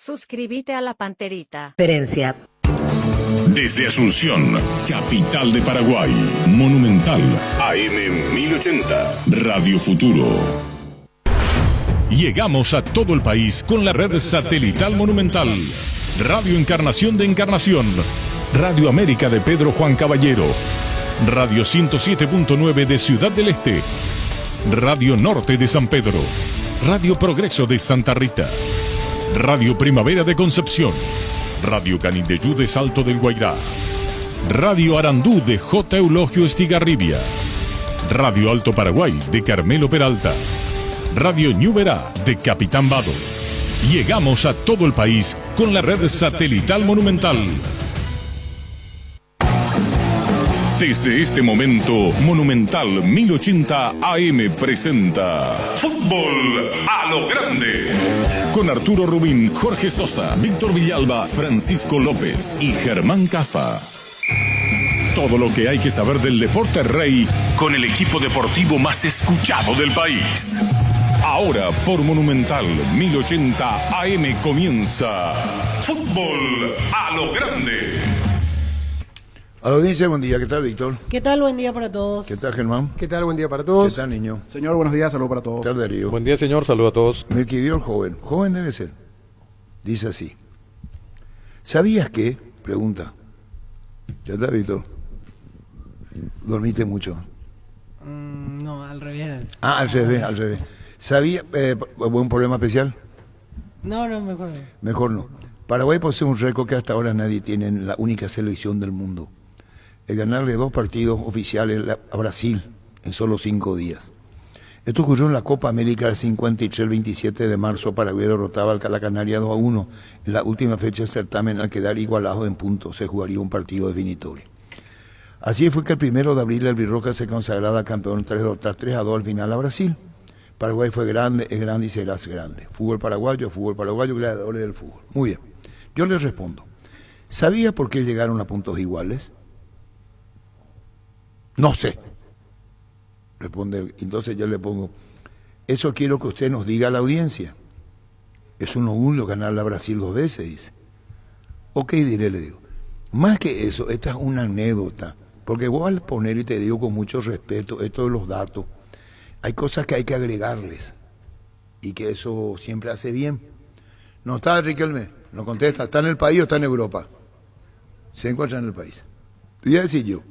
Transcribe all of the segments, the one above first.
Suscríbete a la Panterita. Ferencia. Desde Asunción, capital de Paraguay, Monumental, AM 1080, Radio Futuro. Llegamos a todo el país con la red satelital Monumental. Radio Encarnación de Encarnación, Radio América de Pedro Juan Caballero, Radio 107.9 de Ciudad del Este, Radio Norte de San Pedro, Radio Progreso de Santa Rita, Radio Primavera de Concepción, Radio Canindeyú de Salto del Guairá, Radio Arandú de J. Eulogio Estigarribia, Radio Alto Paraguay de Carmelo Peralta, Radio Ñuberá de Capitán Vado. Llegamos a todo el país con la red satelital Monumental. Desde este momento, Monumental 1080 AM presenta Fútbol a lo Grande. Con Arturo Rubín, Jorge Sosa, Víctor Villalba, Francisco López y Germán Cafa. Todo lo que hay que saber del deporte rey con el equipo deportivo más escuchado del país. Ahora por Monumental 1080 AM comienza Fútbol a lo Grande. A la audiencia, buen día. ¿Qué tal, Víctor? ¿Qué tal? Buen día para todos. ¿Qué tal, Germán? ¿Qué tal? Buen día para todos. ¿Qué tal, niño? Señor, buenos días, saludos para todos. ¿Qué tal, Darío? Buen día, señor, saludos a todos. Me escribió el joven. Joven debe ser. Dice así. ¿Sabías que? Pregunta. ¿Ya está, Víctor? ¿Dormiste mucho? No, al revés. Ah, al revés. ¿Sabía? ¿Hubo un problema especial? No, mejor no. Mejor no. Paraguay posee un récord que hasta ahora nadie tiene en la única selección del mundo. El ganarle 2 partidos oficiales a Brasil en solo 5 días. Esto ocurrió en la Copa América del 53, el 27 de marzo. Paraguay derrotaba a la Canaria 2-1 en la última fecha del certamen. Al quedar igualado en puntos se jugaría un partido definitorio. Así fue que el 1 de abril el Birroca se consagraba campeón tras derrotar 3-2 al final a Brasil. Paraguay fue grande, es grande y será grande. Fútbol paraguayo, gladiadores del fútbol. Muy bien. Yo les respondo. ¿Sabía por qué llegaron a puntos iguales? No sé. Responde. Entonces yo le pongo, eso quiero que usted nos diga a la audiencia. Es 1-1 ganarle a Brasil 2 veces, dice. Ok, diré, le digo. Más que eso, esta es una anécdota. Porque voy a poner, y te digo con mucho respeto, esto de los datos, hay cosas que hay que agregarles. Y que eso siempre hace bien. No está Riquelme, no contesta, ¿está en el país o está en Europa? Se encuentra en el país. Te voy a decir yo.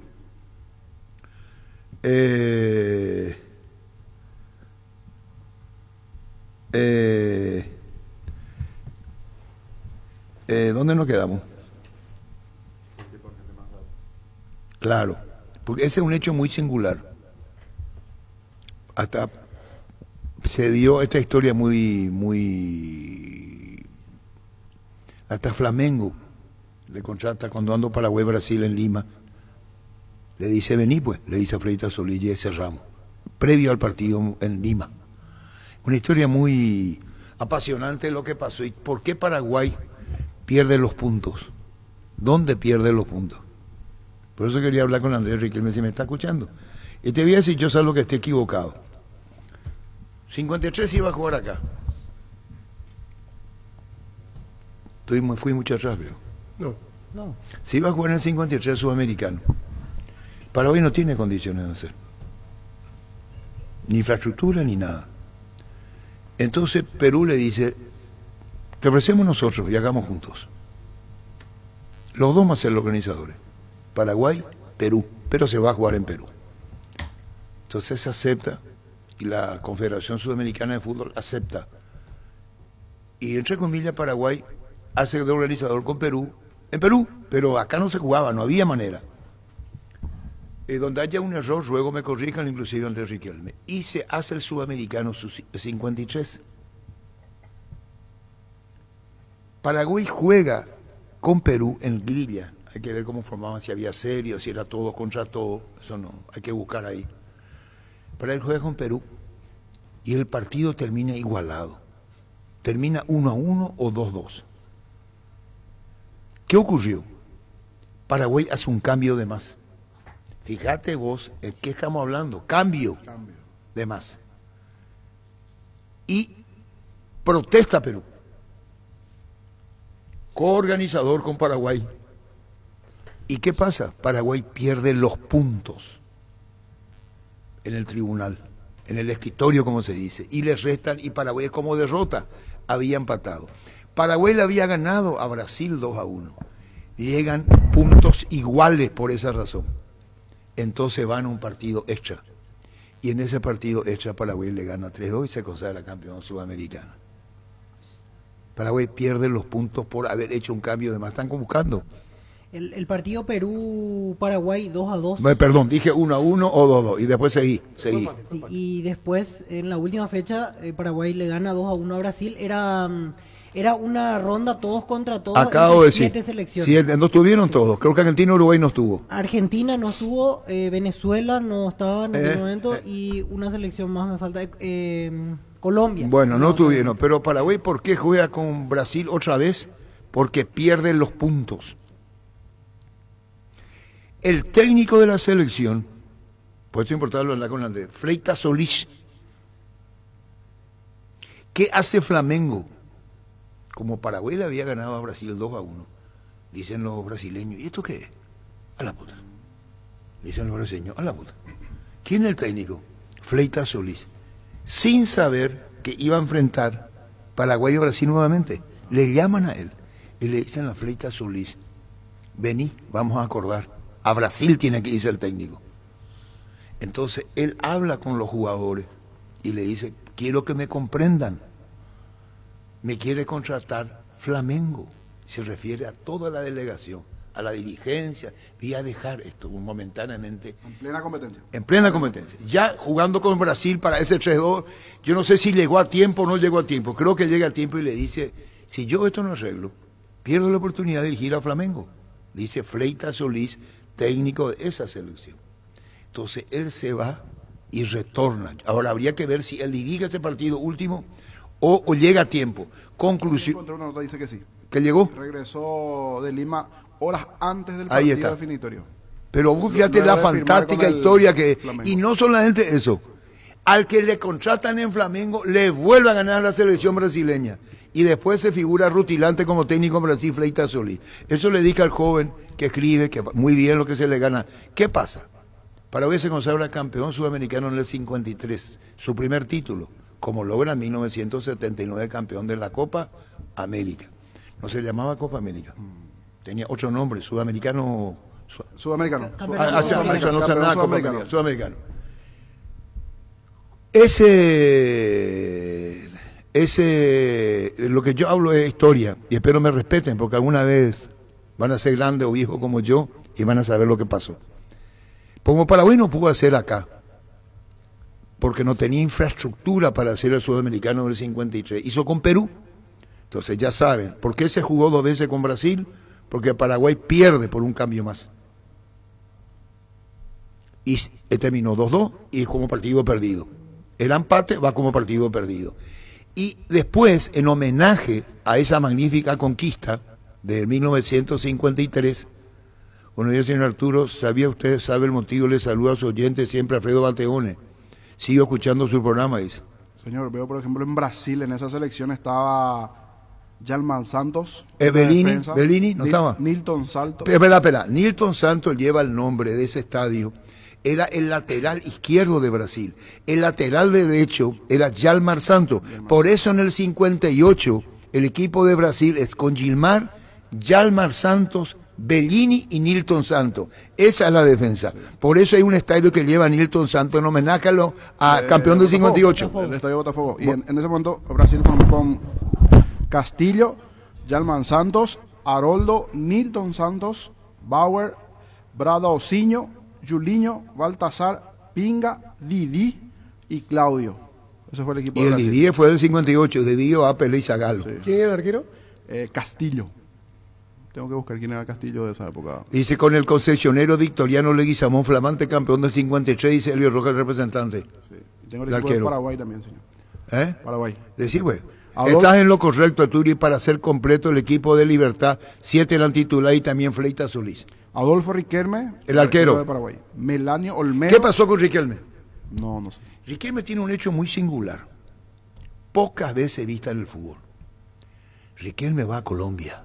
¿Dónde nos quedamos? Claro, porque ese es un hecho muy singular. Hasta se dio esta historia muy hasta Flamengo le contrata cuando ando Paraguay Brasil en Lima. Le dice, vení pues, le dice a Freita Solís y ese Ramos, previo al partido en Lima. Una historia muy apasionante lo que pasó. ¿Y por qué Paraguay pierde los puntos? ¿Dónde pierde los puntos? Por eso quería hablar con Andrés Riquelme, si me está escuchando. Y te voy a decir, yo sé lo que esté equivocado. 53 iba a jugar acá. Fui mucho atrás, veo. No. Se iba a jugar en el 53 sudamericano. Paraguay no tiene condiciones de hacer. Ni infraestructura ni nada. Entonces Perú le dice, te ofrecemos nosotros y hagamos juntos. Los dos van a ser los organizadores. Paraguay, Perú, pero se va a jugar en Perú. Entonces se acepta y la Confederación Sudamericana de Fútbol acepta. Y entre comillas Paraguay hace de organizador con Perú, en Perú, pero acá no se jugaba, no había manera. Donde haya un error, ruego me corrijan, inclusive Andrés Riquelme. Y se hace el sudamericano 53. Paraguay juega con Perú en grilla. Hay que ver cómo formaban, si había serio, si era todo contra todo. Eso no, hay que buscar ahí. Paraguay juega con Perú y el partido termina igualado. Termina 1-1 o 2-2. ¿Qué ocurrió? Paraguay hace un cambio de más. Fíjate vos, ¿de qué estamos hablando? Cambio de más. Y protesta Perú. coorganizador con Paraguay. ¿Y qué pasa? Paraguay pierde los puntos en el tribunal, en el escritorio, como se dice, y le restan, y Paraguay como derrota, había empatado. Paraguay le había ganado a Brasil 2-1. Llegan puntos iguales por esa razón. Entonces van a un partido extra. Y en ese partido extra Paraguay le gana 3-2 y se consagra campeón sudamericano. Paraguay pierde los puntos por haber hecho un cambio de más. Están buscando. El partido Perú-Paraguay 2-2. Perdón, dije 1-1 o 2-2 y después seguí. Sí, y después, en la última fecha, Paraguay le gana 2-1 a Brasil. Era una ronda todos contra todos. Acabo de decir. 7 selecciones. No estuvieron todos. Creo que Argentina y Uruguay no estuvo. Argentina no estuvo, Venezuela no estaba en aquel momento y una selección más me falta, Colombia. Bueno, no tuvieron. Pero Paraguay, ¿por qué juega con Brasil otra vez? Porque pierden los puntos. El técnico de la selección, por eso es importante hablar con Andrés, Freitas Solís. ¿Qué hace Flamengo? Como Paraguay le había ganado a Brasil 2-1, dicen los brasileños, ¿y esto qué es? A la puta. Dicen los brasileños, a la puta. ¿Quién es el técnico? Freitas Solís. Sin saber que iba a enfrentar Paraguay y Brasil nuevamente. Le llaman a él y le dicen a Freitas Solís, vení, vamos a acordar. A Brasil tiene que irse el técnico. Entonces él habla con los jugadores y le dice, quiero que me comprendan. Me quiere contratar Flamengo. Se refiere a toda la delegación, a la dirigencia. Voy a dejar esto momentáneamente. En plena competencia. En plena competencia. Ya jugando con Brasil para ese 3-2, yo no sé si llegó a tiempo o no llegó a tiempo. Creo que llega a tiempo y le dice, si yo esto no arreglo, pierdo la oportunidad de dirigir a Flamengo. Dice Freitas Solís, técnico de esa selección. Entonces él se va y retorna. Ahora habría que ver si él dirige ese partido último o llega a tiempo. Conclusión. Encontré una nota, dice que sí. ¿Que llegó? Regresó de Lima horas antes del Ahí partido está. definitorio. Pero vos fíjate la fantástica historia que... Y no solamente eso. Al que le contratan en Flamengo, le vuelve a ganar la selección brasileña. Y después se figura rutilante como técnico en Brasil, Freitas Solís. Eso le dedica al joven que escribe, que muy bien lo que se le gana. ¿Qué pasa? Paraguay se consagra campeón sudamericano en el 53, su primer título, como logra en 1979 campeón de la Copa América. No se llamaba Copa América, tenía otro nombre, sudamericano... Sudamericano. Sudamericano. Lo que yo hablo es historia, y espero me respeten, porque alguna vez van a ser grandes o viejos como yo, y van a saber lo que pasó. Como Paraguay no pudo hacer acá, porque no tenía infraestructura para hacer el sudamericano del 53, hizo con Perú. Entonces ya saben, ¿por qué se jugó 2 veces con Brasil? Porque Paraguay pierde por un cambio más. Y terminó 2-2 y como partido perdido. El empate va como partido perdido. Y después, en homenaje a esa magnífica conquista de 1953, buenos días, señor Arturo, ¿sabía usted, sabe el motivo? Le saluda a su oyente siempre, Alfredo Bateone. Sigo escuchando su programa, dice. Señor, veo por ejemplo en Brasil, en esa selección estaba Yalman Santos. Bellini, ¿no estaba? Nilton Santos. Espera, Nilton Santos lleva el nombre de ese estadio. Era el lateral izquierdo de Brasil. El lateral derecho era Yalmar Santos. Por eso en el 58 el equipo de Brasil es con Gilmar, Yalmar Santos, Bellini y Nilton Santos. Esa es la defensa. Por eso hay un estadio que lleva a Nilton Santos en homenaje a campeón del 58. El estadio Botafogo. Y en ese momento Brasil formó con Castillo, Yalman Santos, Haroldo, Nilton Santos, Bauer, Bradaociño, Julinho, Baltasar, Pinga, Didi y Claudio. Ese fue el equipo y de el Brasil. Didi fue del 58, Didi, Apple y Zagallo. Sí. ¿Quién era el arquero? Castillo. Tengo que buscar quién era Castillo de esa época. Dice, con el concesionero Victoriano Leguizamón, flamante campeón del 53, dice Elio Rojas, el representante. Sí. Y tengo el equipo de Paraguay también, señor. ¿Eh? Paraguay. Decir, güey. Estás en lo correcto, Turi, para ser completo el equipo de Libertad, 7 eran titular y también Freitas Solís. Adolfo Riquelme, el arquero de Paraguay. Melanio Olmedo. ¿Qué pasó con Riquelme? No sé. Riquelme tiene un hecho muy singular, pocas veces vista en el fútbol. Riquelme va a Colombia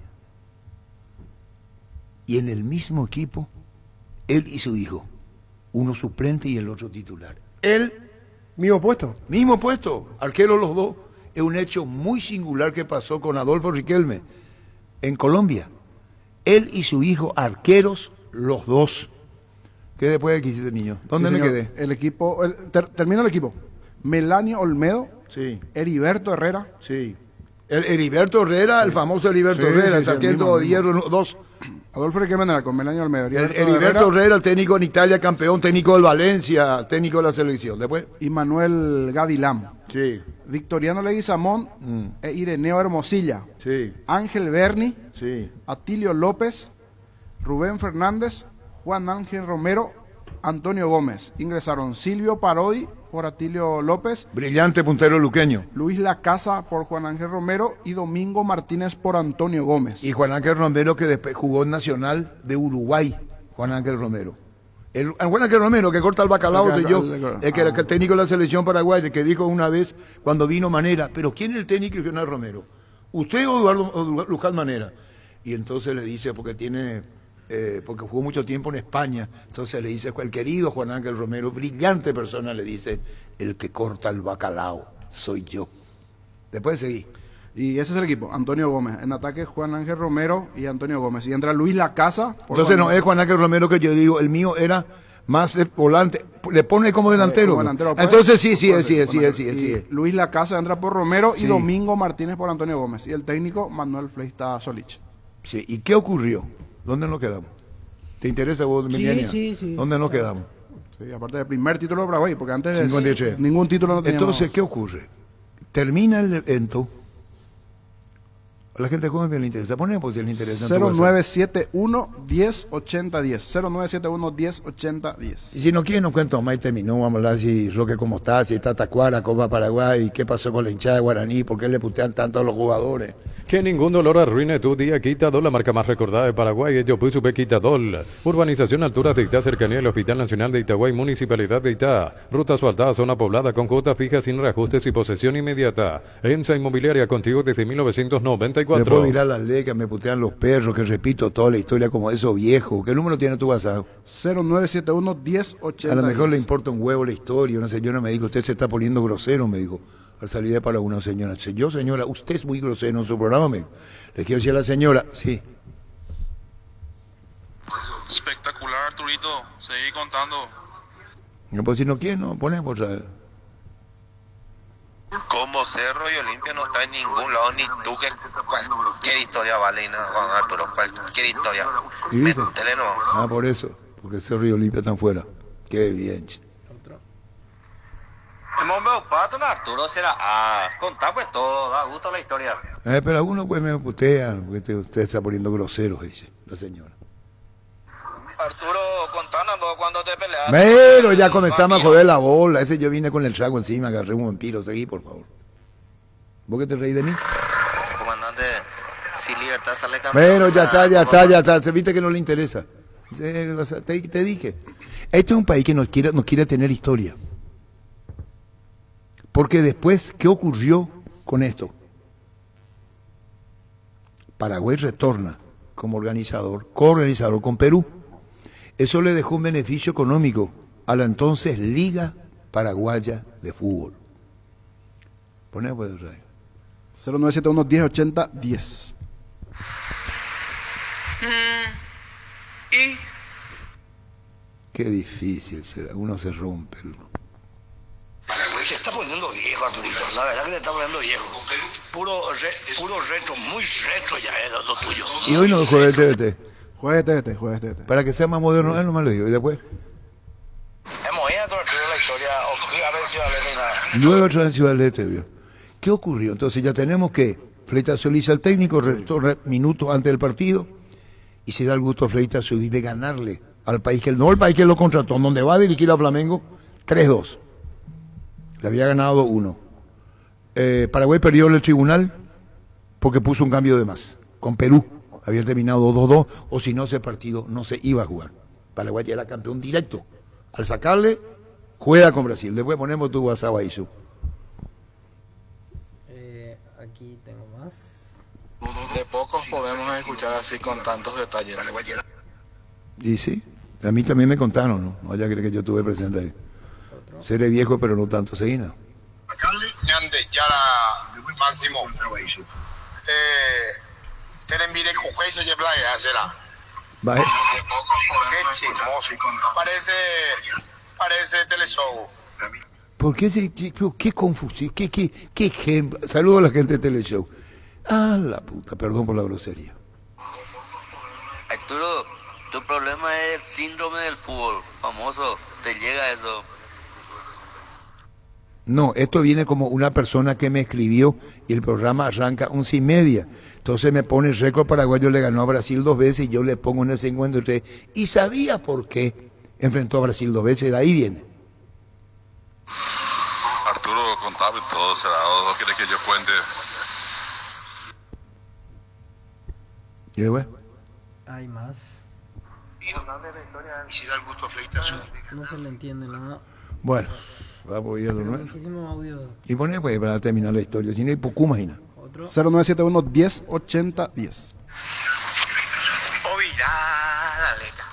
y en el mismo equipo, él y su hijo, uno suplente y el otro titular. Él, Mismo puesto. mismo puesto, arquero los dos. Es un hecho muy singular que pasó con Adolfo Riquelme en Colombia. Él y su hijo, arqueros los dos. ¿Qué después de aquí hiciste, niño? ¿Dónde Sí, me señor. quedé? El equipo, termina el equipo. Melanio Olmedo, Sí, Heriberto Herrera, sí. El Heriberto Herrera, el famoso Heriberto Sí, Herrera, sí, sí, saqué el mismo, el mismo. dos. Adolfo Riquelme con Melanio Olmedo, El Heriberto Herrera, el técnico en Italia, campeón, técnico del Valencia, técnico de la selección. Después, y Manuel Gavilán. sí, Victoriano Leguizamón e Ireneo Hermosilla. sí, Ángel Berni, sí. Atilio López, Rubén Fernández, Juan Ángel Romero, Antonio Gómez. Ingresaron Silvio Parodi por Atilio López, Brillante puntero luqueño. Luis Lacasa por Juan Ángel Romero y Domingo Martínez por Antonio Gómez. Y Juan Ángel Romero, que después jugó en Nacional de Uruguay. Juan Ángel Romero. El Juan Ángel Romero, que corta el bacalao, soy yo. El que era el técnico de la selección paraguaya, que dijo una vez cuando vino Manera, pero ¿quién es el técnico de Juan Ángel Romero? ¿Usted o Eduardo o Luján Manera? Y entonces le dice, porque jugó mucho tiempo en España, entonces le dice, el querido Juan Ángel Romero, brillante persona, le dice, el que corta el bacalao soy yo. Después seguí. Y ese es el equipo, Antonio Gómez. En ataque Juan Ángel Romero y Antonio Gómez. Y entra Luis Lacasa. Entonces no es Juan Ángel Romero que yo digo, el mío era más de volante, le pone como delantero. Como delantero, pues. Entonces sí, Y Luis Lacasa entra por Romero y Sí. Domingo Martínez por Antonio Gómez. Y el técnico Manuel Fleista Solich. Sí, ¿y qué ocurrió? ¿Dónde nos quedamos? ¿Te interesa vos, Sí, Emiliania? sí. ¿Dónde nos quedamos? Sí, aparte del primer título de Paraguay, porque antes 53. ningún título no teníamos. Entonces, ¿qué ocurre? Termina el evento. A la gente joven bien le interesa. Ponemos pues, si le interesa. en tu WhatsApp. 0971 108010. 0971 108010. Y si no quieren, nos cuento más y terminó. Vamos a hablar si Roque cómo está, si está Tacuara, Copa Paraguay, qué pasó con la hinchada de Guaraní, por qué le putean tanto a los jugadores. Que ningún dolor arruine tu día. Quitadol, la marca más recordada de Paraguay. Yo puse Quitadol. Urbanización Alturas de Itá, cercanía del Hospital Nacional de Itagüey, Municipalidad de Itá. Ruta asfaltada, zona poblada con cuota fija sin reajustes y posesión inmediata. EMSA Inmobiliaria, contigo desde 1994. Le puedo mirar las leyes que me putean los perros, que repito toda la historia como esos viejos. ¿Qué número tiene tu WhatsApp? 0971 1080. A lo mejor le importa un huevo la historia. Una señora me dijo, usted se está poniendo grosero, me dijo. Al salir de para una señora. Yo, señora, usted es muy grosero en su programa, me dijo. Le quiero decir a la señora, sí. Espectacular, Arturito. Seguí contando. No, pues si no quiere, no ponemos otra vez. Como Cerro y Olimpia no está en ningún lado, ni tú que cualquier historia vale y nada, Juan Arturo, cualquier historia. ¿Y viste? Métele no. Ah, por eso, porque Cerro y Olimpia están fuera. Qué bien, che. Hemos veo pato, Arturo será. Contá pues todo, da gusto la historia. Pero algunos pues me putean, porque usted está poniendo grosero, dice la señora. Arturo, contanos cuando te peleaste. Pero ya comenzamos a joder la bola. Ese yo vine con el trago encima, agarré un vampiro. Seguí, por favor. ¿Vos que te reí de mí? Comandante, si Libertad sale campeón. Bueno, ya está. Se viste que no le interesa. Te dije. Este es un país que no quiere tener historia. Porque después, ¿qué ocurrió con esto? Paraguay retorna como coorganizador con Perú. Eso le dejó un beneficio económico a la entonces Liga Paraguaya de Fútbol. Poné pues, Israel. 0971 108010. ¿Y? Qué difícil será, uno se rompe. Paraguay se está poniendo viejo, Arturito. La verdad que te está poniendo viejo. Puro retro, muy retro ya es lo tuyo. Y hoy no juega el TBT. Juegue TBT. Para que sea más moderno, él no me lo digo. Y después, Hemos ido a torturar la historia, o a ver si vale ni nada. luego otra vez Ciudad del Este, vio. ¿Qué ocurrió? Entonces ya tenemos que Fleita Solís al técnico, minutos antes del partido, y se da el gusto a Fleita Solís de ganarle al país que no el país que lo contrató, donde va a dirigir a Flamengo, 3-2. Le había ganado 1. Paraguay perdió en el tribunal porque puso un cambio de más. Con Perú había terminado 2-2, o si no ese partido no se iba a jugar. Paraguay ya era campeón directo. Al sacarle, juega con Brasil. Después ponemos tu WhatsApp ahí, Su. Aquí tengo más. De pocos podemos escuchar así con tantos detalles. Y sí, a mí también me contaron, ¿no? No vaya a creer que yo estuve presente ahí. Seré viejo, pero no tanto, seguina. Ñande, Yara, Máximo. Terembire Cujeso y Blaya, será. Vale. Qué chismoso. Parece teleshow. ¿Por qué, qué confusión? ¿Qué ejemplo? Saludo a la gente de Teleshow. Ah, la puta, perdón por la grosería. Arturo, tu problema es el síndrome del fútbol, famoso, te llega eso. No, esto viene como una persona que me escribió y el programa arranca 11:30. Entonces me pone récord paraguayo, le ganó a Brasil 2 veces y yo le pongo en ese encuentro usted. Y sabía por qué enfrentó a Brasil 2 veces, de ahí viene. Arturo, contame todo, será, ¿o quieres que yo cuente? ¿Y bueno? Hay más. Y si da el gusto Fleitas. No se le entiende nada. Bueno, vamos a ir a lo nuevo. Muchísimo audio. Y pone pues para terminar la historia, si no hay poco imagina. 0971 10 80 10. Ovirá, leca.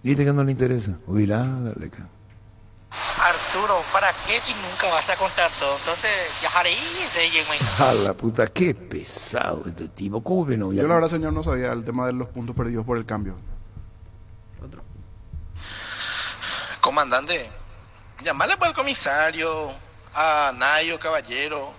Dice que no le interesa. Oirá, dale. Arturo, ¿para qué si nunca vas a contar todo? Entonces, viajaré y se llegó. A la puta, qué pesado este tipo. ¿Cómo que no? Yo la verdad, señor, no sabía el tema de los puntos perdidos por el cambio. Otro. Comandante, llamarle para el comisario, a Nayo Caballero,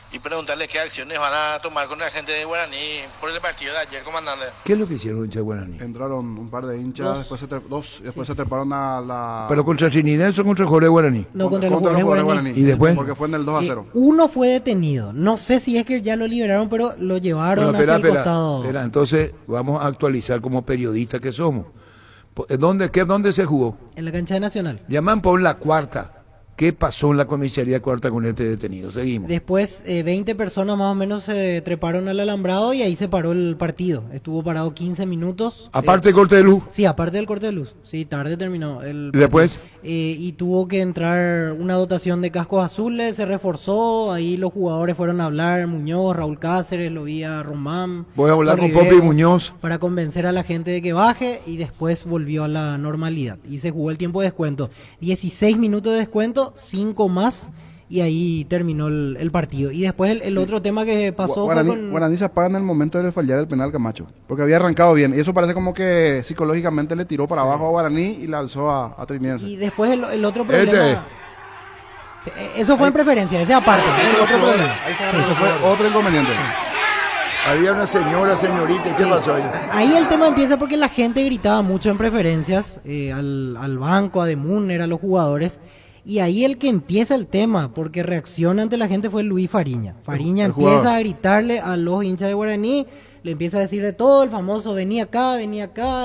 y preguntarle qué acciones van a tomar con la gente de Guaraní por el partido de ayer, comandante. ¿Qué es lo que hicieron hinchas de Guaraní? Entraron un par de hinchas, después se treparon a la... ¿Pero contra Trinidad o contra el jugador de Guaraní? No, contra los jugadores de Guaraní. ¿Y después? Porque fue en el 2-0. Uno fue detenido. No sé si es que ya lo liberaron, pero lo llevaron hacia el costado. Espera, entonces vamos a actualizar como periodistas que somos. ¿Dónde se jugó? En la cancha de Nacional. Llaman por la cuarta. ¿Qué pasó en la comisaría cuarta con este detenido? Seguimos. Después 20 personas más o menos se treparon al alambrado y ahí se paró el partido. Estuvo parado 15 minutos. ¿Aparte del corte de luz? Sí, aparte del corte de luz. Sí, tarde terminó el partido. ¿Después? Y tuvo que entrar una dotación de cascos azules, se reforzó, ahí los jugadores fueron a hablar, Muñoz, Raúl Cáceres, lo vi a Román. Voy a hablar con Popi y Muñoz. Para convencer a la gente de que baje y después volvió a la normalidad. Y se jugó el tiempo de descuento. 16 minutos de descuento. 5 más y ahí terminó el partido. Y después el otro tema que pasó Guaraní, fue con... Guaraní se apaga en el momento de fallar el penal Camacho, porque había arrancado bien, y eso parece como que psicológicamente le tiró para abajo a Guaraní y la alzó a Trinidense. Y después el otro problema... Eso fue en preferencia, ese aparte. El otro problema. Eso fue otro inconveniente. Había una señorita, ¿qué pasó ahí? Ahí el tema empieza porque la gente gritaba mucho en preferencias, al banco, a Demuner, a los jugadores. Y ahí el que empieza el tema, porque reacciona ante la gente, fue Luis Fariña. Fariña empieza a gritarle a los hinchas de Guaraní, le empieza a decir de todo, el famoso venía acá,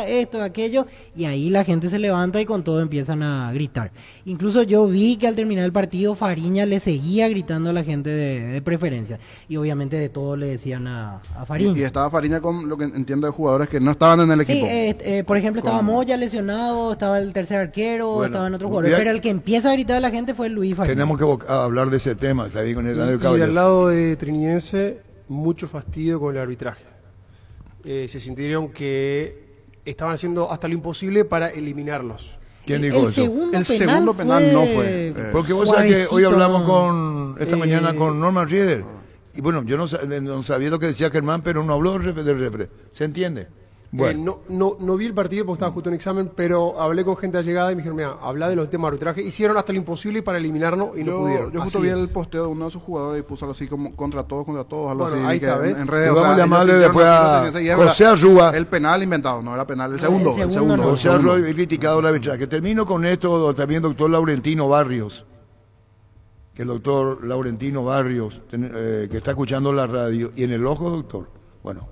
esto, aquello, y ahí la gente se levanta y con todo empiezan a gritar. Incluso yo vi que al terminar el partido Fariña le seguía gritando a la gente de preferencia, y obviamente de todo le decían a Fariña. Y estaba Fariña con lo que entiendo de jugadores que no estaban en el equipo. Sí, por ejemplo estaba Moya lesionado, estaba el tercer arquero, estaban otros jugadores, pero el que empieza a gritar a la gente fue Luis Fariña. Tenemos que hablar de ese tema, ¿sabes? Con el y del lado de Trinidense, mucho fastidio con el arbitraje. Se sintieron que estaban haciendo hasta lo imposible para eliminarlos. ¿Quién dijo eso? El segundo penal no fue. Porque vos sabés que hoy hablamos esta mañana con Norman Rieder. Y bueno, yo no sabía lo que decía Germán, pero no habló del repre. ¿Se entiende? Bueno. No vi el partido porque estaba justo en examen, pero hablé con gente allegada y me dijeron, mira, habla de los temas de arbitraje. Hicieron hasta lo imposible para eliminarnos y no pudieron. Yo justo vi el posteo de uno de sus jugadores y puso algo así como contra todos, algo así. Ahí está, ¿ves? En redes. Vamos a llamarle después a José Arrua. El penal inventado, no era penal, el segundo. José Arrua he criticado el arbitraje. Termino con esto también, doctor Laurentino Barrios. Que el doctor Laurentino Barrios, que está escuchando la radio, y en el ojo, doctor, bueno,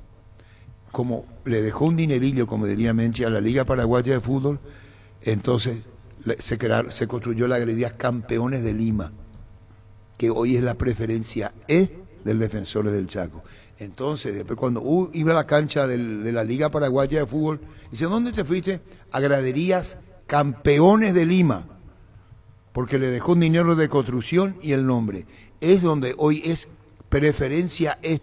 como le dejó un dinerillo, como diría Menchi, a la Liga Paraguaya de Fútbol, entonces se construyó la galería Campeones de Lima, que hoy es la preferencia E del Defensores del Chaco. Entonces, después cuando iba a la cancha de la Liga Paraguaya de Fútbol, dice, ¿dónde te fuiste? A graderías Campeones de Lima, porque le dejó un dinero de construcción y el nombre. Es donde hoy es preferencia E.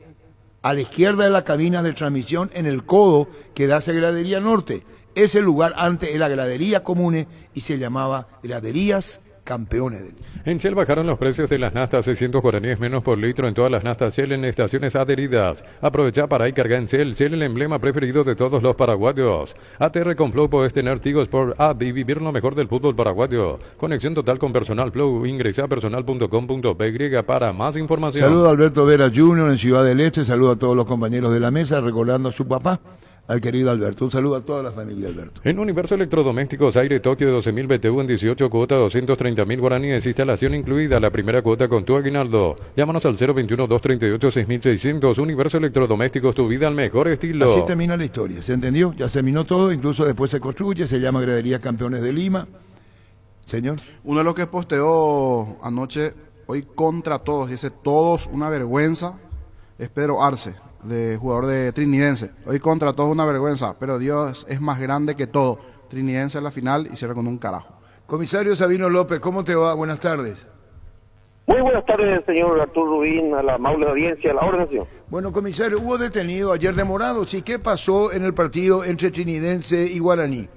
a la izquierda de la cabina de transmisión, en el codo que da hacia Gradería Norte. Ese lugar antes era Gradería Comune y se llamaba Graderías Campeones del Lima. En Shell bajaron los precios de las naftas 600 guaraníes menos por litro en todas las naftas Shell en estaciones adheridas. Aprovecha para ir cargar en Shell. Shell, el emblema preferido de todos los paraguayos. ATR con Flow podés tener Tigo Sport App y vivir lo mejor del fútbol paraguayo. Conexión total con Personal Flow. Ingresa a personal.com.py para más información. Saludo a Alberto Vera Jr. en Ciudad del Este. Saludo a todos los compañeros de la mesa, recordando a su papá, al querido Alberto. Un saludo a toda la familia Alberto. En Universo Electrodomésticos Aire Tokio de 12.000 BTU en 18 cuotas, 230.000 guaraníes, instalación incluida, la primera cuota con tu aguinaldo. Llámanos al 021-238-6600. Universo Electrodomésticos, tu vida al mejor estilo. Así termina la historia, ¿se entendió? Ya se terminó todo, incluso después se construye, se llama Gradería Campeones de Lima. Señor. Uno de los que posteó anoche, hoy contra todos, dice todos una vergüenza, es Pedro Arce, de jugador de Trinidense. Hoy contra todos una vergüenza, pero Dios es más grande que todo. Trinidense en la final y cierra con un carajo. Comisario Sabino López, ¿cómo te va? Buenas tardes. Muy buenas tardes, señor Arturo Rubín, a la amable audiencia, a la orden. Bueno, comisario, hubo detenido ayer de Morados. ¿Y qué pasó en el partido entre Trinidense y Guaraní?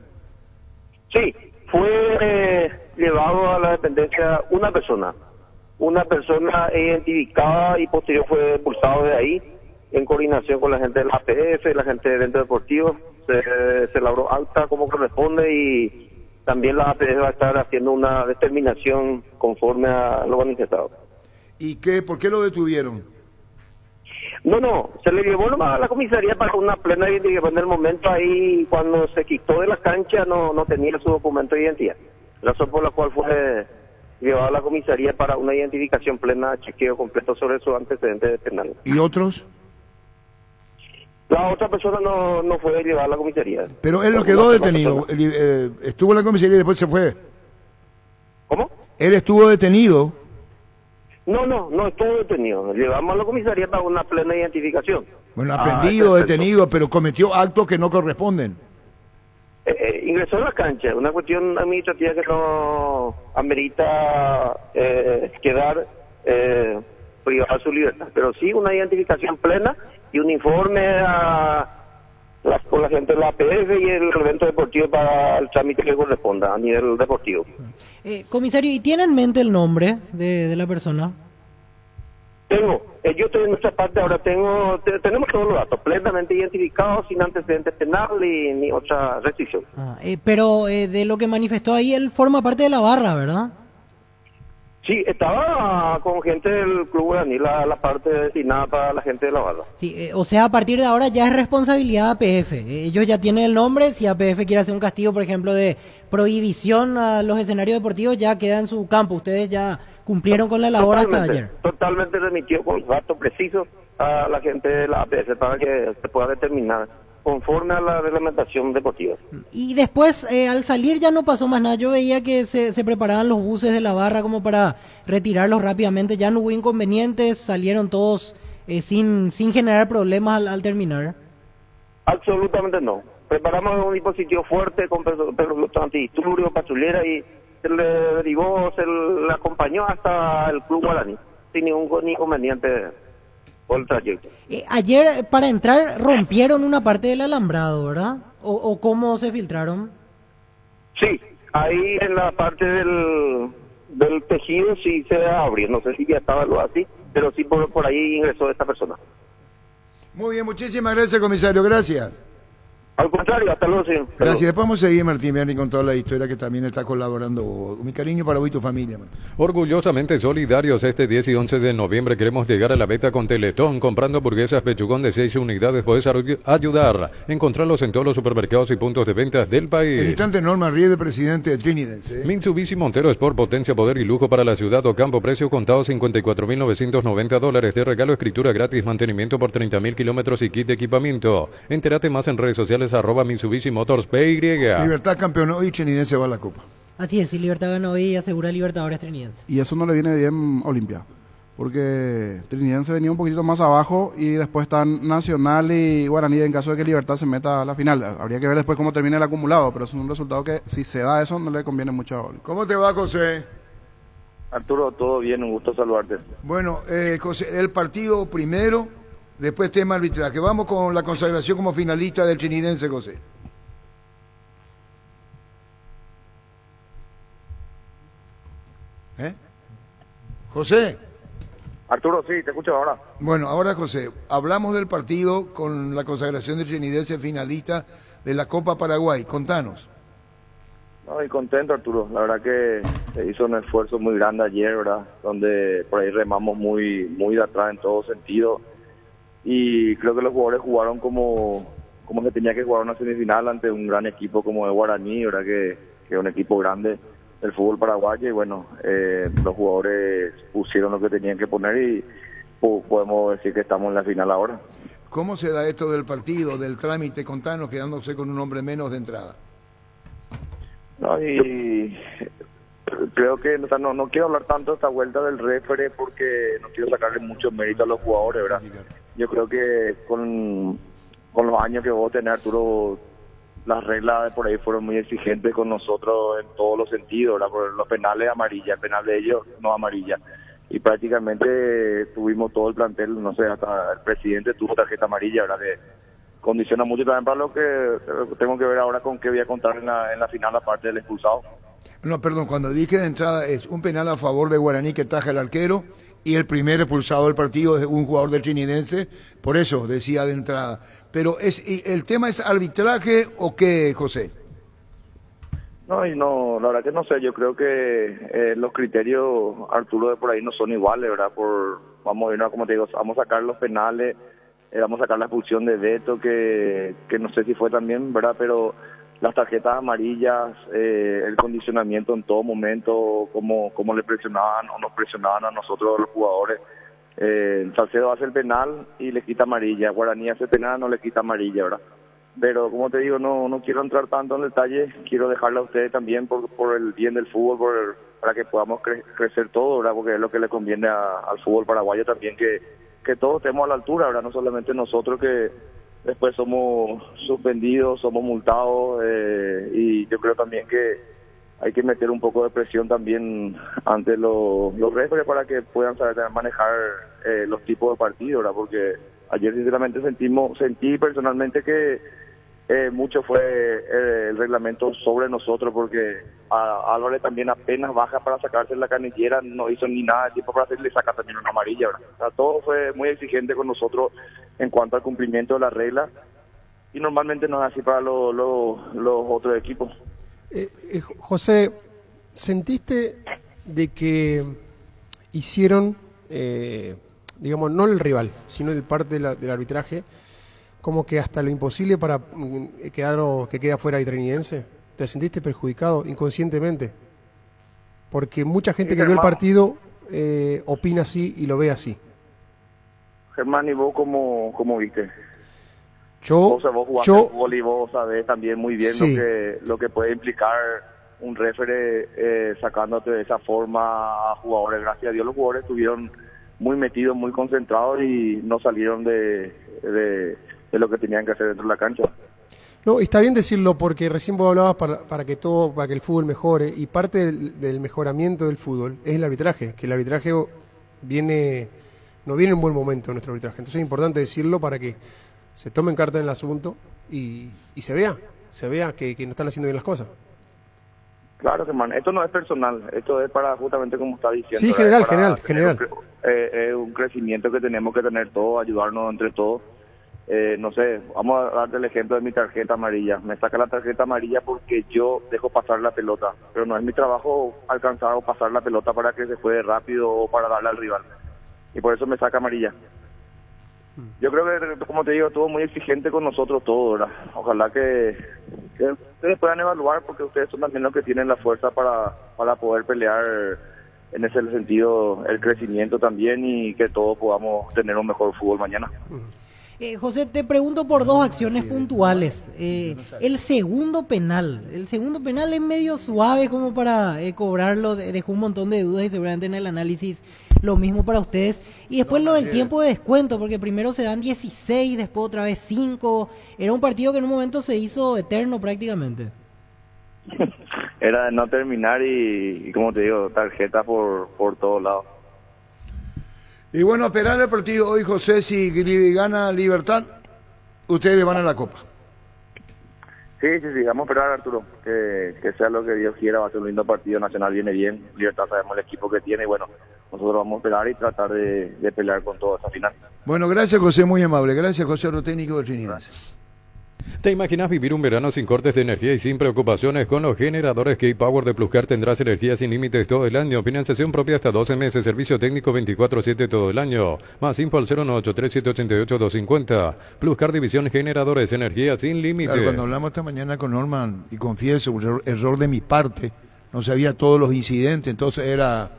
Sí, fue llevado a la dependencia una persona identificada y posterior fue expulsado de ahí en coordinación con la gente de la APF, la gente del Centro Deportivo. Se labró alta como corresponde y también la APF va a estar haciendo una determinación conforme a lo manifestado. ¿Y por qué lo detuvieron? No, se le llevó nomás a la comisaría para una plena identificación. En el momento ahí, cuando se quitó de la cancha, no tenía su documento de identidad. Razón por la cual fue llevado a la comisaría para una identificación plena, chequeo completo sobre su antecedente penal. ¿Y otros? La otra persona no fue llevada a la comisaría. Pero él no quedó detenido, estuvo en la comisaría y después se fue. ¿Cómo? Él estuvo detenido. No estuvo detenido. Llevamos a la comisaría para una plena identificación. Bueno, aprendido, detenido, pero cometió actos que no corresponden. Ingresó a la cancha, una cuestión administrativa que no amerita quedar privado de su libertad, pero sí una identificación plena y un informe por la gente de la APF y el evento deportivo para el trámite que corresponda a nivel deportivo. Comisario, ¿y tiene en mente el nombre de la persona? Yo estoy en nuestra parte ahora, tenemos todos los datos plenamente identificados, sin antecedentes penal ni otra restricción. Pero de lo que manifestó ahí, él forma parte de la barra, ¿verdad? Sí, estaba con gente del Club Guaraní, la parte destinada para la gente de la barra. Sí, o sea, a partir de ahora ya es responsabilidad de APF. Ellos ya tienen el nombre. Si APF quiere hacer un castigo, por ejemplo, de prohibición a los escenarios deportivos, ya queda en su campo. Ustedes ya cumplieron con la labor hasta ayer. Totalmente remitió con datos precisos a la gente de la APF para que se pueda determinar conforme a la reglamentación deportiva. Y después, al salir ya no pasó más nada. Yo veía que se preparaban los buses de la barra como para retirarlos rápidamente. Ya no hubo inconvenientes, salieron todos sin generar problemas al terminar. Absolutamente no. Preparamos un dispositivo fuerte con productos antidisturbios, patrullera y se le derivó, se le acompañó hasta el Club Guaraní sin ningún inconveniente. El trayecto. Ayer para entrar rompieron una parte del alambrado, ¿verdad? ¿O cómo se filtraron? Sí, ahí en la parte del tejido sí se abrió, no sé si ya estaba algo así, pero sí por ahí ingresó esta persona. Muy bien, muchísimas gracias, comisario, gracias. Al contrario, hasta luego, señor. Gracias. Después vamos a seguir, Martín Berni, con toda la historia que también está colaborando. Mi cariño para vos y tu familia, Martín. Orgullosamente solidarios, este 10 y 11 de noviembre queremos llegar a la meta con Teletón. Comprando hamburguesas Pechugón de 6 unidades podés ayudar. Encontrarlos en todos los supermercados y puntos de ventas del país. El instante Norma Riede, presidente de Trinidense. Mitsubishi Montero Sport, potencia, poder y lujo para la ciudad o campo. Precio contado $54.990. De regalo, escritura gratis, mantenimiento por 30.000 kilómetros y kit de equipamiento. Entérate más en redes sociales @Mitsubishi Motors PY. Libertad campeón hoy, Trinidense va a la Copa. Así es, si Libertad gana hoy asegura Libertadores Trinidense. Y eso no le viene bien Olimpia, porque Trinidense venía un poquito más abajo y después están Nacional y Guaraní en caso de que Libertad se meta a la final. Habría que ver después cómo termina el acumulado, pero es un resultado que si se da eso no le conviene mucho a Olimpia. ¿Cómo te va, José? Arturo, todo bien, un gusto saludarte. Bueno, José, el partido primero Después tema arbitraje. Vamos con la consagración como finalista del Trinidense, José. José. Arturo, sí, te escucho ahora. Bueno, ahora José, hablamos del partido con la consagración del Trinidense finalista de la Copa Paraguay. Contanos. No, y contento, Arturo. La verdad que se hizo un esfuerzo muy grande ayer, ¿verdad? Donde por ahí remamos muy de atrás en todo sentido. Y creo que los jugadores jugaron como se tenía que jugar una semifinal ante un gran equipo como el Guaraní, ¿verdad? Que es un equipo grande del fútbol paraguayo. Y bueno, los jugadores pusieron lo que tenían que poner y podemos decir que estamos en la final ahora. ¿Cómo se da esto del partido, del trámite? Contanos, quedándose con un hombre menos de entrada. No, y creo que no quiero hablar tanto de esta vuelta del referee porque no quiero sacarle mucho mérito a los jugadores, ¿verdad? Yo creo que con los años que vos tenés, Arturo, las reglas de por ahí fueron muy exigentes con nosotros en todos los sentidos, ¿verdad? Por los penales amarilla, el penal de ellos no amarilla. Y prácticamente tuvimos todo el plantel, no sé, hasta el presidente tuvo tarjeta amarilla, ¿verdad? Que condiciona mucho también para lo que tengo que ver ahora con qué voy a contar en la final, aparte del expulsado. No, perdón, cuando dije de entrada es un penal a favor de Guaraní que taja el arquero y el primer expulsado del partido es un jugador del Trinidense, por eso decía de entrada. Pero ¿el tema es arbitraje o qué, José? No, la verdad que no sé, yo creo que los criterios, Arturo, de por ahí no son iguales, ¿verdad? Vamos a ir, como te digo, vamos a sacar los penales, vamos a sacar la expulsión de Beto, que no sé si fue también, ¿verdad? Pero las tarjetas amarillas, el condicionamiento en todo momento, cómo le presionaban o nos presionaban a nosotros los jugadores. Salcedo hace el penal y le quita amarilla, Guaraní hace penal, no le quita amarilla, ¿verdad? Pero como te digo, no quiero entrar tanto en detalle, quiero dejarle a ustedes también por el bien del fútbol, para que podamos crecer todo, ¿verdad? Porque es lo que le conviene al fútbol paraguayo también, que todos estemos a la altura, ¿verdad? No solamente nosotros que después somos suspendidos, somos multados, y yo creo también que hay que meter un poco de presión también ante los referees para que puedan saber manejar los tipos de partidos, ¿verdad? Porque ayer sinceramente sentí personalmente que mucho fue el reglamento sobre nosotros, porque a Álvarez también apenas baja para sacarse la canillera, no hizo ni nada de tiempo para hacerle, saca también una amarilla, ¿verdad? O sea, todo fue muy exigente con nosotros en cuanto al cumplimiento de las reglas, y normalmente no es así para los otros equipos. José, ¿sentiste de que hicieron, digamos, no el rival, sino el parte del arbitraje, como que hasta lo imposible para que quede afuera el Trinidense? ¿Te sentiste perjudicado inconscientemente? Porque mucha gente que vio el partido opina así y lo ve así. Germán, ¿y vos cómo viste? Vos jugaste fútbol y vos sabés también muy bien sí, lo que puede implicar un referee sacándote de esa forma a jugadores. Gracias a Dios los jugadores estuvieron muy metidos, muy concentrados y no salieron de lo que tenían que hacer dentro de la cancha. No, está bien decirlo porque recién vos hablabas para que el fútbol mejore, y parte del mejoramiento del fútbol es el arbitraje, que el arbitraje no viene en un buen momento nuestro arbitraje. Entonces es importante decirlo para que se tomen carta en el asunto y se vea que no están haciendo bien las cosas. Claro, hermano, esto no es personal, esto es para justamente como está diciendo. Sí, general. Es un crecimiento que tenemos que tener todos, ayudarnos entre todos. No sé, vamos a darte el ejemplo de mi tarjeta amarilla. Me saca la tarjeta amarilla porque yo dejo pasar la pelota, pero no es mi trabajo alcanzar o pasar la pelota para que se juegue rápido o para darle al rival. Y por eso me saca amarilla. Yo creo que, como te digo, estuvo muy exigente con nosotros todos, ¿verdad? Ojalá que ustedes puedan evaluar, porque ustedes son también los que tienen la fuerza para poder pelear en ese sentido el crecimiento también, y que todos podamos tener un mejor fútbol mañana. José, te pregunto por dos acciones puntuales. El segundo penal es medio suave como para cobrarlo, dejó un montón de dudas y seguramente en el análisis lo mismo para ustedes. Y después lo del tiempo de descuento, porque primero se dan 16, después otra vez 5. Era un partido que en un momento se hizo eterno prácticamente. Era de no terminar y como te digo, tarjeta por todos lados. Y bueno, esperar el partido hoy, José, si gana Libertad, ustedes van a la Copa. Sí, vamos a esperar, Arturo, que sea lo que Dios quiera. Va a ser un lindo partido. Nacional viene bien, Libertad sabemos el equipo que tiene y bueno, nosotros vamos a esperar y tratar de pelear con toda esa final. Bueno, gracias, José, muy amable. Gracias, José Roténico de Trinidad. ¿Te imaginas vivir un verano sin cortes de energía y sin preocupaciones? Con los generadores K-Power de Pluscar tendrás energía sin límites todo el año, financiación propia hasta 12 meses, servicio técnico 24/7 todo el año. Más info al 0983788-250. Pluscar División Generadores, energía sin límites. Claro, cuando hablamos esta mañana con Norman, y confieso, un error de mi parte, no sabía todos los incidentes, entonces era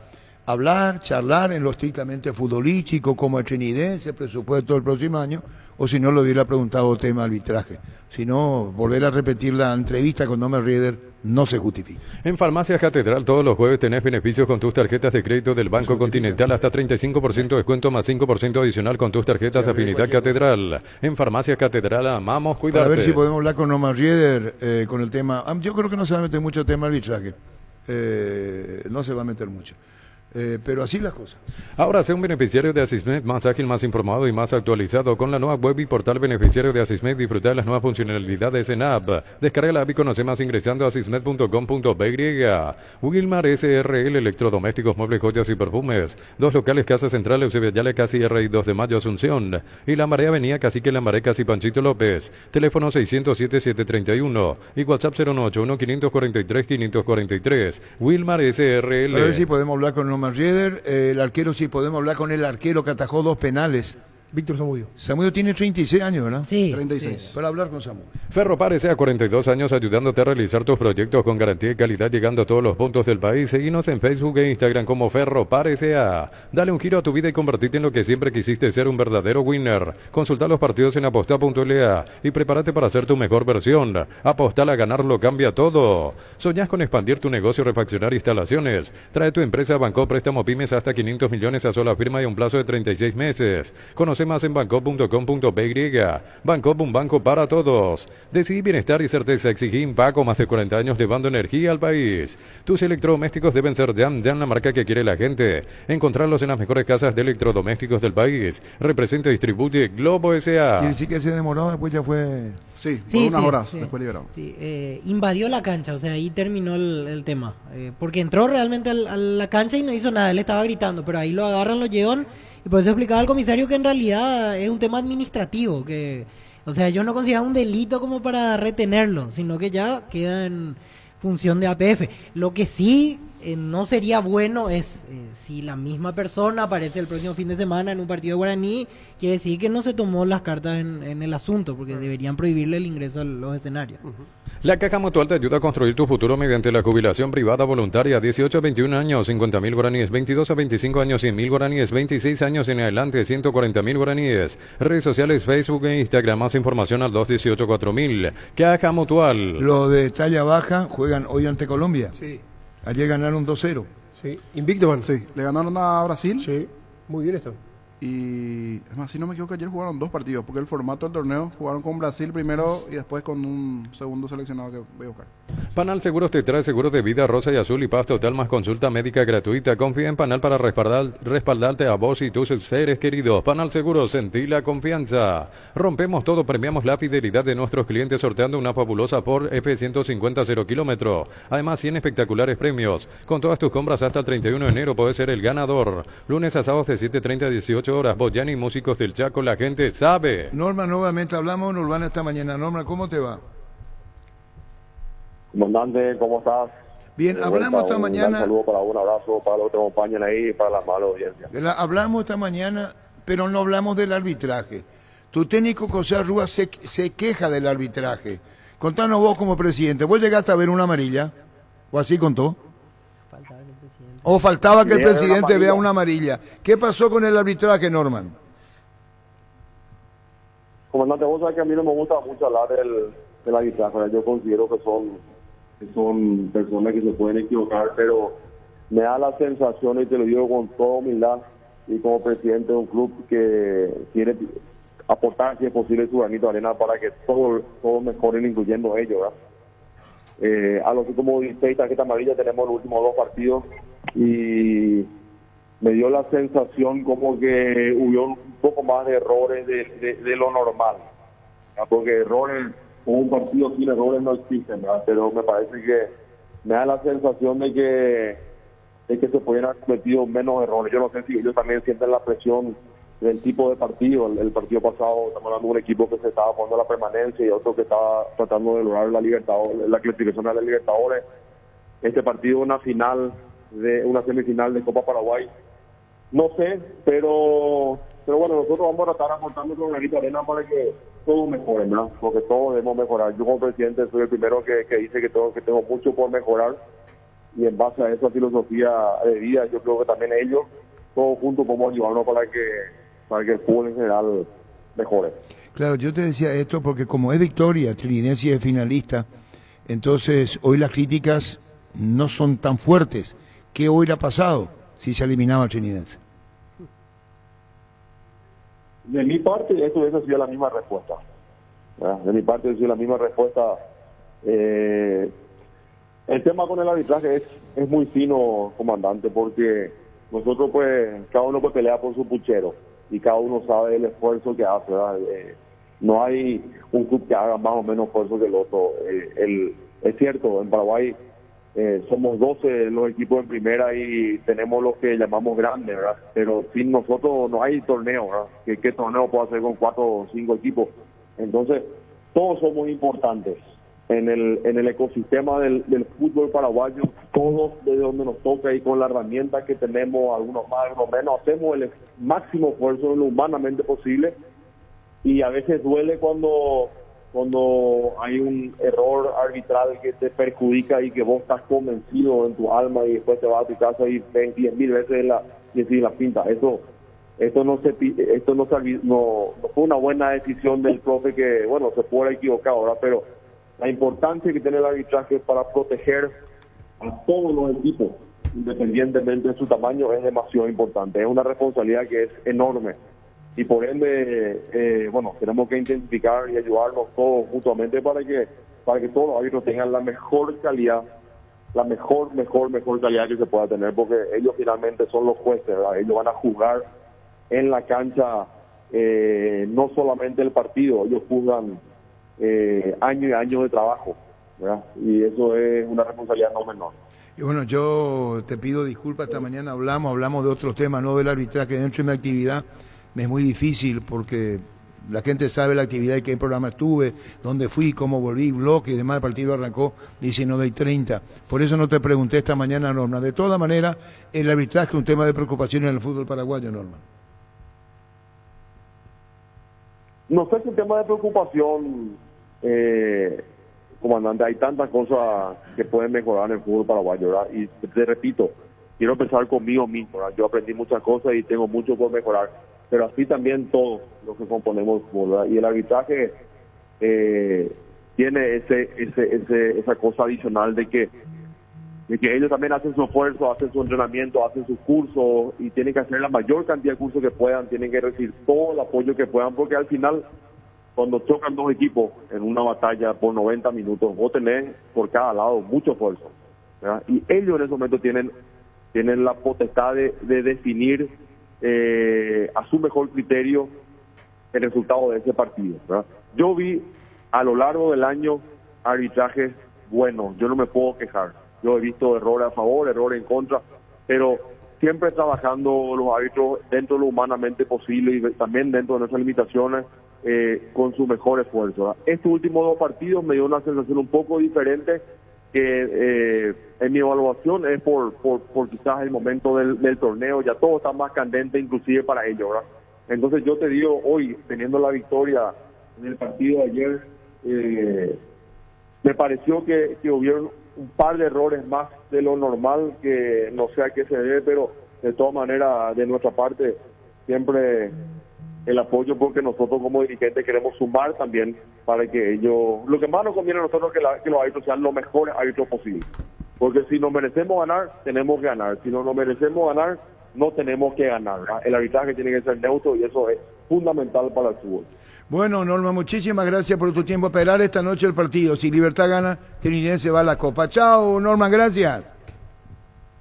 hablar, charlar en lo estrictamente futbolístico, como el trinidense, el presupuesto del próximo año, o si no le hubiera preguntado tema arbitraje. Si no, volver a repetir la entrevista con Norman Rieder no se justifica. En Farmacias Catedral todos los jueves tenés beneficios con tus tarjetas de crédito del Banco Continental, hasta 35% de descuento más 5% adicional con tus tarjetas Afinidad Catedral. En Farmacias Catedral amamos cuidarte. A ver si podemos hablar con Norman Rieder con el tema. Yo creo que no se va a meter mucho tema arbitraje. No se va a meter mucho. Pero así las cosas. Ahora sé un beneficiario de Asismed más ágil, más informado y más actualizado. Con la nueva web y portal beneficiario de Asismed, disfruta de las nuevas funcionalidades en app. Descarga la app y conoce más ingresando a asismed.com.py. Wilmar SRL, electrodomésticos, muebles, joyas y perfumes. 2 locales, Casa Central, Eusebio Yale, Casi R y 2 de Mayo, Asunción. Y La Marea, Avenida Cacique Lambaré, Casi Panchito López. Teléfono 607-731 y WhatsApp 091-543-543. Wilmar SRL. A ver si podemos hablar con Rieder, el arquero, si podemos hablar con el arquero que atajó 2 penales. Víctor Zamudio. Zamudio tiene 36 años, ¿verdad? Sí. 36. Sí. Para hablar con Zamudio. Ferropar S.A. 42 años ayudándote a realizar tus proyectos con garantía y calidad, llegando a todos los puntos del país. Seguinos en Facebook e Instagram como Ferropar S.A. Dale un giro a tu vida y convertirte en lo que siempre quisiste ser, un verdadero winner. Consulta los partidos en aposta.la y prepárate para ser tu mejor versión. Apostar a ganarlo cambia todo. ¿Soñás con expandir tu negocio, refaccionar instalaciones? Trae tu empresa a Banco Préstamo Pymes hasta 500 millones a sola firma y un plazo de 36 meses. Conoce más en bancop.com.py. Bancop, un banco para todos. Decidí bienestar y certeza. Exigí Impaco, más de 40 años llevando energía al país. Tus electrodomésticos deben ser Jam, la marca que quiere la gente. Encontrarlos en las mejores casas de electrodomésticos del país. Representa y distribuye Globo S.A. Quiere decir que se demoró, después ya fue... Sí, por unas horas después liberado. Sí, invadió la cancha, o sea, ahí terminó el tema. Porque entró realmente a la cancha y no hizo nada, él estaba gritando, pero ahí lo agarran, lo llevan. Y por eso explicaba al comisario que en realidad es un tema administrativo, que, o sea, yo no considero un delito como para retenerlo, sino que ya queda en función de APF. Lo que sí no sería bueno es si la misma persona aparece el próximo fin de semana en un partido de Guaraní, quiere decir que no se tomó las cartas en el asunto, porque deberían prohibirle el ingreso a los escenarios. La Caja Mutual te ayuda a construir tu futuro mediante la jubilación privada voluntaria. 18 a 21 años, 50.000 guaraníes. 22 a 25 años, 100.000 guaraníes. 26 años en adelante, 140.000 guaraníes. Redes sociales, Facebook e Instagram. Más información al 218-4000. Caja Mutual. Los de talla baja juegan hoy ante Colombia. Sí. Ayer ganaron 2-0. Sí. Invicto van. Sí, le ganaron a Brasil. Sí. Muy bien esto. Y es más, si no me equivoco, ayer jugaron 2 partidos, porque el formato del torneo jugaron con Brasil primero y después con un segundo seleccionado que voy a buscar. Panal Seguros te trae seguros de vida, rosa y azul y paz total, más consulta médica gratuita. Confía en Panal para respaldarte a vos y tus seres queridos. Panal Seguros, sentí la confianza. Rompemos todo, premiamos la fidelidad de nuestros clientes sorteando una fabulosa Ford F-150 0 kilómetro. Además, 100 espectaculares premios. Con todas tus compras hasta el 31 de enero podés ser el ganador. Lunes a sábados de 7:30 a 18 horas. Boyani, músicos del Chaco, la gente sabe. Norma, nuevamente hablamos en Urbana esta mañana. Norma, ¿cómo te va? Comandante, ¿cómo estás? Bien, hablamos esta mañana. Un saludo, un abrazo para los que te acompañan ahí y para la mala audiencia. Hablamos esta mañana, pero no hablamos del arbitraje. Tu técnico José Arrúa se queja del arbitraje. Contanos vos como presidente, ¿vos llegaste a ver una amarilla? ¿O así contó? ¿O faltaba que el presidente vea una amarilla? ¿Qué pasó con el arbitraje, Norman? Comandante, vos sabés que a mí no me gusta mucho hablar del arbitraje. Yo considero que son personas que se pueden equivocar, pero me da la sensación, y te lo digo con toda humildad, y como presidente de un club que quiere aportar, si es posible, su granito de arena para que todos mejoren, incluyendo ellos, ¿verdad? A los que como 16 tarjetas amarillas tenemos los últimos 2 partidos y me dio la sensación como que hubo un poco más de errores de lo normal, ¿verdad? Porque errores, un partido sin errores no existen, ¿verdad? Pero me parece que me da la sensación de que se podían haber cometido menos errores. Yo no sé si ellos también sienten la presión del tipo de partido. El partido pasado estamos hablando de un equipo que se estaba jugando la permanencia y otro que estaba tratando de lograr la clasificación a la Libertadores. Este partido una semifinal de Copa Paraguay. No sé, pero bueno, nosotros vamos a tratar de aportarnos con granito de arena para que todo mejore, ¿no? Porque todos debemos mejorar. Yo como presidente soy el primero que dice que tengo mucho por mejorar, y en base a esa filosofía de vida yo creo que también ellos, todos juntos, podemos ayudarnos para que el fútbol en general mejore. Claro, yo te decía esto porque como es victoria, Trinense es finalista, entonces hoy las críticas no son tan fuertes. ¿Qué hubiera pasado si se eliminaba el Trinense? De mi parte, esto hubiese sido la misma respuesta. ¿Verdad? De mi parte, hubiese sido la misma respuesta. El tema con el arbitraje es muy fino, comandante, porque nosotros, pues, cada uno puede pelear por su puchero y cada uno sabe el esfuerzo que hace, ¿verdad? No hay un club que haga más o menos esfuerzo que el otro. Es cierto, en Paraguay somos 12 los equipos en primera y tenemos los que llamamos grandes, ¿verdad? Pero sin nosotros no hay torneo, ¿verdad? ¿Qué torneo puedo hacer con 4 o 5 equipos? Entonces, todos somos importantes en el ecosistema del fútbol paraguayo. Todos, de donde nos toca y con la herramienta que tenemos, algunos más, algunos menos, hacemos el máximo esfuerzo en lo humanamente posible, y a veces duele cuando hay un error arbitral que te perjudica y que vos estás convencido en tu alma y después te vas a tu casa y ves 10.000 veces la pinta. Esto no fue una buena decisión del profe, que bueno, se puede haber equivocado, ¿verdad? Pero la importancia que tiene el arbitraje para proteger a todos los equipos, independientemente de su tamaño, es demasiado importante. Es una responsabilidad que es enorme. Y por ende, bueno, tenemos que identificar y ayudarnos todos mutuamente para que todos los árbitros tengan la mejor calidad, la mejor calidad que se pueda tener, porque ellos finalmente son los jueces, ¿verdad? Ellos van a juzgar en la cancha no solamente el partido, ellos juzgan años y años de trabajo, ¿verdad? Y eso es una responsabilidad no menor. Y bueno, yo te pido disculpas, esta mañana hablamos de otros temas, no del arbitraje. Dentro de mi actividad me es muy difícil porque la gente sabe la actividad y qué programa estuve, dónde fui, cómo volví, bloque y demás. El partido arrancó 19:30. Por eso no te pregunté esta mañana, Norma. De todas maneras, el arbitraje es un tema de preocupación en el fútbol paraguayo, Norma. No sé si es un tema de preocupación, comandante. Hay tantas cosas que pueden mejorar en el fútbol paraguayo, ¿verdad? Y te repito, quiero empezar conmigo mismo, ¿verdad? Yo aprendí muchas cosas y tengo mucho por mejorar, pero así también todos los que componemos el fútbol, ¿verdad? Y el arbitraje tiene esa cosa adicional de que ellos también hacen su esfuerzo, hacen su entrenamiento, hacen sus cursos, y tienen que hacer la mayor cantidad de cursos que puedan, tienen que recibir todo el apoyo que puedan, porque al final, cuando chocan dos equipos en una batalla por 90 minutos, vos tenés por cada lado mucho esfuerzo, ¿verdad? Y ellos en ese momento tienen la potestad de definir a su mejor criterio el resultado de ese partido, ¿verdad? Yo vi a lo largo del año arbitrajes buenos, yo no me puedo quejar. Yo he visto errores a favor, errores en contra, pero siempre trabajando los árbitros dentro de lo humanamente posible y también dentro de nuestras limitaciones, con su mejor esfuerzo, ¿verdad? Estos últimos 2 partidos me dio una sensación un poco diferente, que en mi evaluación es por quizás el momento del torneo. Ya todo está más candente, inclusive para ellos, ¿verdad? Entonces yo te digo, hoy, teniendo la victoria en el partido de ayer, me pareció que hubieron un par de errores más de lo normal, que no sé a qué se debe, pero de todas maneras, de nuestra parte, siempre el apoyo, porque nosotros como dirigentes queremos sumar también para que ellos, lo que más nos conviene a nosotros es que los árbitros sean los mejores árbitros posibles, porque si nos merecemos ganar, tenemos que ganar, si no nos merecemos ganar, no tenemos que ganar, ¿verdad? El arbitraje tiene que ser neutro y eso es fundamental para el fútbol. Bueno, Norma, muchísimas gracias por tu tiempo. Esperar esta noche el partido. Si Libertad gana, Trinense va a la Copa. Chao, Norma, gracias.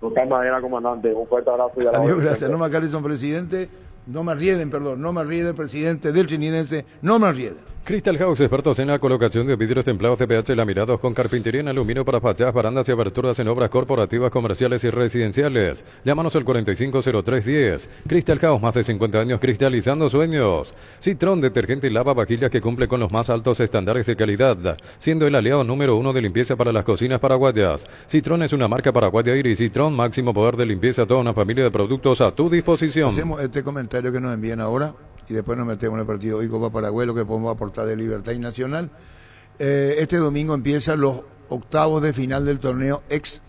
Tocar madera, comandante. Un fuerte abrazo y a la Adiós, orden. gracias. Norma Carlson, presidente. Norma Rieden, presidente del Trininense. Norma Rieden. Crystal House, expertos en la colocación de vidrios templados CPH laminados con carpintería en aluminio para fachadas, barandas y aberturas en obras corporativas, comerciales y residenciales. Llámanos al 450310. Crystal House, más de 50 años cristalizando sueños. Citrón, detergente y lavavajillas que cumple con los más altos estándares de calidad, siendo el aliado número 1 de limpieza para las cocinas paraguayas. Citrón es una marca paraguaya Iris. Citrón, máximo poder de limpieza, toda una familia de productos a tu disposición. Hacemos este comentario que nos envían ahora y después nos metemos en el partido hoy Copa Paraguay, lo que podemos aportar de Libertad y Nacional. Este domingo empiezan los octavos de final del torneo ex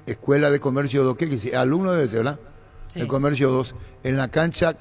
Escuela de Comercio 2, ¿qué dice? Alumno debe ser, ¿verdad? Sí. El Comercio 2, en la cancha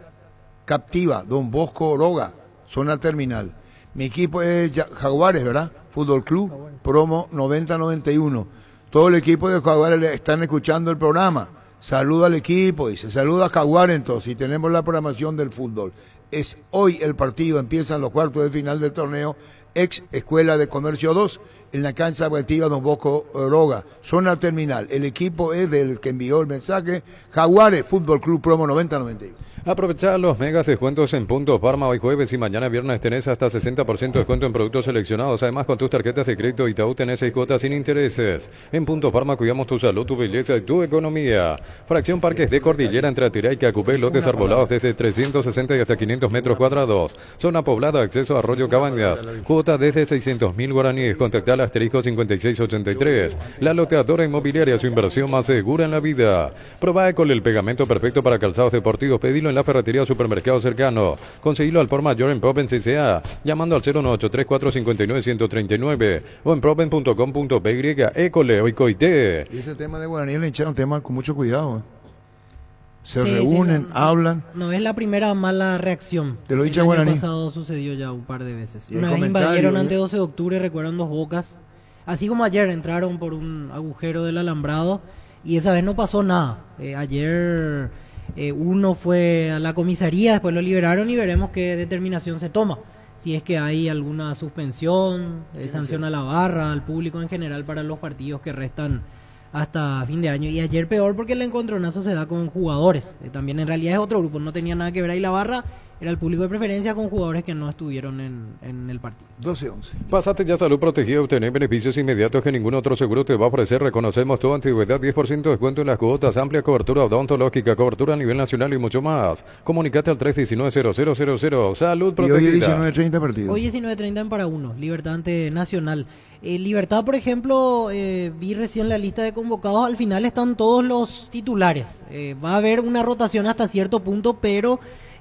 captiva, Don Bosco Oroga, zona terminal. Mi equipo es Jaguares, ¿verdad? Fútbol Club, promo 90-91. Todo el equipo de Jaguares están escuchando el programa. Saluda al equipo, dice, saluda a Jaguares entonces, y tenemos la programación del fútbol. Es hoy el partido, empiezan los cuartos de final del torneo, ex Escuela de Comercio 2, en la cancha activa Don Bosco Roga, zona terminal. El equipo es del que envió el mensaje, Jaguares Fútbol Club promo 90-91. Aprovecha los megas descuentos en Punto Parma hoy jueves y mañana viernes tenés hasta 60% de descuento en productos seleccionados. Además, con tus tarjetas de crédito Itaú tenés 6 cuotas sin intereses. En Punto Parma cuidamos tu salud, tu belleza y tu economía. Fracción Parques de Cordillera entre Atirá y Cacupé, lotes arbolados desde 360 y hasta 500 metros cuadrados. Zona poblada, acceso a Arroyo Cabañas. Cuota desde 600.000 guaraníes. Contacta al asterisco 5683. La loteadora inmobiliaria, su inversión más segura en la vida. Probá con el pegamento perfecto para calzados deportivos. Pedilo en la ferretería o supermercado cercano. Conseguilo al por mayor en Proven CCA, llamando al 0983459-139 o en proven.com.py. École, oicoité. Y ese tema de Guaraní le echaron tema con mucho cuidado. Se Sí, reúnen, sí, hablan. No es la primera mala reacción. Te lo El hincha año Guaraní. pasado sucedió ya un par de veces. Y hay Una vez comentarios, invadieron ¿eh? ante 12 de octubre, recuerdan Dos Bocas. Así como ayer entraron por un agujero del alambrado y esa vez no pasó nada. Ayer uno fue a la comisaría, después lo liberaron y veremos qué determinación se toma. Si es que hay alguna suspensión, sanción a la barra, al público en general para los partidos que restan hasta fin de año. Y ayer peor porque el encontronazo se da con jugadores. También en realidad es otro grupo, no tenía nada que ver ahí la barra, era el público de preferencia con jugadores que no estuvieron en el partido. 12-11. Pásate ya Salud Protegida, obtener beneficios inmediatos que ningún otro seguro te va a ofrecer. Reconocemos tu antigüedad, 10% de descuento en las cuotas, amplia cobertura odontológica, cobertura a nivel nacional y mucho más. Comunicate al 319-0000. Salud Y hoy es Protegida. 19:30 partido. Hoy 19:30 en Paraguno, Libertad ante Nacional. Libertad, por ejemplo, vi recién la lista de convocados, al final están todos los titulares. Va a haber una rotación hasta cierto punto, pero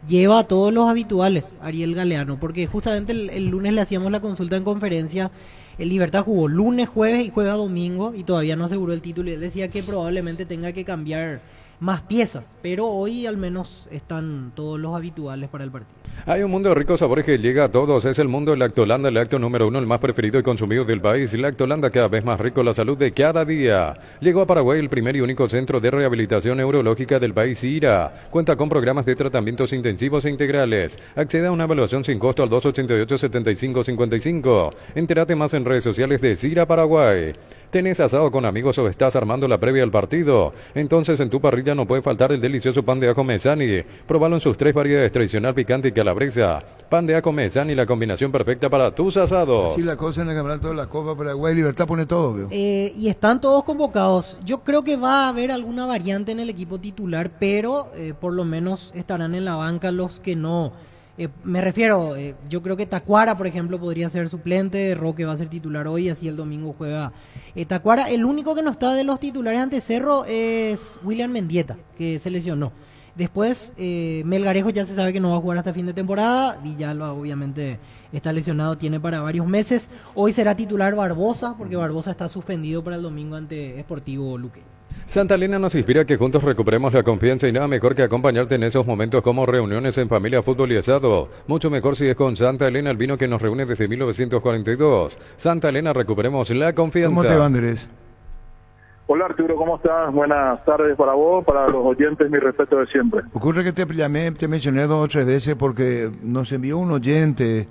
lleva a todos los habituales, Ariel Galeano, porque justamente el lunes le hacíamos la consulta en conferencia. El Libertad jugó lunes, jueves y juega domingo y todavía no aseguró el título, y él decía que probablemente tenga que cambiar más piezas, pero hoy al menos están todos los habituales para el partido. Hay un mundo de ricos sabores que llega a todos, es el mundo de Lactolanda, el lácteo número 1, el más preferido y consumido del país. Lactolanda, cada vez más rico, la salud de cada día. Llegó a Paraguay el primer y único centro de rehabilitación neurológica del país, IRA. Cuenta con programas de tratamientos intensivos e integrales. Accede a una evaluación sin costo al 288-7555. Entérate más en redes sociales de CIRA Paraguay. ¿Tenés asado con amigos o estás armando la previa al partido? Entonces en tu parrilla no puede faltar el delicioso pan de ajo Mesani. Probalo en sus 3 variedades, tradicional, picante y calabresa. Pan de ajo Mesani, la combinación perfecta para tus asados. Así la cosa en el campeonato de la Copa Paraguay, Libertad pone todo, veo. Y están todos convocados. Yo creo que va a haber alguna variante en el equipo titular, pero por lo menos estarán en la banca los que no. Me refiero, yo creo que Tacuara, por ejemplo, podría ser suplente, Roque va a ser titular hoy, así el domingo juega Tacuara. El único que no está de los titulares ante Cerro es William Mendieta, que se lesionó. Después, Melgarejo ya se sabe que no va a jugar hasta fin de temporada, Villalba obviamente está lesionado, tiene para varios meses. Hoy será titular Barbosa, porque Barbosa está suspendido para el domingo ante Sportivo Luque. Santa Elena nos inspira a que juntos recuperemos la confianza y nada mejor que acompañarte en esos momentos como reuniones en familia, fútbol y asado. Mucho mejor si es con Santa Elena, el vino que nos reúne desde 1942. Santa Elena, recuperemos la confianza. ¿Cómo te va, Andrés? Hola Arturo, ¿cómo estás? Buenas tardes para vos, para los oyentes, mi respeto de siempre. Ocurre que te llamé, te mencioné 2 o 3 veces porque nos envió un oyente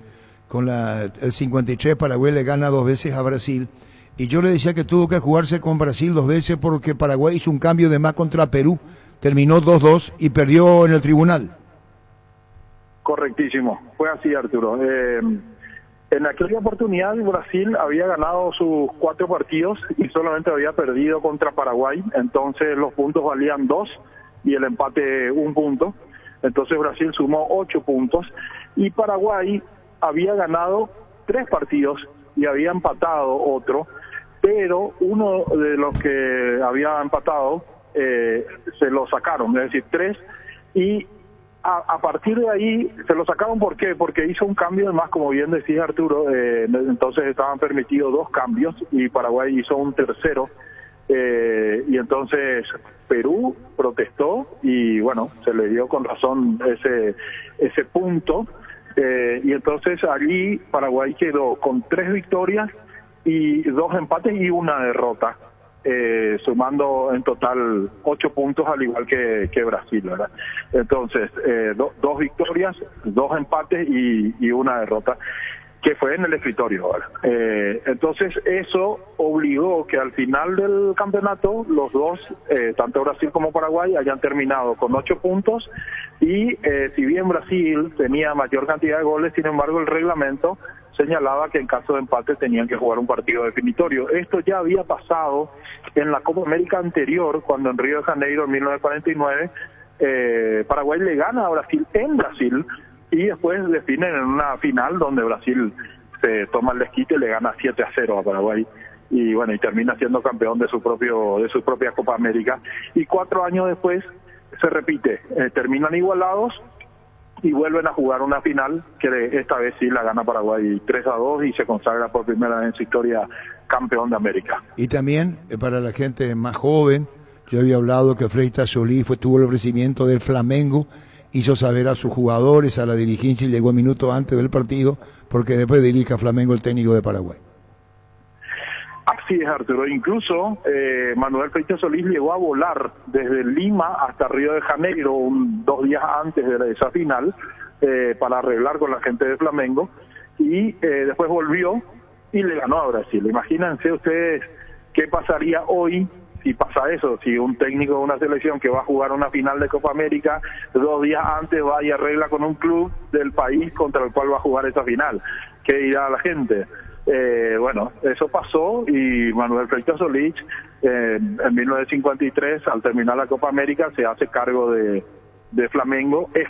con el 53, Paraguay le gana 2 veces a Brasil. Y yo le decía que tuvo que jugarse con Brasil 2 veces porque Paraguay hizo un cambio de más contra Perú. Terminó 2-2 y perdió en el tribunal. Correctísimo, fue así, Arturo. En aquella oportunidad Brasil había ganado sus 4 partidos y solamente había perdido contra Paraguay, entonces los puntos valían 2 y el empate 1 punto. Entonces Brasil sumó 8 puntos y Paraguay había ganado 3 partidos y había empatado otro, pero uno de los que había empatado se lo sacaron, es decir, 3, y a partir de ahí se lo sacaron. ¿Por qué? Porque hizo un cambio de más, como bien decía Arturo, entonces estaban permitidos 2 cambios y Paraguay hizo un tercero, y entonces Perú protestó y bueno, se le dio con razón ese punto, y entonces allí Paraguay quedó con 3 victorias y 2 empates y 1 derrota, sumando en total 8 puntos al igual que Brasil, ¿verdad? Entonces, 2 victorias, 2 empates y 1 derrota, que fue en el escritorio, ¿verdad? Entonces eso obligó que al final del campeonato los dos, tanto Brasil como Paraguay, hayan terminado con 8 puntos y si bien Brasil tenía mayor cantidad de goles, sin embargo el reglamento señalaba que en caso de empate tenían que jugar un partido definitorio. Esto ya había pasado en la Copa América anterior, cuando en Río de Janeiro en 1949 Paraguay le gana a Brasil en Brasil y después definen en una final donde Brasil se toma el desquite y le gana 7-0 a Paraguay y bueno, y termina siendo campeón de su propia Copa América. Y 4 años después se repite, terminan igualados y vuelven a jugar una final que esta vez sí la gana Paraguay 3-2 y se consagra por primera vez en su historia campeón de América. Y también para la gente más joven, yo había hablado que Freitas Solís tuvo el ofrecimiento del Flamengo, hizo saber a sus jugadores, a la dirigencia, y llegó un minuto antes del partido porque después dirige a Flamengo el técnico de Paraguay. Así es, Arturo. Incluso Manuel Freitas Solís llegó a volar desde Lima hasta Río de Janeiro 2 días antes de esa final para arreglar con la gente de Flamengo y después volvió y le ganó a Brasil. Imagínense ustedes qué pasaría hoy si pasa eso, si un técnico de una selección que va a jugar una final de Copa América 2 días antes va y arregla con un club del país contra el cual va a jugar esa final. ¿Qué dirá la gente? Bueno, eso pasó y Manuel Freitas Solís en 1953, al terminar la Copa América, se hace cargo de Flamengo, es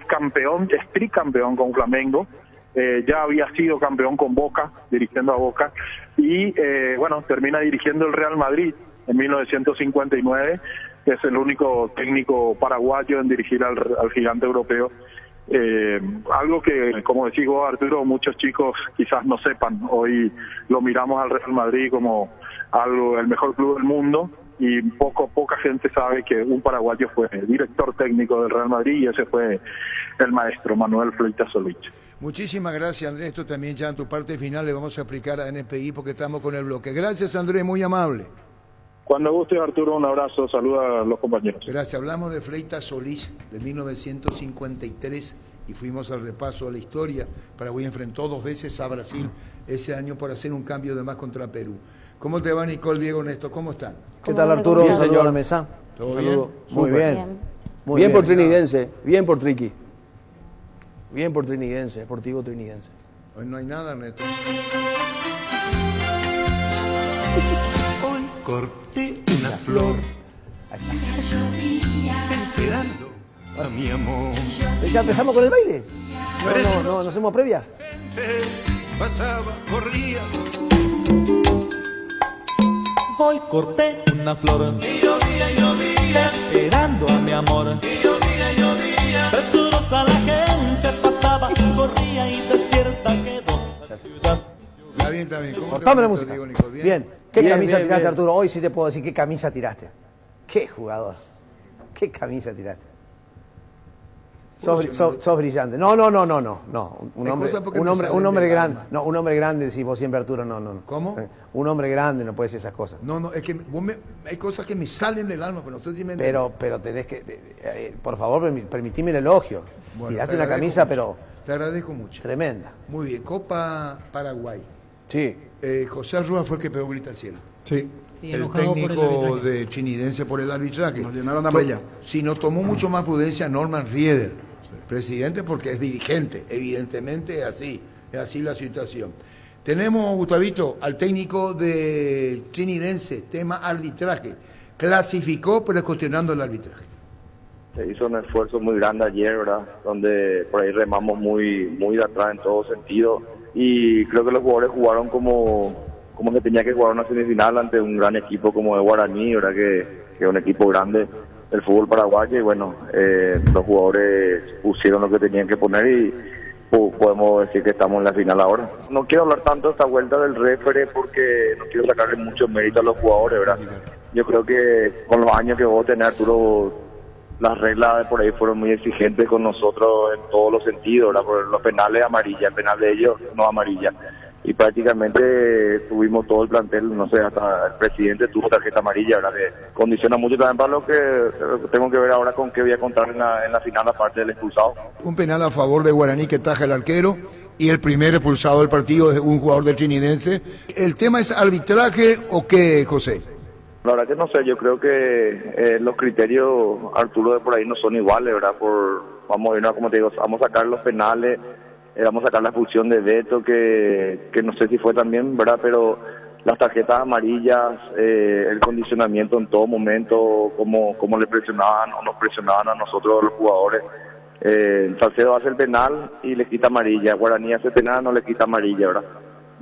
tricampeón con Flamengo, ya había sido campeón con Boca, dirigiendo a Boca, y bueno, termina dirigiendo el Real Madrid en 1959, que es el único técnico paraguayo en dirigir al gigante europeo. Algo que, como decís vos, Arturo, muchos chicos quizás no sepan. Hoy lo miramos al Real Madrid como el mejor club del mundo y poca gente sabe que un paraguayo fue director técnico del Real Madrid y ese fue el maestro Manuel Freitas Solís. Muchísimas gracias, Andrés. Esto también ya en tu parte final le vamos a aplicar a NPI porque estamos con el bloque. Gracias, Andrés, muy amable. Cuando guste, Arturo, un abrazo, saluda a los compañeros. Gracias. Hablamos de Freitas Solís de 1953 y fuimos al repaso de la historia. Paraguay enfrentó 2 veces a Brasil ese año por hacer un cambio de más contra Perú. ¿Cómo te va, Nicole, Diego, Néstor? ¿Cómo están? ¿Qué tal, Arturo? Bien, Saludo a la mesa. ¿Todo bien? Muy bien. Muy bien por Trinidense, bien por Triqui. Bien por Trinidense, Deportivo Trinidense. Hoy no hay nada, Néstor. Hoy corté una flor esperando a mi amor. ¿Ya empezamos con el baile? No hacemos previa. Pasaba, corría. Hoy corté una flor y llovía, esperando a mi amor. Y llovía, presurosa la gente pasaba, corría y desierta quedó la ciudad. Está bien. Cortame la música. Bien. ¿Qué camisa tiraste, Arturo? Hoy sí te puedo decir qué camisa tiraste. Qué jugador. Qué camisa tiraste. Sos brillante. No. Un hombre grande. No, un hombre grande, decís vos siempre, Arturo. No. ¿Cómo? Un hombre grande no puede decir esas cosas. No, es que hay cosas que me salen del alma, pero no sé si me Pero tenés que, por favor, permitime el elogio. Bueno, tiraste una camisa, mucho. pero te agradezco mucho. Tremenda. Muy bien. Copa Paraguay. Sí. José Arrua fue el que pegó grita al cielo. Sí. Sí, El enojado por el técnico arbitraje. de Chinidense por el arbitraje. Nos llenaron de amarilla. Si no tomó mucho más prudencia Norman Rieder, presidente, porque es dirigente, evidentemente es así la situación. Tenemos, Gustavito, al técnico de Chinidense, tema arbitraje. Clasificó, pero cuestionando el arbitraje. Se hizo un esfuerzo muy grande ayer, ¿verdad? Donde por ahí remamos muy de atrás en todo sentido. Y creo que los jugadores jugaron como se tenía que jugar una semifinal ante un gran equipo como de Guaraní, ¿verdad? Que es un equipo grande del fútbol paraguayo. Y bueno, los jugadores pusieron lo que tenían que poner y podemos decir que estamos en la final ahora. No quiero hablar tanto de esta vuelta del refere porque no quiero sacarle mucho mérito a los jugadores, ¿verdad? Yo creo que con los años que vos tenés, Arturo, las reglas de por ahí fueron muy exigentes con nosotros en todos los sentidos, ¿verdad? Por los penales amarilla, el penal de ellos no amarilla. Y prácticamente tuvimos todo el plantel, no sé, hasta el presidente tuvo tarjeta amarilla, ¿verdad? Que condiciona mucho también para lo que tengo que ver ahora con qué voy a contar en la final, aparte del expulsado. Un penal a favor de Guaraní que taja el arquero y el primer expulsado del partido es un jugador del Chinidense. ¿El tema es arbitraje o qué, José? La verdad que no sé, yo creo que los criterios, Arturo, de por ahí no son iguales, ¿verdad? Vamos a irnos, como te digo, vamos a sacar los penales, vamos a sacar la expulsión de Beto, que no sé si fue también, ¿verdad? Pero las tarjetas amarillas, el condicionamiento en todo momento, cómo le presionaban o nos presionaban a nosotros los jugadores. Salcedo hace el penal y le quita amarilla, Guaraní hace el penal, no le quita amarilla, ¿verdad?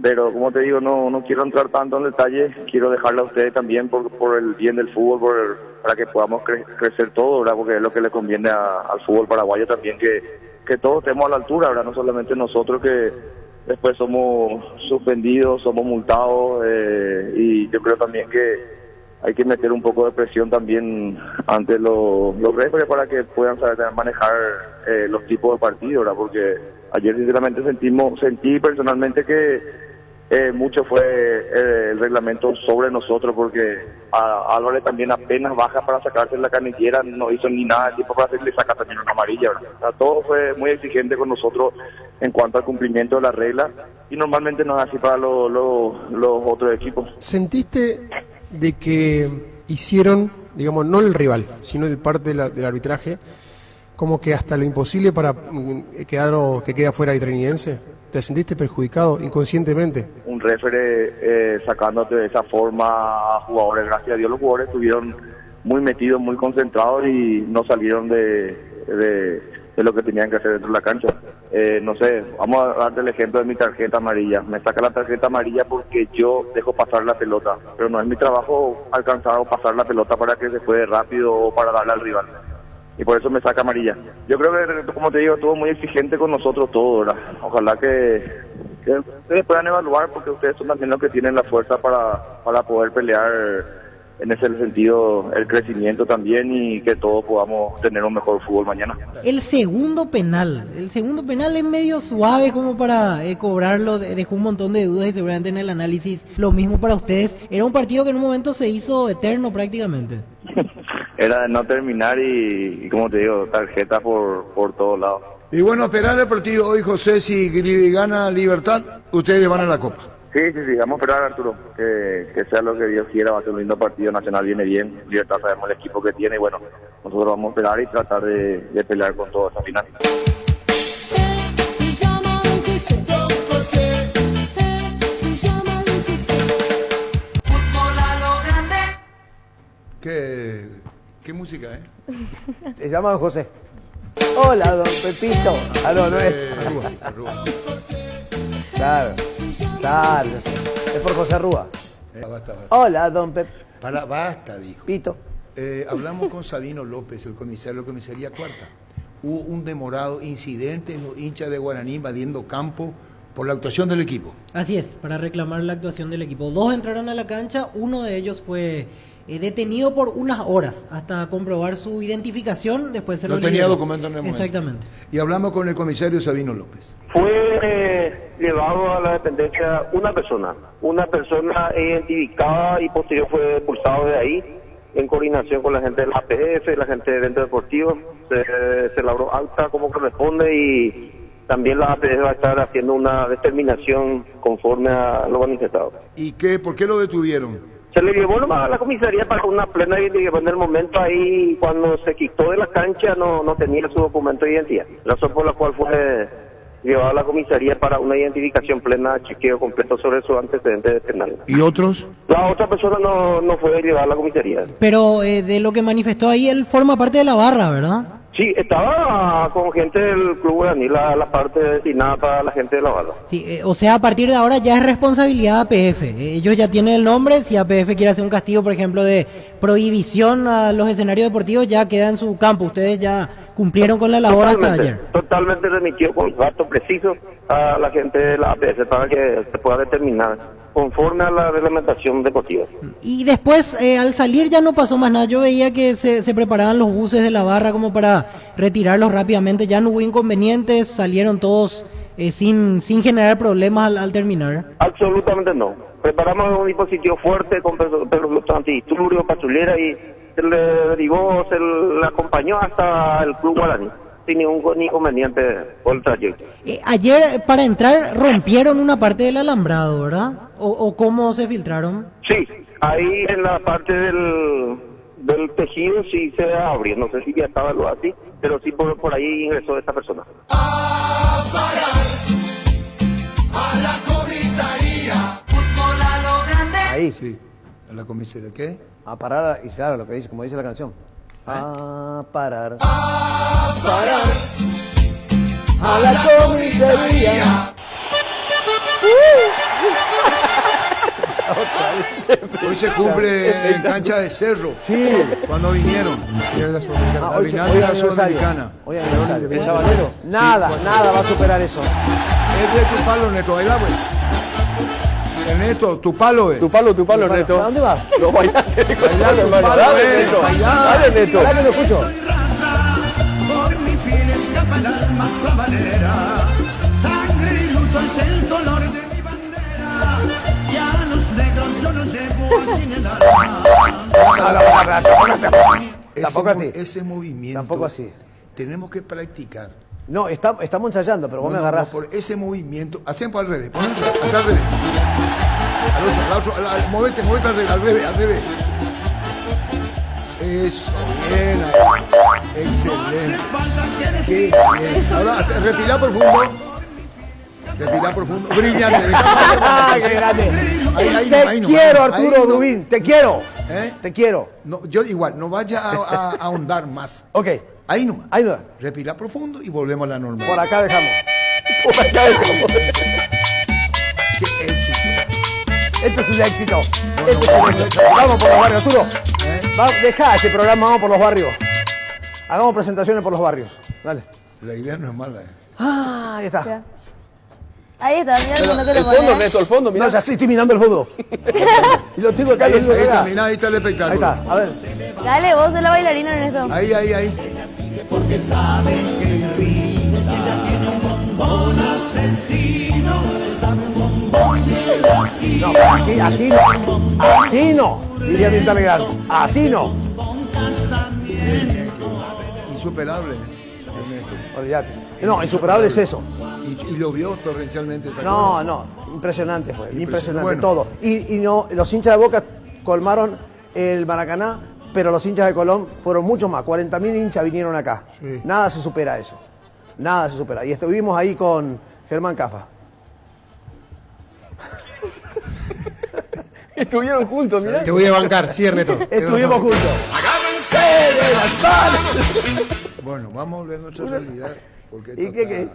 Pero como te digo, no quiero entrar tanto en detalle, quiero dejarle a ustedes también por el bien del fútbol, para que podamos crecer todo, ¿verdad? Porque es lo que le conviene al fútbol paraguayo también, que todos estemos a la altura, ¿verdad? No solamente nosotros que después somos suspendidos, somos multados, y yo creo también que hay que meter un poco de presión también ante los referees para que puedan saber manejar los tipos de partidos, ¿verdad? Porque ayer sinceramente sentí personalmente que mucho fue el reglamento sobre nosotros, porque a Álvarez también apenas baja para sacarse la canillera, no hizo ni nada de tiempo para hacerle sacar también una amarilla, ¿verdad? O sea, todo fue muy exigente con nosotros en cuanto al cumplimiento de la regla, y normalmente no es así para los otros equipos. ¿Sentiste de que hicieron, digamos, no el rival, sino el parte del arbitraje, como que hasta lo imposible para que quede afuera el Trinidense? ¿Te sentiste perjudicado inconscientemente? Un referee sacándote de esa forma a jugadores, gracias a Dios los jugadores estuvieron muy metidos, muy concentrados y no salieron de lo que tenían que hacer dentro de la cancha. No sé, vamos a darte el ejemplo de mi tarjeta amarilla. Me saca la tarjeta amarilla porque yo dejo pasar la pelota, pero no es mi trabajo alcanzar o pasar la pelota para que se juegue rápido o para darle al rival. Y por eso me saca amarilla. Yo creo que, como te digo, estuvo muy exigente con nosotros todo, ¿verdad? Ojalá que ustedes puedan evaluar, porque ustedes son también los que tienen la fuerza para poder pelear en ese sentido el crecimiento también, y que todos podamos tener un mejor fútbol mañana. El segundo penal es medio suave como para cobrarlo, dejó un montón de dudas y seguramente en el análisis lo mismo para ustedes. Era un partido que en un momento se hizo eterno prácticamente. Era de no terminar y como te digo, tarjeta por todos lados. Y bueno, esperar el partido hoy, José, si gana Libertad, ustedes van a la Copa. Sí, vamos a esperar, Arturo, que sea lo que Dios quiera. Va a ser un lindo partido, Nacional viene bien, Libertad sabemos el equipo que tiene, y bueno, nosotros vamos a esperar y tratar de pelear con todo esa final. ¿Qué música, Se llama José. Hola, don Pepito. No, no es. Arrua. Claro. Es por José Arrua. Basta. Hola, don Pepito. Basta, dijo. Pito. Hablamos con Sabino López, el comisario de la comisaría cuarta. Hubo un demorado incidente en los hinchas de Guaraní invadiendo campo por la actuación del equipo. Así es, para reclamar la actuación del equipo. 2 entraron a la cancha, uno de ellos fue detenido por unas horas hasta comprobar su identificación. Después se lo tenía liberó. documento en el momento. Exactamente. Y hablamos con el comisario Sabino López. Fue llevado a la dependencia una persona identificada, y posterior fue expulsado de ahí en coordinación con la gente de la APF, la gente de eventos deportivos. Se elaboró acta como corresponde y también la APS va a estar haciendo una determinación conforme a lo manifestado. ¿Y qué? ¿Por qué lo detuvieron? Se le llevó nomás a la comisaría para una plena identificación. En el momento ahí, cuando se quitó de la cancha, no tenía su documento de identidad. Razón por la cual fue llevado a la comisaría para una identificación plena, chequeo completo sobre sus antecedentes penales. ¿Y otros? La otra persona no fue llevada a la comisaría. Pero de lo que manifestó ahí, él forma parte de la barra, ¿verdad? Sí, estaba con gente del Club Guaraní, la parte destinada para la gente de la barra. Sí, o sea, a partir de ahora ya es responsabilidad de APF. Ellos ya tienen el nombre. Si APF quiere hacer un castigo, por ejemplo, de prohibición a los escenarios deportivos, ya queda en su campo. Ustedes ya cumplieron con la labor hasta ayer. Totalmente remitido con datos precisos a la gente de la APF para que se pueda determinar conforme a la reglamentación deportiva. Y después, al salir ya no pasó más nada. Yo veía que se preparaban los buses de la barra como para retirarlos rápidamente. Ya no hubo inconvenientes, salieron todos sin generar problemas al terminar. Absolutamente no. Preparamos un dispositivo fuerte con los antidisturbios, patrullera, y se le derivó, se le acompañó hasta el Club Guaraní sin ningún inconveniente por el trayecto. Ayer, para entrar, rompieron una parte del alambrado, ¿verdad? ¿O cómo se filtraron? Sí, ahí en la parte del tejido sí se abrió. No sé si ya estaba algo así, pero sí por ahí ingresó esta persona. A parar a la comisaría. Fútbol a lo grande. Ahí. Sí, a la comisaría. ¿Qué? A parar, y claro, lo que dice, como dice la canción. A parar. A parar A la comisaría. Hoy se cumple en cancha de Cerro. Sí. Cuando vinieron. La final de la Sudamericana. Hoy es aniversario. ¿El sabanero? Nada va a superar eso. Es de tu palo, Neto. Baila, pues. Ernesto, tu palo es. Tu palo, Neto. ¿A dónde vas? No, bailate con tu Bailate, palo, palo, dale, Neto. Dale, Neto. Dale, lo escucho. Por mi fiel escapa el alma sabanera. Sangre y luto es el color de mi bandera. Y a los negros yo los llevo aquí en el alma. Tampoco así. Ese movimiento. Tampoco así. Tenemos que practicar. No, estamos ensayando, pero vos me agarrás. Por ese movimiento. Hacemos al revés. Hasta al revés. Movete al revés. Eso, bien. Excelente. Sí, bien. Ahora, respira profundo. Brillante. ¡Qué grande! Ahí Te quiero, Arturo Rubín, te quiero. Te quiero. No, yo igual, no vaya a ahondar más. Ok. Ahí nomás. Ahí no. Respira profundo y volvemos a la normal. Por acá dejamos. Qué éxito. Esto es un éxito. Vamos por los barrios, Arturo. Deja ese programa, vamos por los barrios. Hagamos presentaciones por los barrios. Dale. La idea no es mala. Ahí está. Ahí está, mira el fondo que le El fondo, pone. Neto, el fondo, mira. No, ya sí, estoy mirando el fútbol. Y lo tengo acá. Ahí está el espectáculo. Ahí está, a ver. Dale, vos sos la bailarina, Ernesto. Ahí. Porque saben que ríe, que ella tiene un bombón asesino. Sabe un bombón de No, así no, diría Mirta Legrand. Así no. Insuperable. Olvídate. No, insuperable es eso. Y lo vio torrencialmente. No, impresionante fue, impresionante bueno. todo. Y no, los hinchas de Boca colmaron el Maracaná, pero los hinchas de Colón fueron muchos más, 40.000 hinchas vinieron acá. Sí. Nada se supera eso, nada se supera. Y estuvimos ahí con Germán Cafa. Estuvieron juntos, mirá. Te voy a bancar, sí, Ernesto. Estuvimos juntos. ¡Agárrense de las manos! Bueno, vamos a volver a nuestra realidad.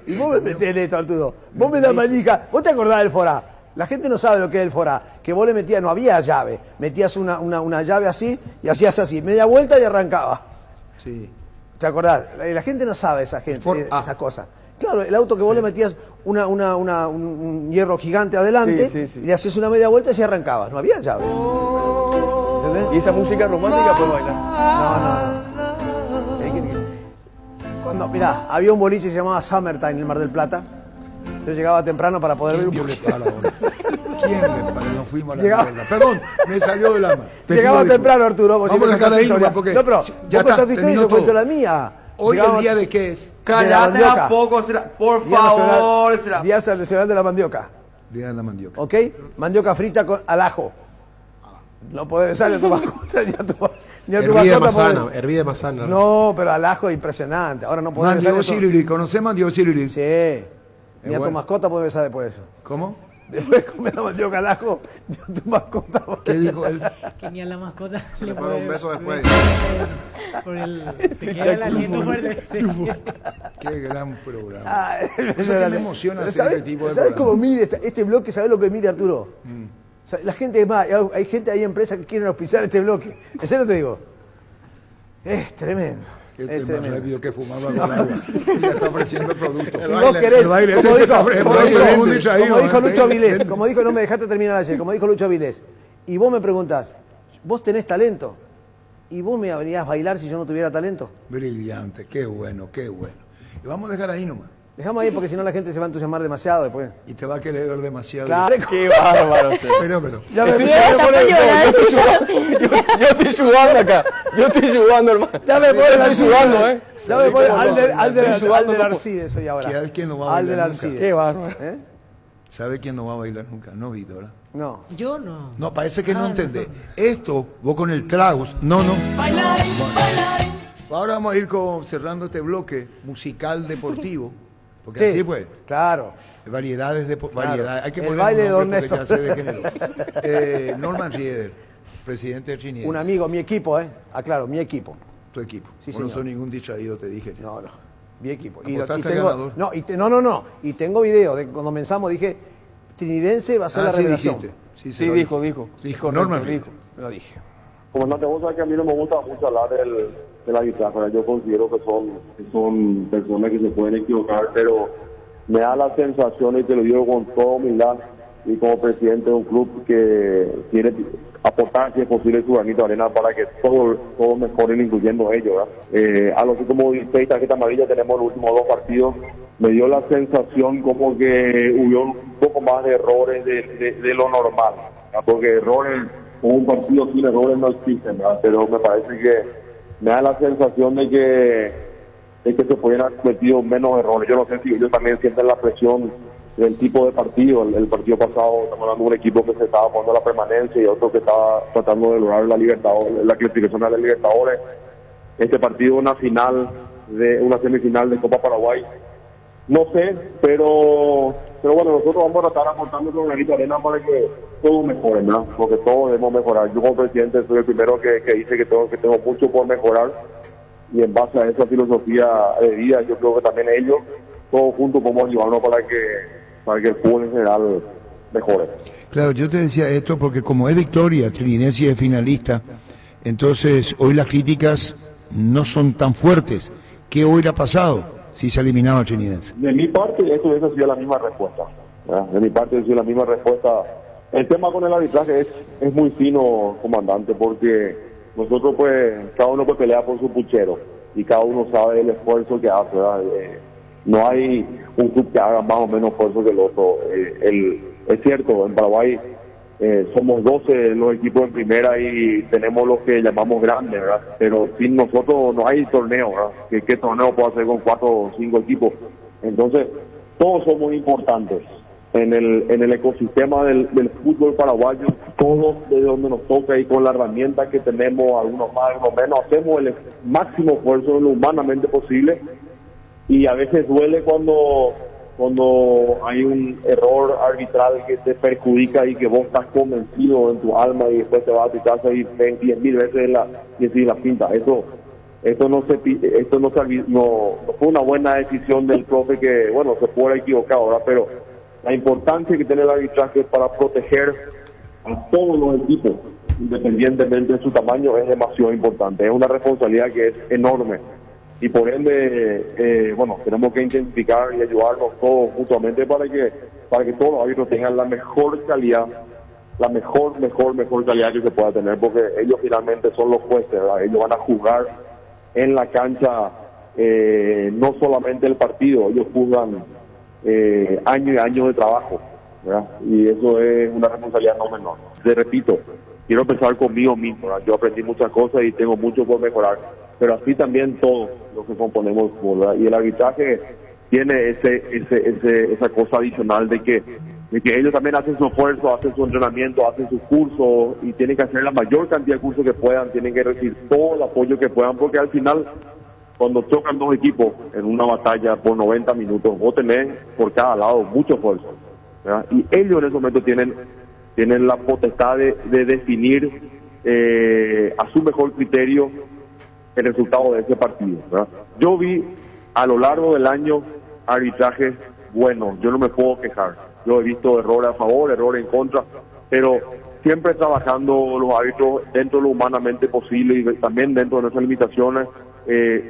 ¿Y vos me metés en esto, Arturo? Vos me das manica. ¿Vos te acordás del forá? La gente no sabe lo que es el forá. Que vos le metías, no había llave. Metías una llave así y hacías así, media vuelta y arrancaba. Sí. ¿Te acordás? La gente no sabe esas cosas. Claro, el auto que vos le metías un hierro gigante adelante y le hacías una media vuelta y se arrancaba. No había llave. ¿Entendés? ¿Y esa música romántica puede bailar? No. Cuando, mirá, había un boliche que se llamaba Summertime en el Mar del Plata. Yo llegaba temprano para poder ver un poquito. ¿Quién le para? No fuimos a la mierda. Perdón, me salió del alma. Llegaba temprano, Arturo. Vamos a dejar ahí, porque no, pero ya vos está, contás tu historia, yo cuento la mía. Hoy digamos, el día de qué es. Cállate a poco, será. Por favor, será. Día Nacional de la Mandioca. Día de la mandioca. ¿Ok? Mandioca frita al ajo. No podés besar a tu mascota ni a tu Hervida de manzana, podés- hervida de manzana. No, pero al ajo es impresionante. Ahora no podés besar Mandioca eso. Siriri, ¿conocés Mandioca Siriri? Sí. Ni a tu bueno. mascota podés besar después de eso. ¿Cómo? Después de comer la mandioca al ajo, ni a tu mascota podés ¿Qué dijo él? Que ni a la mascota le pone un beso después. Por el... Te queda el aliento fuerte. Qué gran programa. Ah, Eso que me emociona hacer ¿Sabes, este tipo de ¿sabes programa. cómo mide este bloque? ¿Sabes lo que mide, Arturo? O sea, la gente, es más, hay gente, hay empresas que quieren auspiciar este bloque. En serio te digo. Es tremendo. Que Es es más tremendo. rápido que fumarlo con agua. Ya está ofreciendo productos. Si vos querés, como dijo Lucho Vende. Avilés, como dijo, no me dejaste terminar ayer, como dijo Lucho Avilés, y vos me preguntás, ¿vos tenés talento? ¿Y vos me habrías bailar si yo no tuviera talento? Brillante, qué bueno, qué bueno. Y vamos a dejar ahí nomás. Dejamos ahí porque si no la gente se va a entusiasmar demasiado después. Y te va a querer ver demasiado. Claro. Qué bárbaro, sí. Pero. Ya me Yo estoy sudando acá. Yo estoy sudando, hermano. Ya me Yo pone estoy sudando, ¿eh? Ya me pone Estoy sudando, Alder no Arcides soy ahora. ¿Sabes quién no va a Alder bailar nunca? Arcides. Qué bárbaro. ¿Eh? ¿Sabe quién no va a bailar nunca? No, Víctor. ¿verdad? No. Yo no. No, parece que no entendés. Esto, vos con el tragos. No. Ahora vamos a ir cerrando este bloque musical deportivo. Porque Sí, así pues. Claro. Variedades de Claro. variedades. Hay que El poner baile de un nombre Don porque ya Néstor. sé de género. Norman Rieder, presidente de Trinidad. Un amigo, mi equipo, aclaro, mi equipo. Tu equipo. Sí, Vos no señor. sos ningún distraído, te dije. No, mi equipo. ¿Apostaste al ganador? No, no. Y tengo video de cuando comenzamos dije, Trinidense va a ser la sí revelación. dijiste. Sí, dijo. Norman dijo. Rieder. Me lo dije. Comandante, vos sabés que a mí no me gusta mucho hablar del arbitraje. Yo considero que son personas que se pueden equivocar, pero me da la sensación, y te lo digo con toda humildad, y como presidente de un club que quiere aportar, si es posible, su granito de arena para que todos mejoren, incluyendo ellos, ¿verdad? A los que como 16 tarjetas amarillas tenemos los últimos 2 partidos, me dio la sensación como que hubo un poco más de errores de lo normal, ¿verdad? Porque errores, un partido sin errores no existen, ¿verdad? Pero me parece que me da la sensación de que se podían haber cometido menos errores. Yo no sé si ellos también sienten la presión del tipo de partido. El partido pasado estamos hablando de un equipo que se estaba poniendo la permanencia y otro que estaba tratando de lograr la clasificación a la Libertadores. Este partido una semifinal de Copa Paraguay. No sé, pero bueno, nosotros vamos a tratar de aportar nuestro granito de arena para que todo mejore, ¿no? Porque todos debemos mejorar. Yo como presidente soy el primero que dice que tengo mucho por mejorar, y en base a esa filosofía de vida yo creo que también ellos, todos juntos, podemos ayudarnos para que el fútbol en general mejore. Claro, yo te decía esto porque como es victoria, Trinidad es finalista, entonces hoy las críticas no son tan fuertes. ¿Qué hubiera pasado si se eliminaba Trinidad? De mi parte, eso hubiese sido la misma respuesta, ¿verdad? De mi parte, hubiese sido la misma respuesta. El tema con el arbitraje es muy fino, comandante, porque nosotros pues, cada uno pues pelea por su puchero y cada uno sabe el esfuerzo que hace, ¿verdad? No hay un club que haga más o menos esfuerzo que el otro. Es cierto, en Paraguay somos 12 los equipos en primera y tenemos los que llamamos grandes, ¿verdad? Pero sin nosotros no hay torneo, ¿verdad? ¿Qué torneo puedo hacer con 4 o 5 equipos? Entonces, todos somos importantes en el ecosistema del fútbol paraguayo. Todos de donde nos toca y con la herramienta que tenemos, algunos más, algunos menos, hacemos el máximo esfuerzo en lo humanamente posible, y a veces duele cuando hay un error arbitral que te perjudica y que vos estás convencido en tu alma y después te vas a tu casa y ven 10.000 veces la pinta. Esto no fue una buena decisión del profe, que bueno, se puede haber equivocado, ¿verdad? Pero la importancia que tiene el arbitraje para proteger a todos los equipos, independientemente de su tamaño, es demasiado importante. Es una responsabilidad que es enorme. Y por ende, bueno, tenemos que intensificar y ayudarnos todos mutuamente para que todos los árbitros tengan la mejor calidad, la mejor calidad que se pueda tener, porque ellos finalmente son los jueces, ¿verdad? Ellos van a jugar en la cancha no solamente el partido, ellos juzgan años y años de trabajo, ¿verdad? Y eso es una responsabilidad no menor. Te repito, quiero empezar conmigo mismo, ¿verdad? Yo aprendí muchas cosas y tengo mucho por mejorar, pero así también todos los que componemos el fútbol, ¿verdad? Y el arbitraje tiene esa cosa adicional de que ellos también hacen su esfuerzo, hacen su entrenamiento, hacen sus cursos y tienen que hacer la mayor cantidad de cursos que puedan, tienen que recibir todo el apoyo que puedan, porque al final, cuando chocan dos equipos en una batalla por 90 minutos, vos tenés por cada lado mucho esfuerzo, ¿verdad? Y ellos en ese momento tienen la potestad de definir a su mejor criterio el resultado de ese partido, ¿verdad? Yo vi a lo largo del año arbitrajes buenos, yo no me puedo quejar. Yo he visto errores a favor, errores en contra, pero siempre trabajando los árbitros dentro de lo humanamente posible y también dentro de nuestras limitaciones,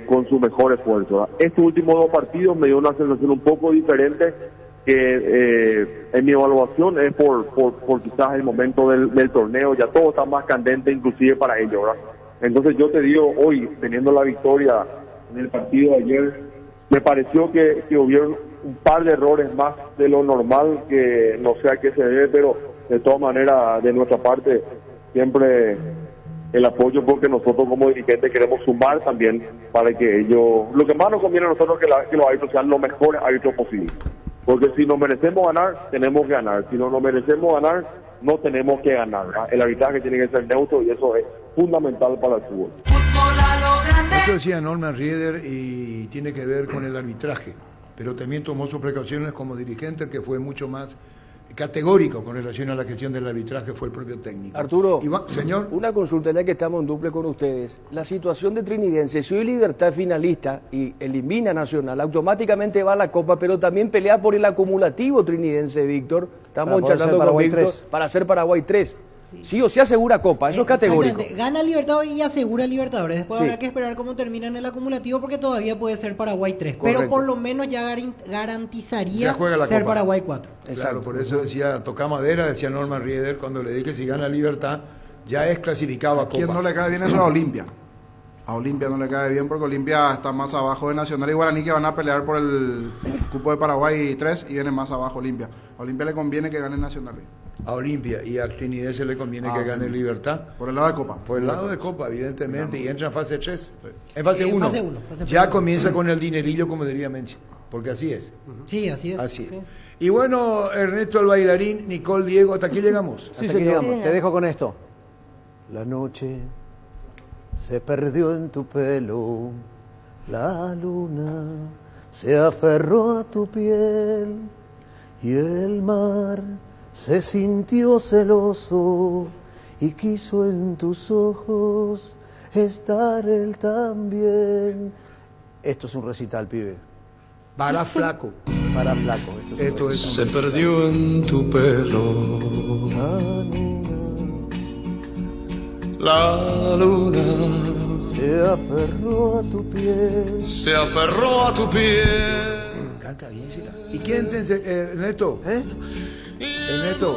con su mejor esfuerzo, ¿verdad? Estos últimos dos partidos me dio una sensación un poco diferente, que en mi evaluación es por quizás el momento del torneo, ya todo está más candente inclusive para ellos, ¿verdad? Entonces yo te digo, hoy, teniendo la victoria en el partido de ayer, me pareció que hubieron un par de errores más de lo normal, que no sé a qué se debe, pero de todas maneras, de nuestra parte, siempre el apoyo, porque nosotros como dirigentes queremos sumar también para que ellos, lo que más nos conviene a nosotros es que los árbitros sean los mejores árbitros posibles, porque si nos merecemos ganar, tenemos que ganar, si no nos merecemos ganar, no tenemos que ganar, ¿verdad? El arbitraje tiene que ser neutro y eso es fundamental para el fútbol. Esto decía Norman Rieder y tiene que ver con el arbitraje, pero también tomó sus precauciones como dirigente, el que fue mucho más categórico con relación a la gestión del arbitraje fue el propio técnico. Arturo, señor, una consulta ya que estamos en duple con ustedes. La situación de Trinidense, si hoy Libertad es finalista y elimina Nacional, automáticamente va a la Copa, pero también pelea por el acumulativo Trinidense, Víctor. Estamos charlando con Víctor para hacer Paraguay 3. Sí o sí asegura Copa, eso es categórico. Gana Libertadores y asegura Libertadores. Después habrá que esperar cómo termina en el acumulativo, porque todavía puede ser Paraguay 3. Correcto. Pero por lo menos ya garantizaría ser Copa. Paraguay 4. Claro, por eso decía, toca madera, decía Norman Rieder, cuando le dije si gana Libertad, ya es clasificado a Copa. ¿A quién no le cae bien eso? A Olimpia. A Olimpia no le cae bien porque Olimpia está más abajo de Nacional y Guaraní, que van a pelear por el cupo de Paraguay 3 y viene más abajo Olimpia. A Olimpia le conviene que gane Nacional. A Olimpia y a Trinidense le conviene que gane Libertad. Por el lado de Copa. Por el lado de Copa, evidentemente, y entra en fase 3. Sí. En fase 1. Ya comienza con el dinerillo, como diría Menchi, porque así es. Sí, así es. Así es. Y bueno, Ernesto el bailarín, Nicole, Diego, ¿hasta aquí llegamos? Sí, hasta aquí llegamos. Te dejo con esto. La noche se perdió en tu pelo, la luna se aferró a tu piel y el mar se sintió celoso y quiso en tus ojos estar él también. Esto es un recital, pibe. Para flaco. Para flaco. Esto es se perdió en tu pelo. La luna se aferró a tu piel. Se aferró a tu piel. Canta bien, chica. ¿Y quién Ernesto? Ernesto.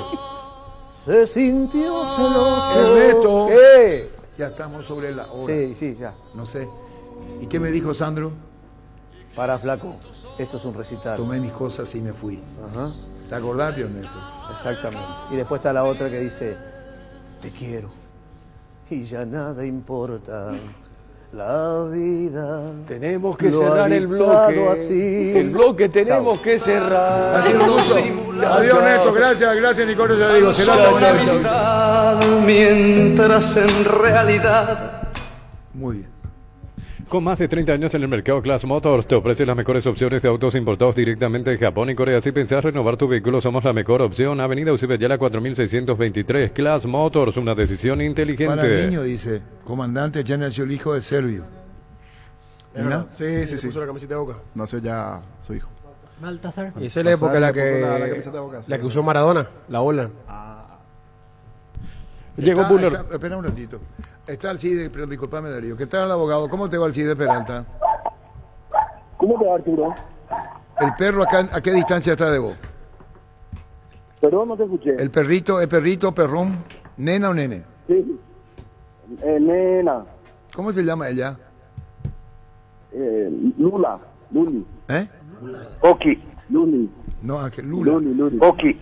Se sintió celoso. Ernesto. ¿Qué? Ya estamos sobre la hora. Sí, ya. No sé. ¿Y qué me dijo Sandro? Para flaco. Esto es un recital. Tomé mis cosas y me fui. Ajá. ¿Te acordás, Ernesto? Exactamente. Y después está la otra que dice, te quiero. Y ya nada importa, la vida. Tenemos que cerrar el bloque. Así. El bloque tenemos que cerrar. Ha sido un gusto. Adiós, Néstor. Gracias, Nicolás. Ya digo, será mientras en realidad. Muy bien. Con más de 30 años en el mercado, Class Motors te ofrece las mejores opciones de autos importados directamente de Japón y Corea. Si pensás renovar tu vehículo, somos la mejor opción. Avenida Ucibeyala 4623. Class Motors, una decisión inteligente. Para el niño, dice, comandante, ya nació el hijo de Servio. ¿No? Sí. Puso la camiseta de Boca. Nació ya su hijo. Baltasar. Y esa es la época la que usó Maradona, la ola. Llegó Buller. Espera un ratito. Está Alcide, pero disculpame, Darío. ¿Qué tal, abogado? ¿Cómo te va, Alcide Peralta? ¿Cómo te va, Arturo? ¿El perro ¿a qué distancia está de vos? Perdón, no te escuché. ¿El perrito, perrón? ¿Nena o nene? Sí. Nena. ¿Cómo se llama ella? Luli. ¿Eh? Oki. Luli. No, Lula. Luli. Oki.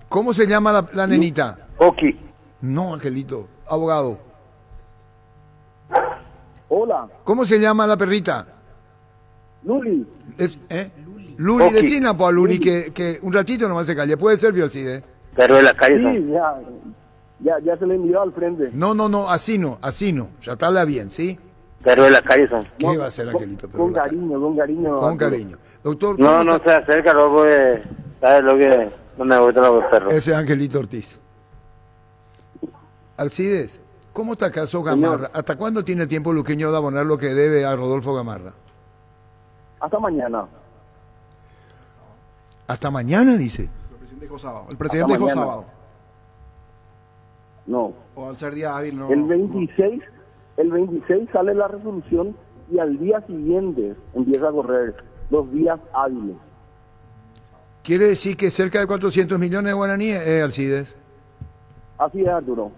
¿Cómo se llama la nenita? Oki. No, Angelito. Abogado. Hola. ¿Cómo se llama la perrita? Luli. Luli, Oki. decina pues a Luli que un ratito nomás se calle. Puede ser, Biocide. Perro de la calle. Sí, ya se le envió al frente. No, así no. Ya está bien, ¿sí? Perro de la calle son. ¿Qué va a hacer, Angelito? Con cariño. Con cariño. Doctor, No se acerca, loco, ¿sabes lo que? No me gustan los perros. Ese es Angelito Ortiz. Alcides, ¿cómo está el caso Gamarra? ¿Hasta cuándo tiene tiempo Luqueño de abonar lo que debe a Rodolfo Gamarra? Hasta mañana. ¿Hasta mañana, dice? El presidente dijo sábado. El presidente dijo sábado. No. O al ser día hábil, no. El 26 sale la resolución y al día siguiente empieza a correr 2 días hábiles. ¿Quiere decir que cerca de 400 millones de guaraníes, Alcides? Así es, Arturo.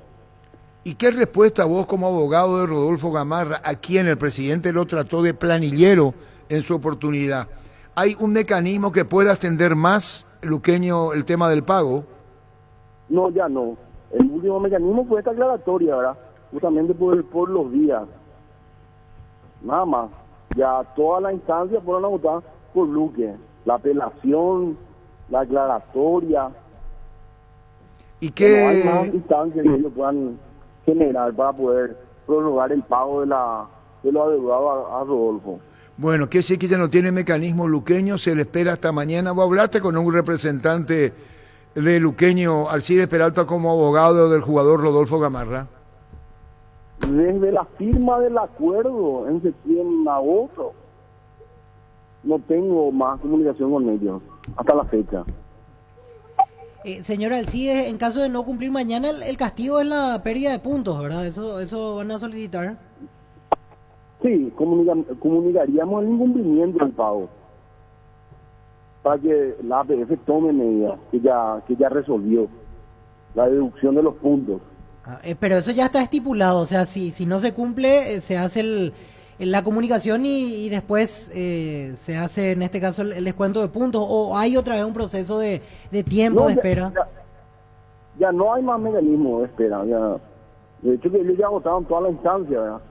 ¿Y qué respuesta vos como abogado de Rodolfo Gamarra, a quien el presidente lo trató de planillero en su oportunidad? ¿Hay un mecanismo que pueda extender más, Luqueño, el tema del pago? No, ya no. El último mecanismo fue esta aclaratoria, ¿verdad? Justamente por los días. Nada más. Ya todas las instancias fueron agotadas por Luque. La apelación, la aclaratoria. ¿Y qué? No hay más instancias que ellos puedan generar para poder prorrogar el pago de los adeudados a Rodolfo. Bueno, que sí que ya no tiene mecanismo Luqueño, se le espera hasta mañana. ¿Vos hablaste con un representante de Luqueño, Alcides Peralta, como abogado del jugador Rodolfo Gamarra? Desde la firma del acuerdo en agosto no tengo más comunicación con ellos hasta la fecha. Señor Alcides, en caso de no cumplir mañana, el castigo es la pérdida de puntos, ¿verdad? Eso van a solicitar. Sí, comunicaríamos el incumplimiento del pago para que la APF tome medidas que ya resolvió la deducción de los puntos. Pero eso ya está estipulado, o sea, si no se cumple, se hace la comunicación y después se hace, en este caso, el descuento de puntos, o hay otra vez un proceso de tiempo de espera. Ya no hay más mecanismo de espera. De hecho, que ellos ya agotaron toda la instancia, ¿verdad?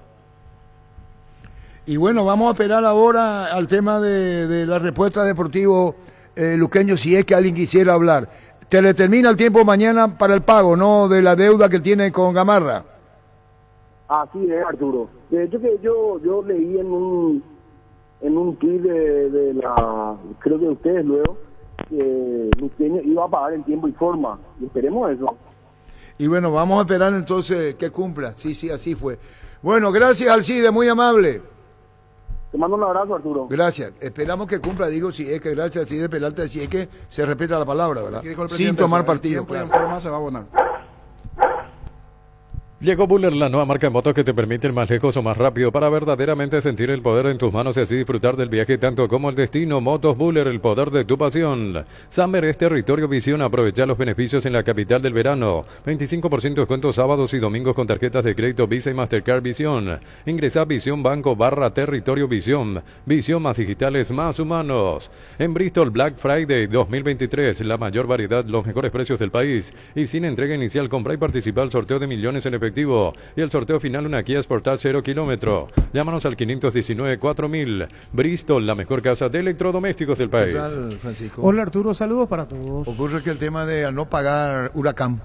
Y bueno, vamos a esperar ahora al tema de la respuesta deportivo Luqueño, si es que alguien quisiera hablar. Te le termina el tiempo mañana para el pago, ¿no?, de la deuda que tiene con Gamarra. Así es, Arturo. De hecho que yo leí en un tweet de la, creo que de ustedes luego, que Luqueño iba a pagar en tiempo y forma. Y esperemos eso. Y bueno, vamos a esperar entonces que cumpla. Sí, así fue. Bueno, gracias Alcide, muy amable. Te mando un abrazo, Arturo. Gracias. Esperamos que cumpla, digo, si es que gracias Alcide Peralta, si es que se respeta la palabra, ¿verdad? Sin tomar partido. Claro. En forma se va a abonar. Llegó Buller, la nueva marca de motos que te permite ir más lejos o más rápido para verdaderamente sentir el poder en tus manos y así disfrutar del viaje tanto como el destino. Motos Buller, el poder de tu pasión. Summer es territorio Visión. Aprovecha los beneficios en la capital del verano. 25% descuento sábados y domingos con tarjetas de crédito Visa y Mastercard Visión. Ingresa a Visión Banco /territorio Visión. Visión, más digitales, más humanos. En Bristol Black Friday 2023, la mayor variedad, los mejores precios del país y sin entrega inicial. Compra y participa al sorteo de millones en efectivo. Y el sorteo final una Kia Sportage 0 kilómetro. Llámanos al 519-4000. Bristol, la mejor casa de electrodomésticos del país. ¿Qué tal, Francisco? Hola Arturo, saludos para todos. Ocurre que el tema de al no pagar Huracán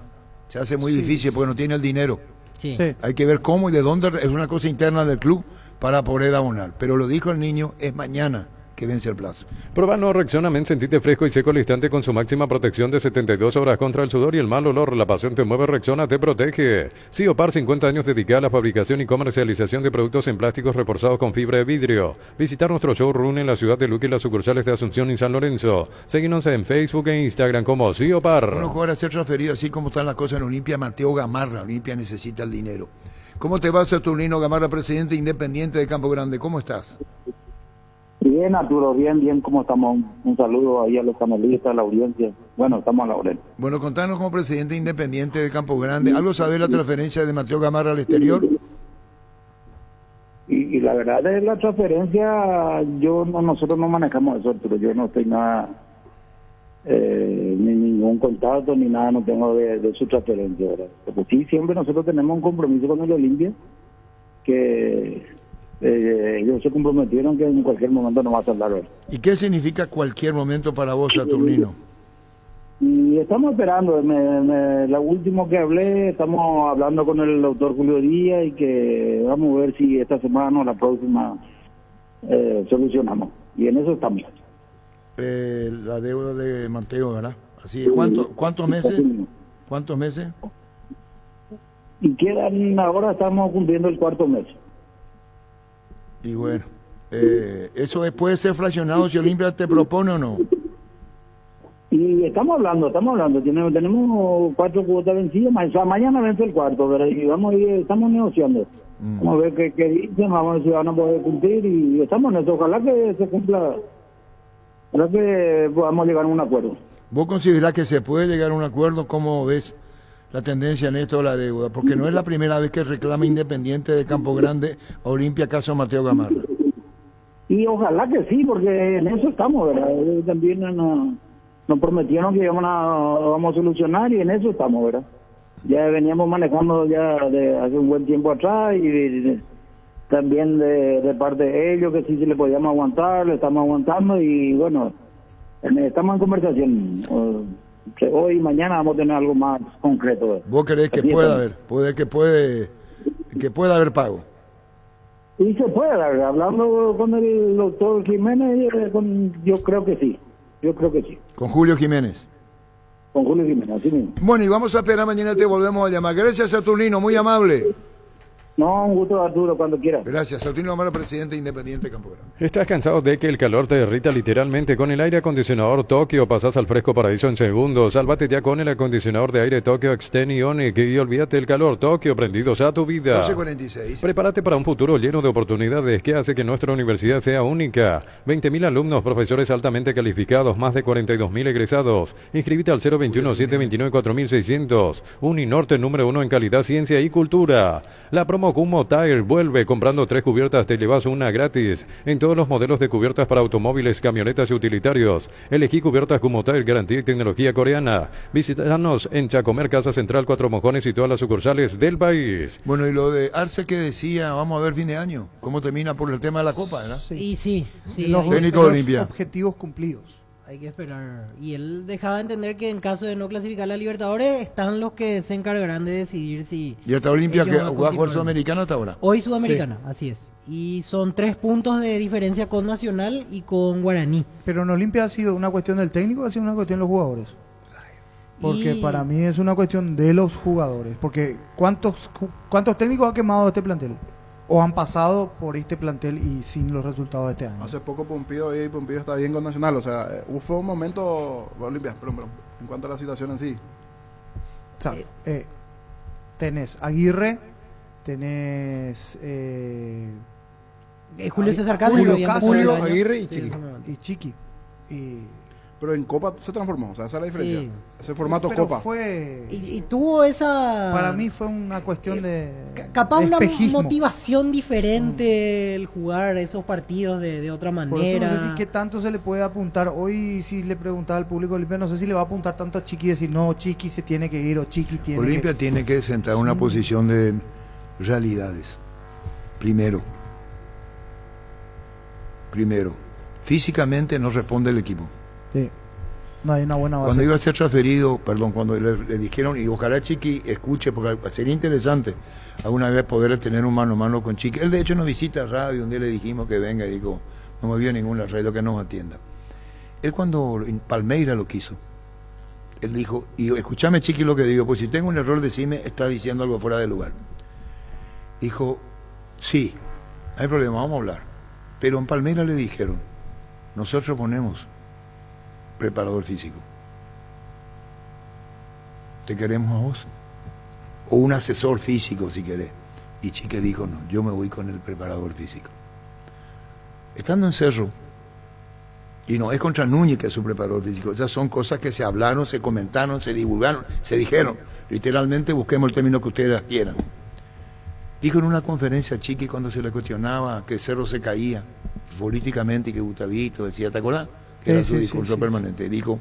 se hace muy difícil porque no tiene el dinero. Sí. Hay que ver cómo y de dónde, es una cosa interna del club para poder abonar. Pero lo dijo el niño, es mañana que vence el plazo. Prueba no Rexona Men, sentite fresco y seco al instante con su máxima protección de 72 horas contra el sudor y el mal olor. La pasión te mueve, Rexona te protege. Siopar, 50 años dedicada a la fabricación y comercialización de productos en plásticos reforzados con fibra de vidrio. Visitar nuestro showroom en la ciudad de Luque y las sucursales de Asunción y San Lorenzo. Seguinos en Facebook e Instagram como Siopar. Bueno, jugar a ser transferido así como están las cosas en Olimpia. Mateo Gamarra, Olimpia necesita el dinero. ¿Cómo te va, Saturnino Gamarra, presidente independiente de Campo Grande? ¿Cómo estás? Bien, Arturo, bien, ¿cómo estamos? Un saludo ahí a los panelistas, a la audiencia. Bueno, estamos a la hora. Bueno, contanos como presidente independiente de Campo Grande, ¿algo sabe la transferencia de Mateo Gamarra al exterior? Y la verdad es la transferencia, nosotros no manejamos eso, Arturo, yo no estoy nada ni ningún contacto ni nada no tengo de su transferencia, ¿verdad? Porque sí, siempre nosotros tenemos un compromiso con el Olimpia, que ellos se comprometieron que en cualquier momento nos va a saldar, ¿verdad? ¿Y qué significa cualquier momento para vos, Saturnino? Y estamos esperando, la última que hablé, estamos hablando con el doctor Julio Díaz y que vamos a ver si esta semana o la próxima solucionamos. Y en eso estamos. La deuda de Mateo, ¿verdad? Así es. ¿Cuántos meses? ¿Cuántos meses? Y quedan, ahora estamos cumpliendo el 4º mes. Y bueno, ¿eso puede ser fraccionado si Olimpia te propone o no? Y estamos hablando, tenemos 4 cuotas vencidas, mañana vence el 4º, ¿verdad? Y vamos a ir, estamos negociando. Vamos a ver qué dicen, vamos a ver si van a poder cumplir y estamos en eso, ojalá que se cumpla, ojalá que podamos llegar a un acuerdo. ¿Vos considerás que se puede llegar a un acuerdo? ¿Cómo ves la tendencia en esto de la deuda? Porque no es la primera vez que reclama Independiente de Campo Grande a Olimpia caso Mateo Gamarra. Y ojalá que sí, porque en eso estamos, ¿verdad? También nos prometieron que vamos a solucionar y en eso estamos, ¿verdad? Ya veníamos manejando ya de hace un buen tiempo atrás y también de parte de ellos que sí se le podíamos aguantar, le estamos aguantando y bueno, estamos en conversación. Hoy y mañana vamos a tener algo más concreto, ¿verdad? ¿Vos creés que pueda haber? Que pueda haber pago. Y se puede, hablando con el doctor Jiménez, yo creo que sí. Con Julio Jiménez. Con Julio Jiménez, así mismo. Bueno, y vamos a esperar, mañana te volvemos a llamar. Gracias, Saturnino, muy amable. No, un gusto, Arturo, cuando quieras. Gracias, Saturnino Gamarra, presidente Independiente Campo Grande. ¿Estás cansado de que el calor te derrita literalmente con el aire acondicionador Tokio? Pasás al fresco paraíso en segundos. Sálvate ya con el acondicionador de aire Tokio Extend Ionic y olvídate el calor Tokio, prendidos a tu vida. 12:46. Prepárate para un futuro lleno de oportunidades que hace que nuestra universidad sea única. 20.000 alumnos, profesores altamente calificados, más de 42.000 egresados. Inscríbete al 021-729-4600. Uninorte número 1 en calidad, ciencia y cultura. La promo Kumo Tire vuelve. Comprando 3 cubiertas te llevas una gratis. En todos los modelos de cubiertas para automóviles, camionetas y utilitarios. Elegí cubiertas Kumo Tire, garantía y tecnología coreana. Visítanos en Chacomer, Casa Central, 4 Mojones y todas las sucursales del país. Bueno, y lo de Arce que decía, vamos a ver fin de año, cómo termina por el tema de la Copa, ¿verdad? Sí. Los técnicos de Olimpia. Objetivos cumplidos. Hay que esperar. Y él dejaba entender que en caso de no clasificar a la Libertadores, están los que se encargarán de decidir si... ¿Y hasta Olimpia que juega por Sudamericana hasta ahora? Hoy Sudamericana, así es. Y son 3 puntos de diferencia con Nacional y con Guaraní. Pero en Olimpia ha sido una cuestión del técnico, ha sido una cuestión de los jugadores. Porque para mí es una cuestión de los jugadores. Porque ¿cuántos técnicos ha quemado este plantel? ¿O han pasado por este plantel y sin los resultados de este año? Hace poco Pumpido está bien con Nacional, o sea, fue un momento, Olimpia, pero en cuanto a la situación en sí. O sea, tenés Aguirre, tenés Julio César Cáceres, Julio Aguirre y Chiqui. Pero en Copa se transformó, o sea, esa es la diferencia. Sí. Ese formato pero Copa. Y tuvo esa... Para mí fue una cuestión de capaz una espejismo. Motivación diferente el jugar esos partidos de otra manera. Por eso no sé si qué tanto se le puede apuntar. Hoy si le preguntaba al público Olimpia, no sé si le va a apuntar tanto a Chiqui y decir, no, Chiqui se tiene que ir o Chiqui tiene Olimpia tiene que centrar una posición de realidades. Primero, físicamente no responde el equipo. Sí. No hay una buena base. Cuando iba a ser transferido, cuando le dijeron, y ojalá Chiqui escuche, porque sería interesante alguna vez poder tener un mano a mano con Chiqui. Él de hecho nos visita a radio, un día le dijimos que venga y dijo, no me vio ningún radio que nos atienda. Él cuando en Palmeira lo quiso, él dijo, y escúchame Chiqui lo que digo, pues si tengo un error decime, está diciendo algo fuera de lugar. Dijo, sí, no hay problema, vamos a hablar. Pero en Palmeira le dijeron, nosotros ponemos preparador físico. Te queremos a vos. O un asesor físico si querés. Y Chique dijo, no, yo me voy con el preparador físico. Estando en Cerro, y no es contra Núñez que es su preparador físico, esas son cosas que se hablaron, se comentaron, se divulgaron, se dijeron. Literalmente busquemos el término que ustedes quieran. Dijo en una conferencia Chiqui cuando se le cuestionaba que Cerro se caía políticamente y que Gustavito decía, ¿te acordás? Que era su discurso permanente. Dijo,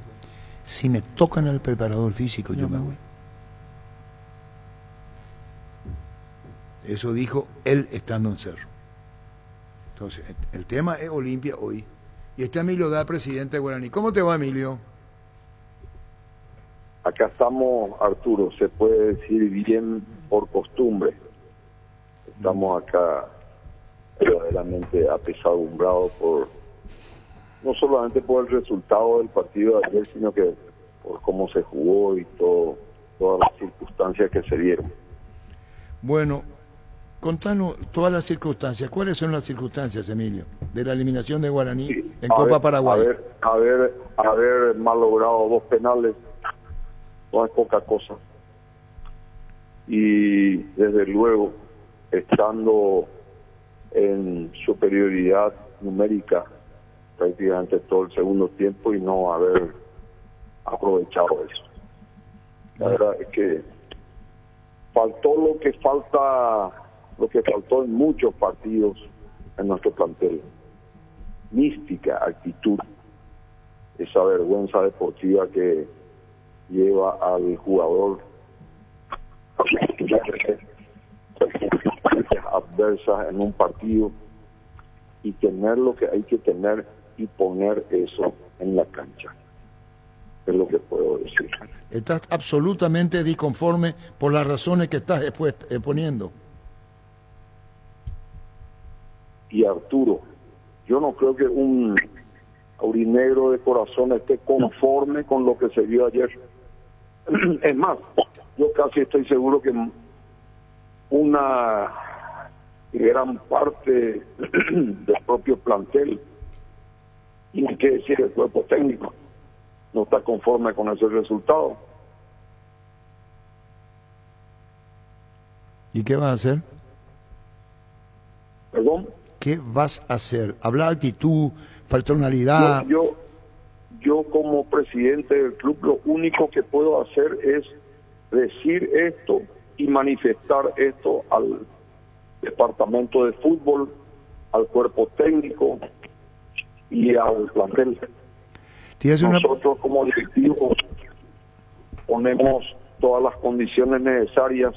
Si me tocan al preparador físico, yo me voy. Eso dijo él estando en Cerro. Entonces, el tema es Olimpia hoy. Y está Emilio Dad, presidente de Guaraní. ¿Cómo te va, Emilio? Acá estamos, Arturo, se puede decir bien por costumbre. Estamos acá verdaderamente apesadumbrados no solamente por el resultado del partido de ayer, sino que por cómo se jugó y todas las circunstancias que se dieron. Bueno, contanos todas las circunstancias. ¿Cuáles son las circunstancias, Emilio, de la eliminación de Guaraní en Copa Paraguay? Haber malogrado 2 penales no es poca cosa. Y desde luego, estando en superioridad numérica prácticamente todo el segundo tiempo y no haber aprovechado eso. La verdad es que faltó lo que faltó en muchos partidos en nuestro plantel: mística, actitud, esa vergüenza deportiva que lleva al jugador adversas en un partido y tener lo que hay que tener y poner eso en la cancha. Es lo que puedo decir. Estás absolutamente disconforme por las razones que estás exponiendo. Y Arturo, yo no creo que un aurinegro de corazón esté conforme con lo que se vio ayer. Es más, yo casi estoy seguro que una gran parte del propio plantel, y hay que decir el cuerpo técnico, no está conforme con ese resultado. ¿Y qué vas a hacer? ¿Perdón? ¿Qué vas a hacer? ¿Hablar actitud, fraternalidad? Yo como presidente del club lo único que puedo hacer es decir esto y manifestar esto al departamento de fútbol, al cuerpo técnico y al plantel. Nosotros como directivos ponemos todas las condiciones necesarias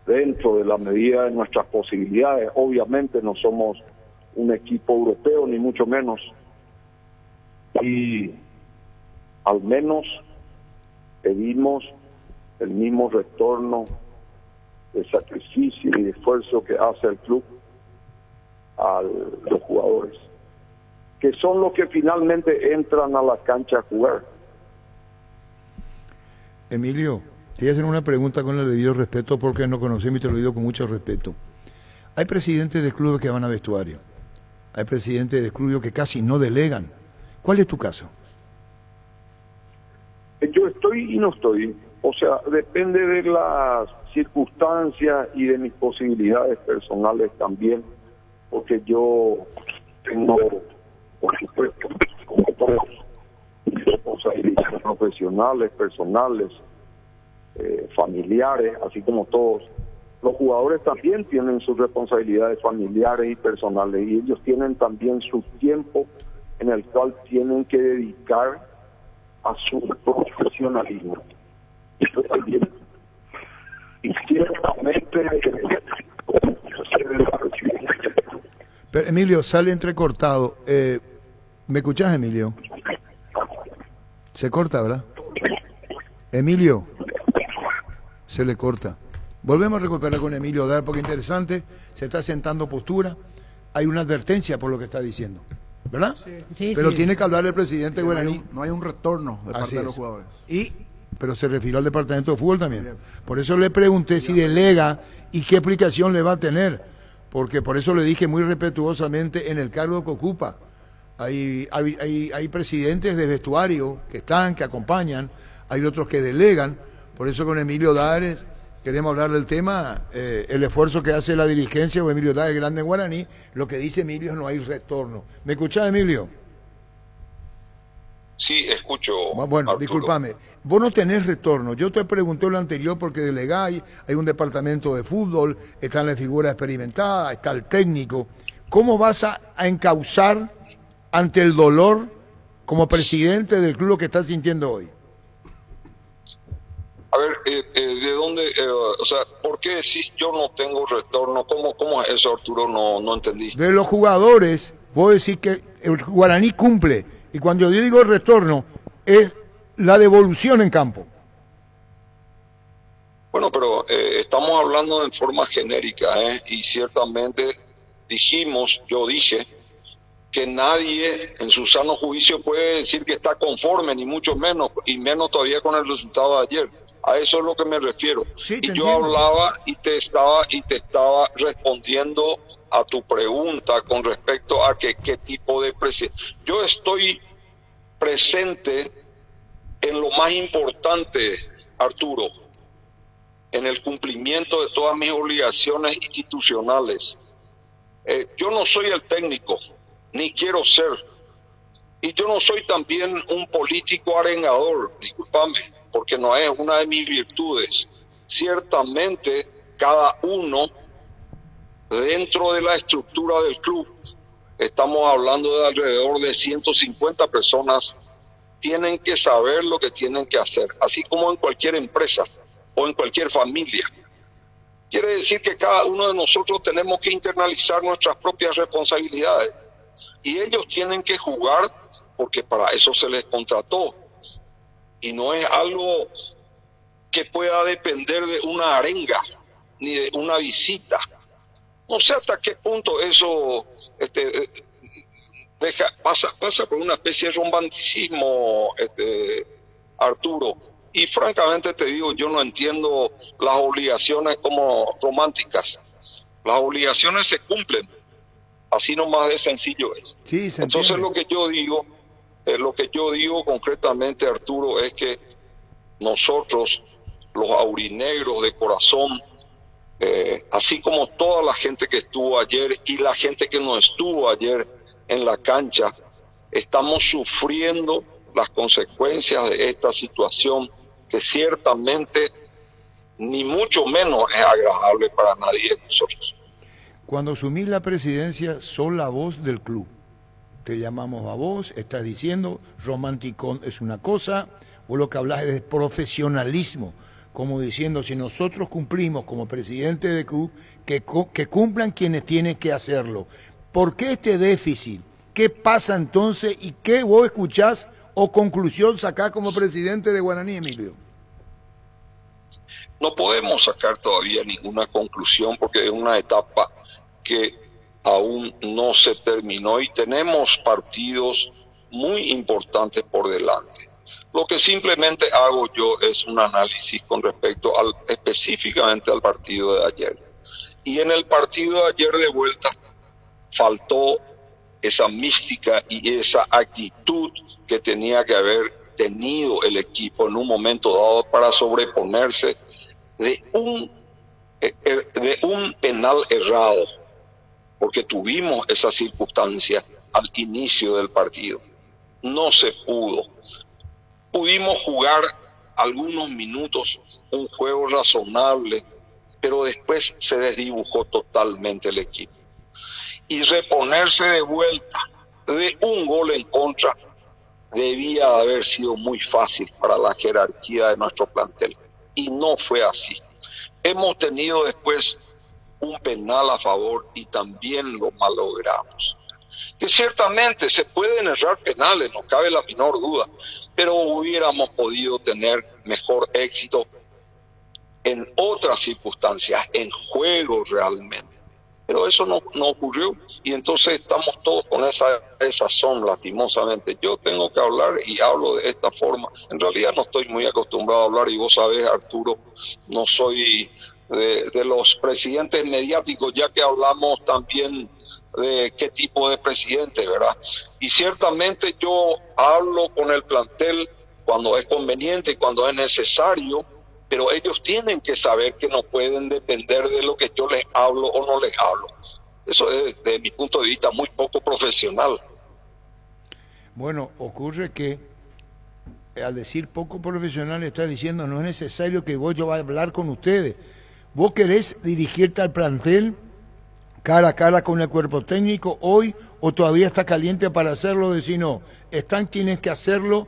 dentro de la medida de nuestras posibilidades. Obviamente no somos un equipo europeo, ni mucho menos. Y al menos pedimos el mismo retorno de sacrificio y de esfuerzo que hace el club a los jugadores, que son los que finalmente entran a la cancha a jugar. Emilio, te voy a hacer una pregunta con el debido respeto, porque no conocemos y te lo digo con mucho respeto. Hay presidentes de clubes que van a vestuario, hay presidentes de clubes que casi no delegan. ¿Cuál es tu caso? Yo estoy y no estoy, o sea, depende de las circunstancias y de mis posibilidades personales también, porque yo tengo, por supuesto, como todos, responsabilidades profesionales, personales, familiares, así como todos. Los jugadores también tienen sus responsabilidades familiares y personales, y ellos tienen también su tiempo en el cual tienen que dedicar a su profesionalismo. Yo también. Y ciertamente Pero, Emilio, sale entrecortado. ¿Me escuchás, Emilio? Se corta, ¿verdad? Emilio, se le corta. Volvemos a recuperar con Emilio Dar, porque interesante, se está sentando postura. Hay una advertencia por lo que está diciendo, ¿verdad? Sí, pero sí. tiene que hablar el presidente Guaraní. No hay un retorno de parte de los jugadores. Pero se refirió al departamento de fútbol también. Bien. Por eso le pregunté si delega y qué aplicación le va a tener, porque por eso le dije muy respetuosamente en el cargo que ocupa. Hay presidentes de vestuario que están, que acompañan, hay otros que delegan. Por eso con Emilio Dares queremos hablar del tema, el esfuerzo que hace la dirigencia o Emilio Dares Grande en Guaraní. Lo que dice Emilio es no hay retorno. ¿Me escuchás, Emilio? Sí, escucho. Bueno, discúlpame. Vos no tenés retorno. Yo te pregunté lo anterior porque delegáis, hay un departamento de fútbol, están las figuras experimentadas, está el técnico. ¿Cómo vas a encauzar ante el dolor como presidente del club, lo que estás sintiendo hoy? A ver, ¿de dónde, o sea, por qué decís yo no tengo retorno? ¿Cómo es eso, Arturo? No entendí. De los jugadores, puedo decir que el Guaraní cumple, y cuando yo digo retorno, es la devolución en campo. Bueno, pero estamos hablando en forma genérica, y ciertamente yo dije, que nadie en su sano juicio puede decir que está conforme, ni mucho menos, y menos todavía con el resultado de ayer. A eso es lo que me refiero. Sí, y yo entiendo. hablaba y te estaba respondiendo a tu pregunta con respecto a qué tipo de presidente. Yo estoy presente en lo más importante, Arturo, en el cumplimiento de todas mis obligaciones institucionales. Yo no soy el técnico, ni quiero ser. Y yo no soy también un político arengador, discúlpame, porque no es una de mis virtudes. Ciertamente, cada uno dentro de la estructura del club, estamos hablando de alrededor de 150 personas, tienen que saber lo que tienen que hacer, así como en cualquier empresa o en cualquier familia. Quiere decir que cada uno de nosotros tenemos que internalizar nuestras propias responsabilidades. Y ellos tienen que jugar porque para eso se les contrató. Y no es algo que pueda depender de una arenga ni de una visita. No sé hasta qué punto eso pasa por una especie de romanticismo, Arturo. Y francamente te digo, yo no entiendo las obligaciones como románticas. Las obligaciones se cumplen. Así nomás de sencillo es. Sí, se Entonces entiende. lo que yo digo concretamente, Arturo, es que nosotros, los aurinegros de corazón, así como toda la gente que estuvo ayer y la gente que no estuvo ayer en la cancha, estamos sufriendo las consecuencias de esta situación que ciertamente ni mucho menos es agradable para nadie de nosotros. Cuando asumís la presidencia, sos la voz del club. Te llamamos a vos, estás diciendo, romanticón es una cosa, vos lo que hablas es de profesionalismo, como diciendo, si nosotros cumplimos como presidente del club, que cumplan quienes tienen que hacerlo. ¿Por qué este déficit? ¿Qué pasa entonces? ¿Y qué vos escuchás o conclusión sacás como presidente de Guaraní, Emilio? No podemos sacar todavía ninguna conclusión porque es una etapa que aún no se terminó y tenemos partidos muy importantes por delante. Lo que simplemente hago yo es un análisis con respecto específicamente al partido de ayer. Y en el partido de ayer de vuelta faltó esa mística y esa actitud que tenía que haber tenido el equipo en un momento dado para sobreponerse de un penal errado, porque tuvimos esa circunstancia al inicio del partido. No se pudo. Pudimos jugar algunos minutos un juego razonable, pero después se desdibujó totalmente el equipo. Y reponerse de vuelta de un gol en contra debía haber sido muy fácil para la jerarquía de nuestro plantel. Y no fue así. Hemos tenido después un penal a favor y también lo malogramos. Que ciertamente se pueden errar penales, no cabe la menor duda, pero hubiéramos podido tener mejor éxito en otras circunstancias, en juego realmente. Pero eso no ocurrió y entonces estamos todos con esa desazón, lastimosamente. Yo tengo que hablar y hablo de esta forma. En realidad no estoy muy acostumbrado a hablar y vos sabés, Arturo, no soy de los presidentes mediáticos, ya que hablamos también de qué tipo de presidente, ¿verdad? Y ciertamente yo hablo con el plantel cuando es conveniente y cuando es necesario, pero ellos tienen que saber que no pueden depender de lo que yo les hablo o no les hablo. Eso es, desde mi punto de vista, muy poco profesional. Bueno, ocurre que al decir poco profesional estás diciendo no es necesario que yo vaya a hablar con ustedes. Vos querés dirigirte al plantel cara a cara con el cuerpo técnico hoy, o todavía está caliente para hacerlo? Decir, no, tienes que hacerlo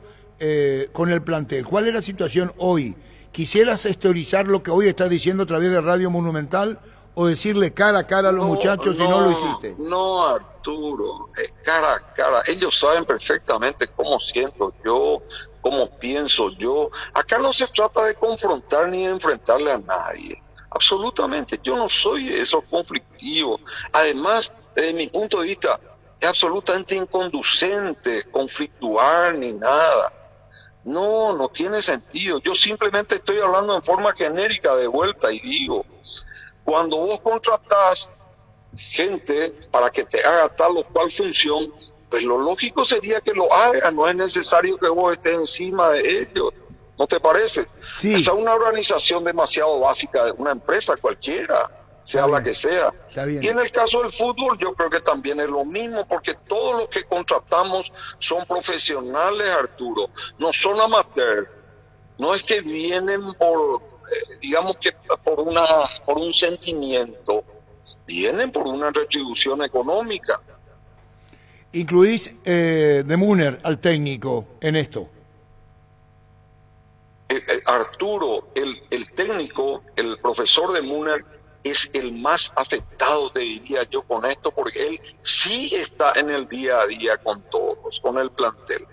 con el plantel. ¿Cuál es la situación hoy? ¿Quisieras exteriorizar lo que hoy estás diciendo a través de Radio Monumental o decirle cara a cara a los muchachos si no lo hiciste? No, Arturo, cara a cara. Ellos saben perfectamente cómo siento yo, cómo pienso yo. Acá no se trata de confrontar ni de enfrentarle a nadie. Absolutamente, yo no soy de esos conflictivos. Además, desde mi punto de vista, es absolutamente inconducente conflictuar ni nada. No tiene sentido. Yo simplemente estoy hablando en forma genérica de vuelta y digo, cuando vos contratás gente para que te haga tal o cual función, pues lo lógico sería que lo haga, no es necesario que vos estés encima de ellos. ¿No te parece? Sí. Esa es una organización demasiado básica de una empresa cualquiera, sea la que sea. Y en el caso del fútbol yo creo que también es lo mismo, porque todos los que contratamos son profesionales, Arturo, no son amateurs. No es que vienen por, digamos que por un sentimiento, vienen por una retribución económica. ¿Incluís de Müller al técnico en esto? Arturo, el técnico, el profesor de Müller es el más afectado, te diría yo, con esto, porque él sí está en el día a día con todos, con el plantel.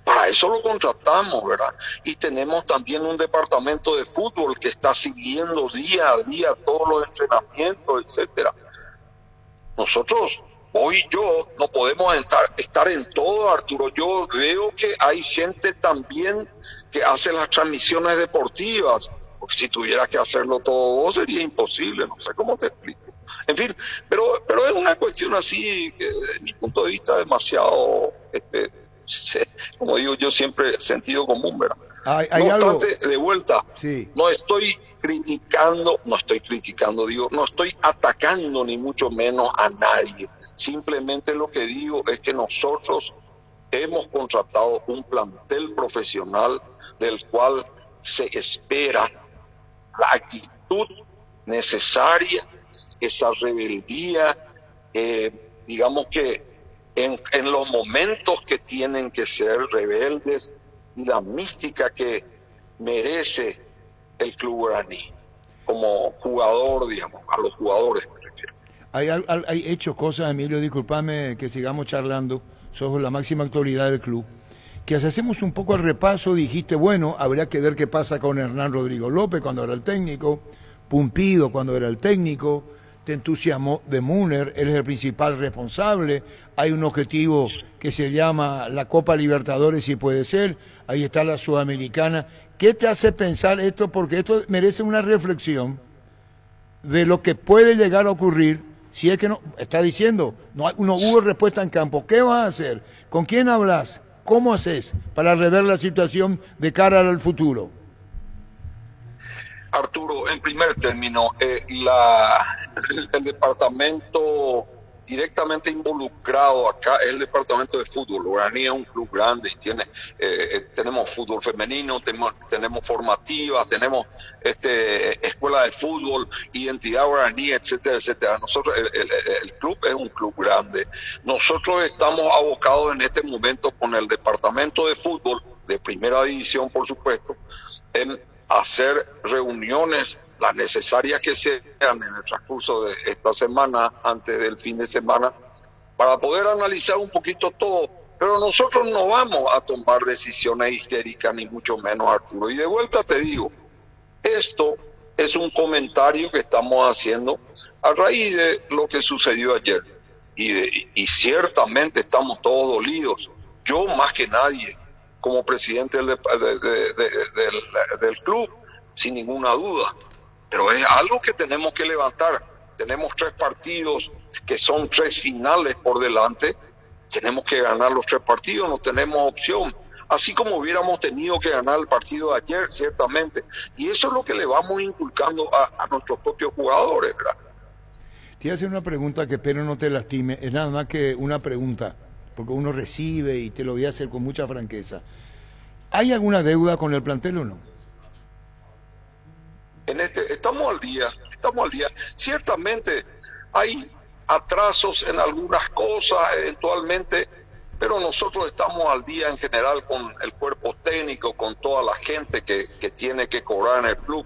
Para eso lo contratamos, ¿verdad? Y tenemos también un departamento de fútbol que está siguiendo día a día todos los entrenamientos, etcétera. Nosotros, hoy y yo, no podemos estar en todo, Arturo. Yo veo que hay gente también que hace las transmisiones deportivas, porque si tuviera que hacerlo todo vos sería imposible, no sé cómo te explico. En fin, pero es una cuestión así, que desde mi punto de vista demasiado, como digo yo siempre, sentido común, ¿verdad? No obstante, de vuelta, no estoy criticando, no estoy atacando ni mucho menos a nadie. Simplemente lo que digo es que nosotros hemos contratado un plantel profesional del cual se espera la actitud necesaria, esa rebeldía, digamos que en los momentos que tienen que ser rebeldes, y la mística que merece el club guaraní como jugador, digamos, a los jugadores me refiero. Hay hecho cosas, Emilio, discúlpame que sigamos charlando, sos la máxima autoridad del club, que si hacemos un poco el repaso, dijiste, bueno, habría que ver qué pasa con Hernán Rodrigo López cuando era el técnico, Pumpido cuando era el técnico, te entusiasmó de Müller, él es el principal responsable, hay un objetivo que se llama la Copa Libertadores, si puede ser, ahí está la Sudamericana. ¿Qué te hace pensar esto? Porque esto merece una reflexión de lo que puede llegar a ocurrir si es que no, está diciendo, no hubo respuesta en campo. ¿Qué vas a hacer? ¿Con quién hablas? ¿Cómo haces para rever la situación de cara al futuro? Arturo, en primer término, el departamento directamente involucrado acá es el departamento de fútbol. Guaraní es un club grande y tenemos fútbol femenino, tenemos formativas, tenemos escuela de fútbol, identidad guaraní, etcétera, etcétera. Nosotros, el club es un club grande. Nosotros estamos abocados en este momento con el departamento de fútbol de primera división, por supuesto, en hacer reuniones, las necesarias que sean en el transcurso de esta semana, antes del fin de semana, para poder analizar un poquito todo. Pero nosotros no vamos a tomar decisiones histéricas, ni mucho menos, Arturo. Y de vuelta te digo, esto es un comentario que estamos haciendo a raíz de lo que sucedió ayer. Y ciertamente estamos todos dolidos, yo más que nadie, como presidente del club, sin ninguna duda. Pero es algo que tenemos que levantar. Tenemos 3 partidos que son 3 finales por delante. Tenemos que ganar los 3 partidos, no tenemos opción. Así como hubiéramos tenido que ganar el partido de ayer, ciertamente. Y eso es lo que le vamos inculcando a nuestros propios jugadores, ¿verdad? Te voy a hacer una pregunta que espero no te lastime. Es nada más que una pregunta, porque uno recibe y te lo voy a hacer con mucha franqueza. ¿Hay alguna deuda con el plantel o no? Estamos al día. Ciertamente hay atrasos en algunas cosas eventualmente, pero nosotros estamos al día en general con el cuerpo técnico, con toda la gente que tiene que cobrar en el club,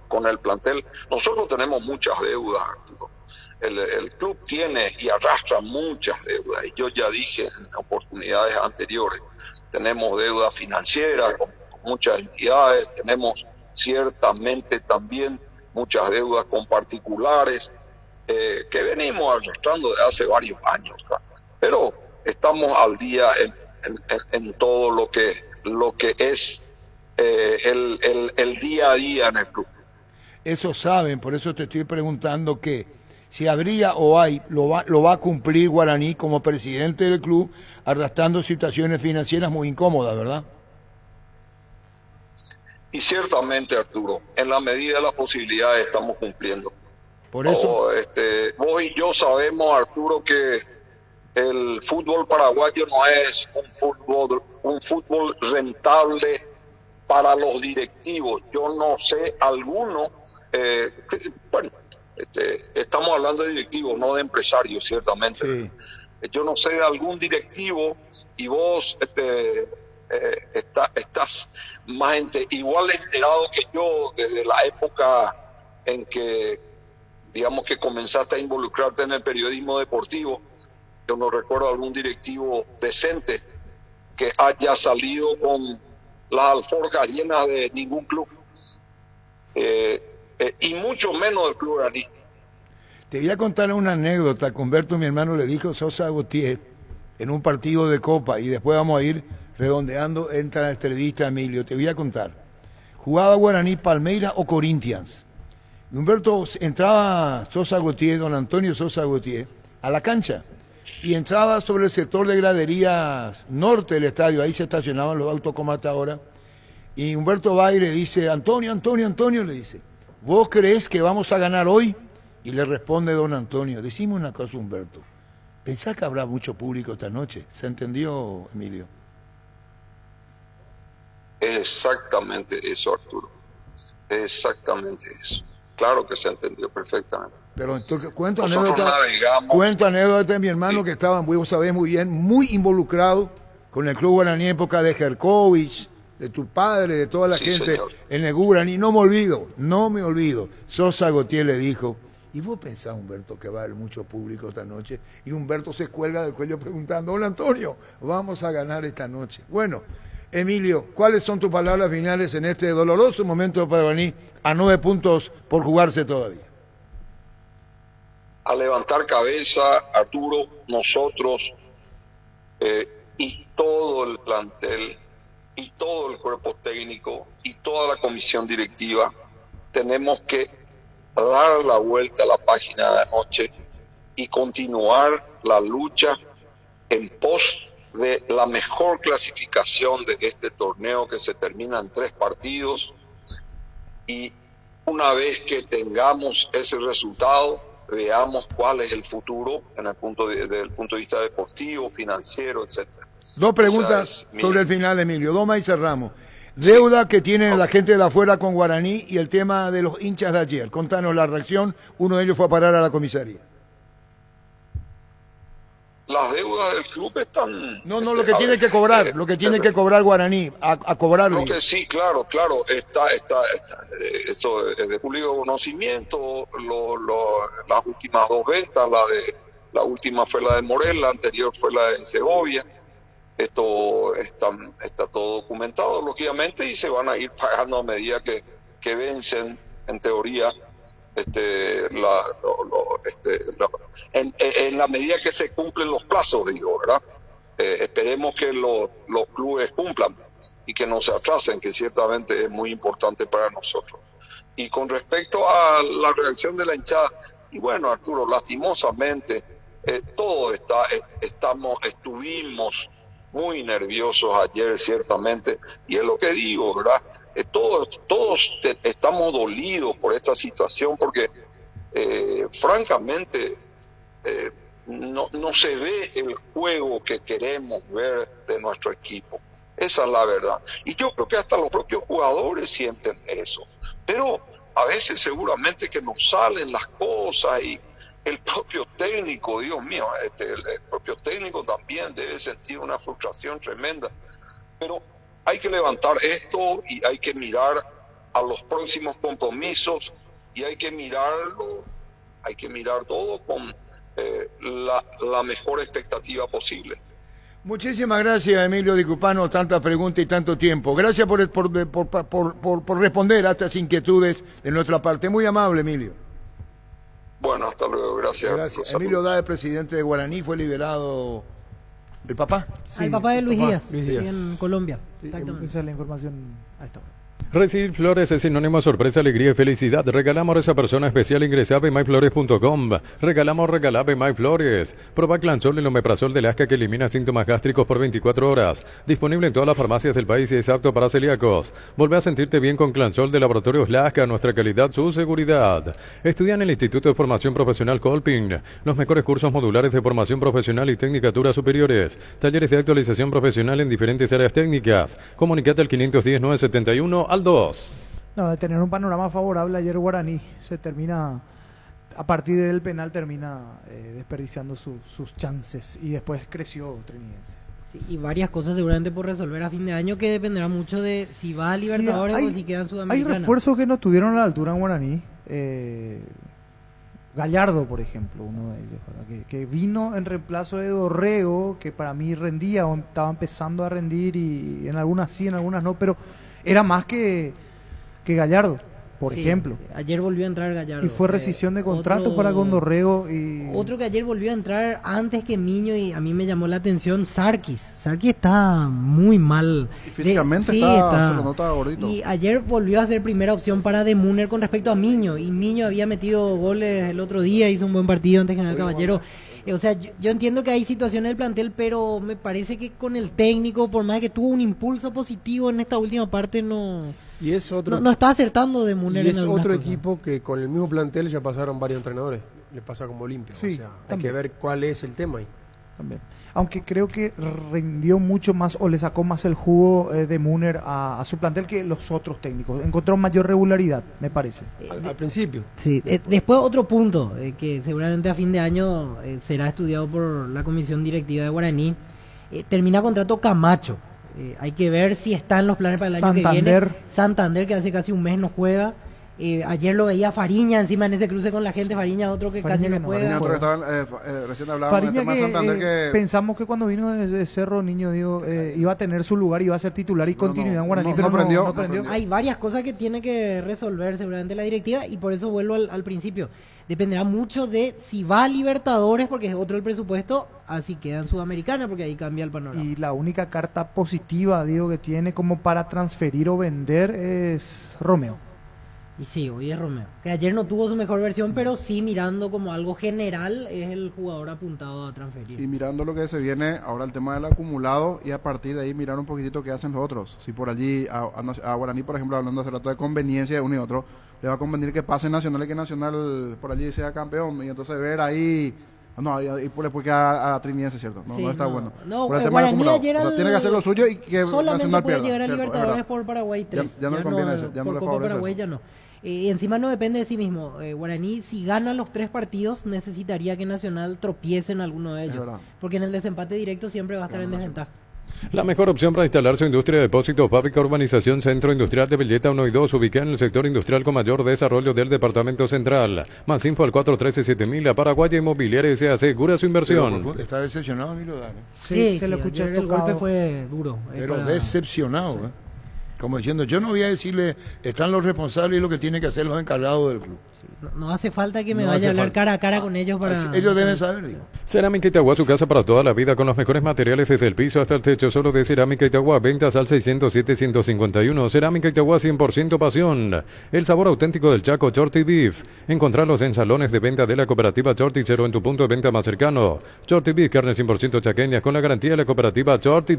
con el plantel. Nosotros tenemos muchas deudas, Arturo. El club tiene y arrastra muchas deudas, y yo ya dije en oportunidades anteriores, tenemos deuda financiera con muchas entidades, tenemos ciertamente también muchas deudas con particulares, que venimos arrastrando desde hace varios años, ¿verdad? Pero estamos al día en todo lo que es el día a día en el club. Eso saben, por eso te estoy preguntando que si habría o hay, lo va a cumplir Guaraní como presidente del club, arrastrando situaciones financieras muy incómodas, ¿verdad? Y ciertamente, Arturo, en la medida de las posibilidades estamos cumpliendo. Por eso... vos y yo sabemos, Arturo, que el fútbol paraguayo no es un fútbol rentable para los directivos. Yo no sé alguno, estamos hablando de directivos, no de empresarios, ciertamente. Sí. Yo no sé de algún directivo, y vos estás más igual enterado que yo desde la época en que, digamos, que comenzaste a involucrarte en el periodismo deportivo. Yo no recuerdo algún directivo decente que haya salido con las alforjas llenas de ningún club, y mucho menos del Club Guaraní. Te voy a contar una anécdota. Con Humberto, mi hermano, le dijo Sosa Gautier en un partido de Copa, y después vamos a ir redondeando, entra el estrellista Emilio. Te voy a contar. Jugaba Guaraní, Palmeiras o Corinthians. Y Humberto, entraba Sosa Gautier, don Antonio Sosa Gautier, a la cancha, y entraba sobre el sector de graderías norte del estadio, ahí se estacionaban los autos como hasta ahora, y Humberto va y le dice, Antonio, le dice, ¿vos creés que vamos a ganar hoy? Y le responde don Antonio, decime una cosa, Humberto, ¿pensás que habrá mucho público esta noche? ¿Se entendió, Emilio? Exactamente eso, Arturo, exactamente eso. Claro que se entendió perfectamente. Pero entonces cuento anécdota de mi hermano, sí, que estaba, vos sabés muy bien, muy involucrado con el Club Guaraní en época de Jerkovich, de tu padre, de toda la gente, señor, en el Guaraní. No me olvido. Sosa Gautier le dijo, ¿y vos pensás, Humberto, que va a haber mucho público esta noche? Y Humberto se cuelga del cuello preguntando, hola Antonio, vamos a ganar esta noche. Bueno, Emilio, ¿cuáles son tus palabras finales en este doloroso momento para Guaraní, a 9 puntos por jugarse todavía? A levantar cabeza, Arturo, nosotros y todo el plantel y todo el cuerpo técnico y toda la comisión directiva tenemos que dar la vuelta a la página de anoche y continuar la lucha en pos de la mejor clasificación de este torneo, que se termina en 3 partidos, y una vez que tengamos ese resultado, veamos cuál es el futuro desde el punto de vista deportivo, financiero, etcétera. 2 preguntas sobre el final, Emilio, 2 más y cerramos. Deuda que tiene la gente de afuera con Guaraní y el tema de los hinchas de ayer. Contanos la reacción, uno de ellos fue a parar a la comisaría. Las deudas del club están... No, lo que tiene que cobrar, lo que tiene que cobrar Guaraní, a cobrarlo. Lo que sí, claro, esto es de público conocimiento, las últimas 2 ventas, la última fue la de Morel, la anterior fue la de Segovia. Esto está todo documentado, lógicamente, y se van a ir pagando a medida que vencen, en teoría, en la medida que se cumplen los plazos, digo, ¿verdad? Esperemos que los clubes cumplan y que no se atrasen, que ciertamente es muy importante para nosotros. Y con respecto a la reacción de la hinchada, y bueno, Arturo, lastimosamente, todos estuvimos muy nerviosos ayer, ciertamente, y es lo que digo, ¿verdad? Todos estamos dolidos por esta situación, porque francamente no se ve el juego que queremos ver de nuestro equipo. Esa es la verdad. Y yo creo que hasta los propios jugadores sienten eso. Pero a veces seguramente que nos salen las cosas el propio técnico, Dios mío, el propio técnico también debe sentir una frustración tremenda. Pero hay que levantar esto y hay que mirar a los próximos compromisos y hay que mirar todo con la mejor expectativa posible. Muchísimas gracias, Emilio Di Cupano, tanta pregunta y tanto tiempo. Gracias por responder a estas inquietudes de nuestra parte. Muy amable, Emilio. Bueno, hasta luego, gracias. Gracias. Emilio Dae, presidente de Guaraní, fue liberado. ¿El papá? Sí, el papá de Luis Díaz, en Colombia. Exactamente. Esa es la información a esta hora. Recibir flores es sinónimo de sorpresa, alegría y felicidad. Regalamos a esa persona especial. Ingresa a myflores.com. Regalamos MyFlores. Proba Clansol, el omeprazol de Lasca que elimina síntomas gástricos por 24 horas. Disponible en todas las farmacias del país y es apto para celíacos. Volvé a sentirte bien con Clansol de Laboratorios Lasca. Nuestra calidad, su seguridad. Estudia en el Instituto de Formación Profesional Colping. Los mejores cursos modulares de formación profesional y tecnicaturas superiores. Talleres de actualización profesional en diferentes áreas técnicas. Comunicate al 510-971 al 2. No, de tener un panorama favorable ayer Guaraní se termina, a partir del penal termina desperdiciando sus chances y después creció Trinidense. Sí, y varias cosas seguramente por resolver a fin de año que dependerá mucho de si va a Libertadores o si queda en Sudamericana. Hay refuerzos que no estuvieron a la altura en Guaraní. Gallardo, por ejemplo, uno de ellos, ¿verdad? Que vino en reemplazo de Dorrego, que para mí rendía o estaba empezando a rendir y en algunas sí, en algunas no, pero era más que Gallardo, por ejemplo. Ayer volvió a entrar Gallardo. Y fue rescisión de contrato para con Dorrego. Otro que ayer volvió a entrar antes que Miño y a mí me llamó la atención, Sarkis. Sarkis está muy mal. Y físicamente se lo nota gordito. Y ayer volvió a ser primera opción para De Munner con respecto a Miño. Y Miño había metido goles el otro día, hizo un buen partido ante General Caballero. O sea, yo entiendo que hay situaciones del plantel, pero me parece que con el técnico, por más que tuvo un impulso positivo en esta última parte, no está acertando De Munner. Y es otro equipo que con el mismo plantel ya pasaron varios entrenadores. Le pasa como Olimpia. Sí, o sea, hay que ver cuál es el tema ahí. También. Aunque creo que rindió mucho más o le sacó más el jugo De Munner a su plantel que los otros técnicos. Encontró mayor regularidad, me parece. Al principio. Sí. Después otro punto que seguramente a fin de año será estudiado por la comisión directiva de Guaraní. Termina contrato Camacho. Hay que ver si está en los planes para el año que viene. Santander, que hace casi un mes no juega. Ayer lo veía Fariña encima en ese cruce con la gente. Fariña otro que casi no juega. Recién hablábamos del tema de Santander que pensamos que cuando vino de Cerro Niño iba a tener su lugar, iba a ser titular y continuidad en Guaraní, pero no aprendió. Hay varias cosas que tiene que resolver seguramente la directiva y por eso vuelvo al principio. Dependerá mucho de si va a Libertadores, porque es otro el presupuesto, así queda en Sudamericana, porque ahí cambia el panorama. Y la única carta positiva, digo, que tiene como para transferir o vender es Romeo. Y sí, hoy es Romeo, que ayer no tuvo su mejor versión, pero sí mirando como algo general es el jugador apuntado a transferir. Y mirando lo que se viene, ahora el tema del acumulado y a partir de ahí mirar un poquitito qué hacen los otros. Si por allí, a Guaraní por ejemplo, hablando hace rato de conveniencia de uno y otro, le va a convenir que pase Nacional y que Nacional por allí sea campeón y entonces ver ahí... No, y después queda a Trinidense, ¿cierto? No, sí, no está bueno. No, por el tema ayer o sea, tiene que hacer lo suyo y que Nacional puede pierda. Llegar a Libertadores por Paraguay 3. Ya no le conviene eso, ya no le favorece Paraguay eso. Ya no. Encima no depende de sí mismo. Guaraní, si gana los 3 partidos, necesitaría que Nacional tropiece en alguno de ellos. Porque en el desempate directo siempre va a estar en desventaja. La mejor opción para instalar su industria de depósitos, fábrica, urbanización, centro industrial de Villeta 1 y 2, ubicada en el sector industrial con mayor desarrollo del departamento central. Más info al 413-7000, la Paraguaya Inmobiliaria se asegura su inversión. Está decepcionado, Emilio Dae. Sí, se lo escuché, el golpe fue duro. Pero decepcionado, como diciendo, yo no voy a decirle, están los responsables y lo que tienen que hacer los encargados del club. No hace falta que me vaya a hablar cara a cara con ellos para... Ellos deben saber, digo. Cerámica Itagua, su casa para toda la vida, con los mejores materiales desde el piso hasta el techo, solo de Cerámica Itagua. Ventas al 607-151. Cerámica Itagua, 100% pasión. El sabor auténtico del Chaco, Shorty Beef. Encontrarlos en salones de venta de la cooperativa Shorty o en tu punto de venta más cercano. Shorty Beef, carne 100% chaqueña, con la garantía de la cooperativa Shorty.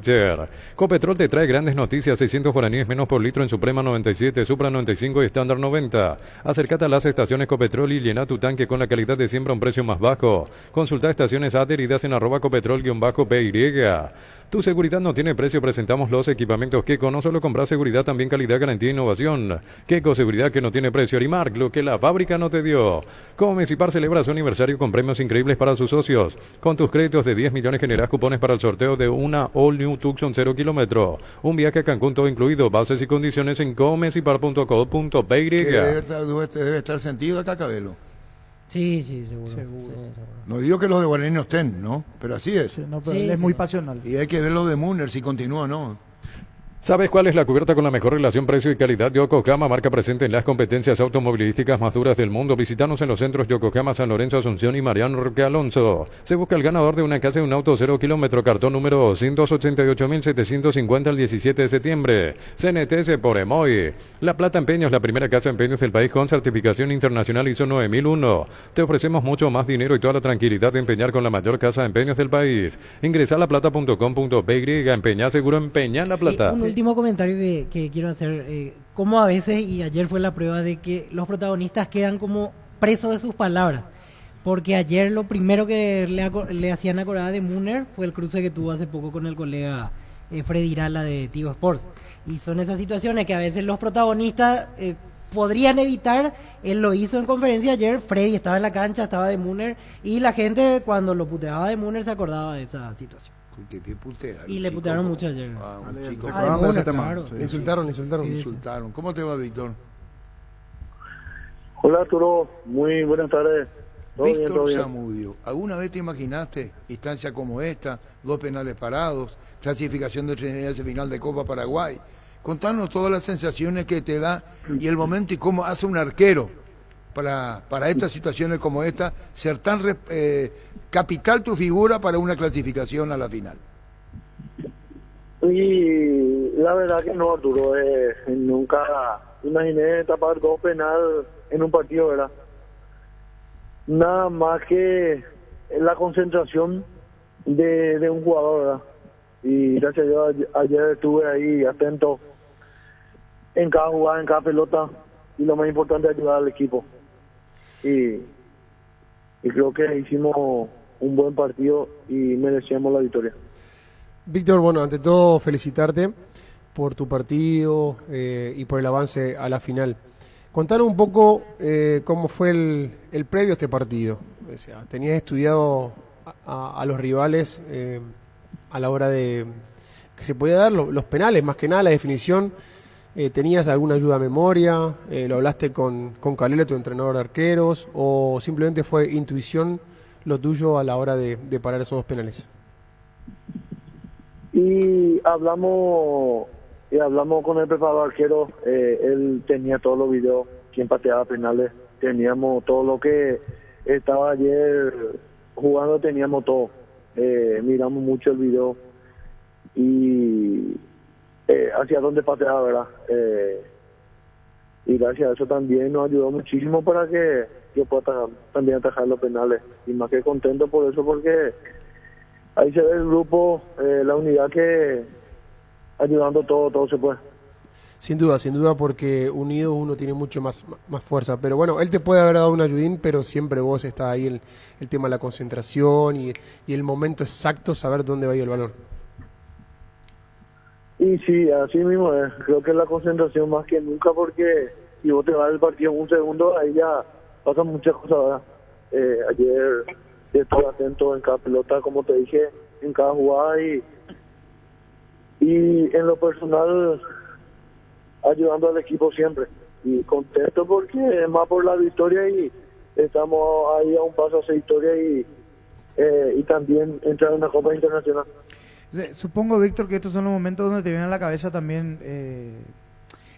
Copetrol te trae grandes noticias, 600 guaraníes menos por litro en Suprema 97, Supra 95 y Estándar 90. Acércate a las estaciones Copetrol y llena tu tanque con la calidad de siempre a un precio más bajo. Consulta estaciones adheridas en @copetrol_PY. Tu seguridad no tiene precio. Presentamos los equipamientos Keco. No solo compras seguridad, también calidad, garantía e innovación. Keco, seguridad que no tiene precio. Arimark, lo que la fábrica no te dio. Comecipar celebra su aniversario con premios increíbles para sus socios. Con tus créditos de 10 millones generás cupones para el sorteo de una All New Tucson 0 kilómetro. Un viaje a Cancún todo incluido. Bases y condiciones en comecipar.co.py. Debe estar sentido acá, Cabelo. Sí, seguro. Sí, seguro. No digo que los de Guaraní no estén, ¿no? Pero así es. Sí, no, pero él es muy pasional. Y hay que ver lo de Muner, si continúa o no. ¿Sabes cuál es la cubierta con la mejor relación precio y calidad? Yokohama, marca presente en las competencias automovilísticas más duras del mundo. Visítanos en los centros Yokohama, San Lorenzo, Asunción y Mariano Roque Alonso. Se busca el ganador de una casa y un auto 0 kilómetro, cartón número 288.750 el 17 de septiembre. CNTS por Emoy. La Plata Empeños, la primera casa de empeños del país con certificación internacional ISO 9001. Te ofrecemos mucho más dinero y toda la tranquilidad de empeñar con la mayor casa de empeños del país. Ingresa a laplata.com.py, empeñá seguro, empeñá la plata. Último comentario que quiero hacer, como a veces, y ayer fue la prueba de que los protagonistas quedan como presos de sus palabras, porque ayer lo primero que le hacían acordar de Muner fue el cruce que tuvo hace poco con el colega Freddy Irala de Tigo Sports, y son esas situaciones que a veces los protagonistas podrían evitar. Él lo hizo en conferencia ayer, Freddy estaba en la cancha, estaba de Muner, y la gente cuando lo puteaba de Muner se acordaba de esa situación. Y le putearon mucho ayer. Claro. Insultaron. ¿Cómo te va, Víctor? Hola, Arturo. Muy buenas tardes. Víctor Zamudio, ¿alguna vez te imaginaste instancia como esta, 2 penales parados, clasificación de Trinidad final de Copa Paraguay? Contanos todas las sensaciones que te da y el momento y cómo hace un arquero para estas situaciones como esta, ser tan capital tu figura para una clasificación a la final. Y la verdad que no, Arturo, nunca imaginé tapar 2 penales en un partido, ¿verdad? Nada más que la concentración de un jugador, ¿verdad? Y gracias a Dios ayer estuve ahí atento en cada jugada, en cada pelota, y lo más importante es ayudar al equipo. Y creo que hicimos un buen partido y merecíamos la victoria. Víctor, bueno, ante todo felicitarte por tu partido y por el avance a la final. Contanos un poco cómo fue el previo a este partido. O sea, ¿tenías estudiado a los rivales a la hora de que se podía dar los penales, más que nada la definición? ¿Tenías alguna ayuda a memoria? ¿Lo hablaste con Calero, tu entrenador de arqueros? ¿O simplemente fue intuición lo tuyo a la hora de parar esos 2 penales? Y hablamos con el preparador arquero. Él tenía todos los videos, quien pateaba penales. Teníamos todo lo que estaba ayer jugando, teníamos todo. Miramos mucho el video y hacia dónde pateaba, ¿verdad? Y gracias a eso también nos ayudó muchísimo para que yo pueda también atajar los penales. Y más que contento por eso, porque ahí se ve el grupo, la unidad, que ayudando todo se puede. Sin duda, porque unido uno tiene mucho más fuerza. Pero bueno, él te puede haber dado un ayudín, pero siempre vos estás ahí, el tema de la concentración y el momento exacto, saber dónde va a ir el balón. Y sí, así mismo es. Creo que es la concentración más que nunca, porque si vos te vas del partido en un segundo, ahí ya pasan muchas cosas, ¿verdad? Ayer estuve atento en cada pelota, como te dije, en cada jugada, y en lo personal ayudando al equipo siempre. Y contento porque es más por la victoria, y estamos ahí a un paso hacia victoria y también entrar en una Copa Internacional. Supongo, Víctor, que estos son los momentos donde te viene a la cabeza también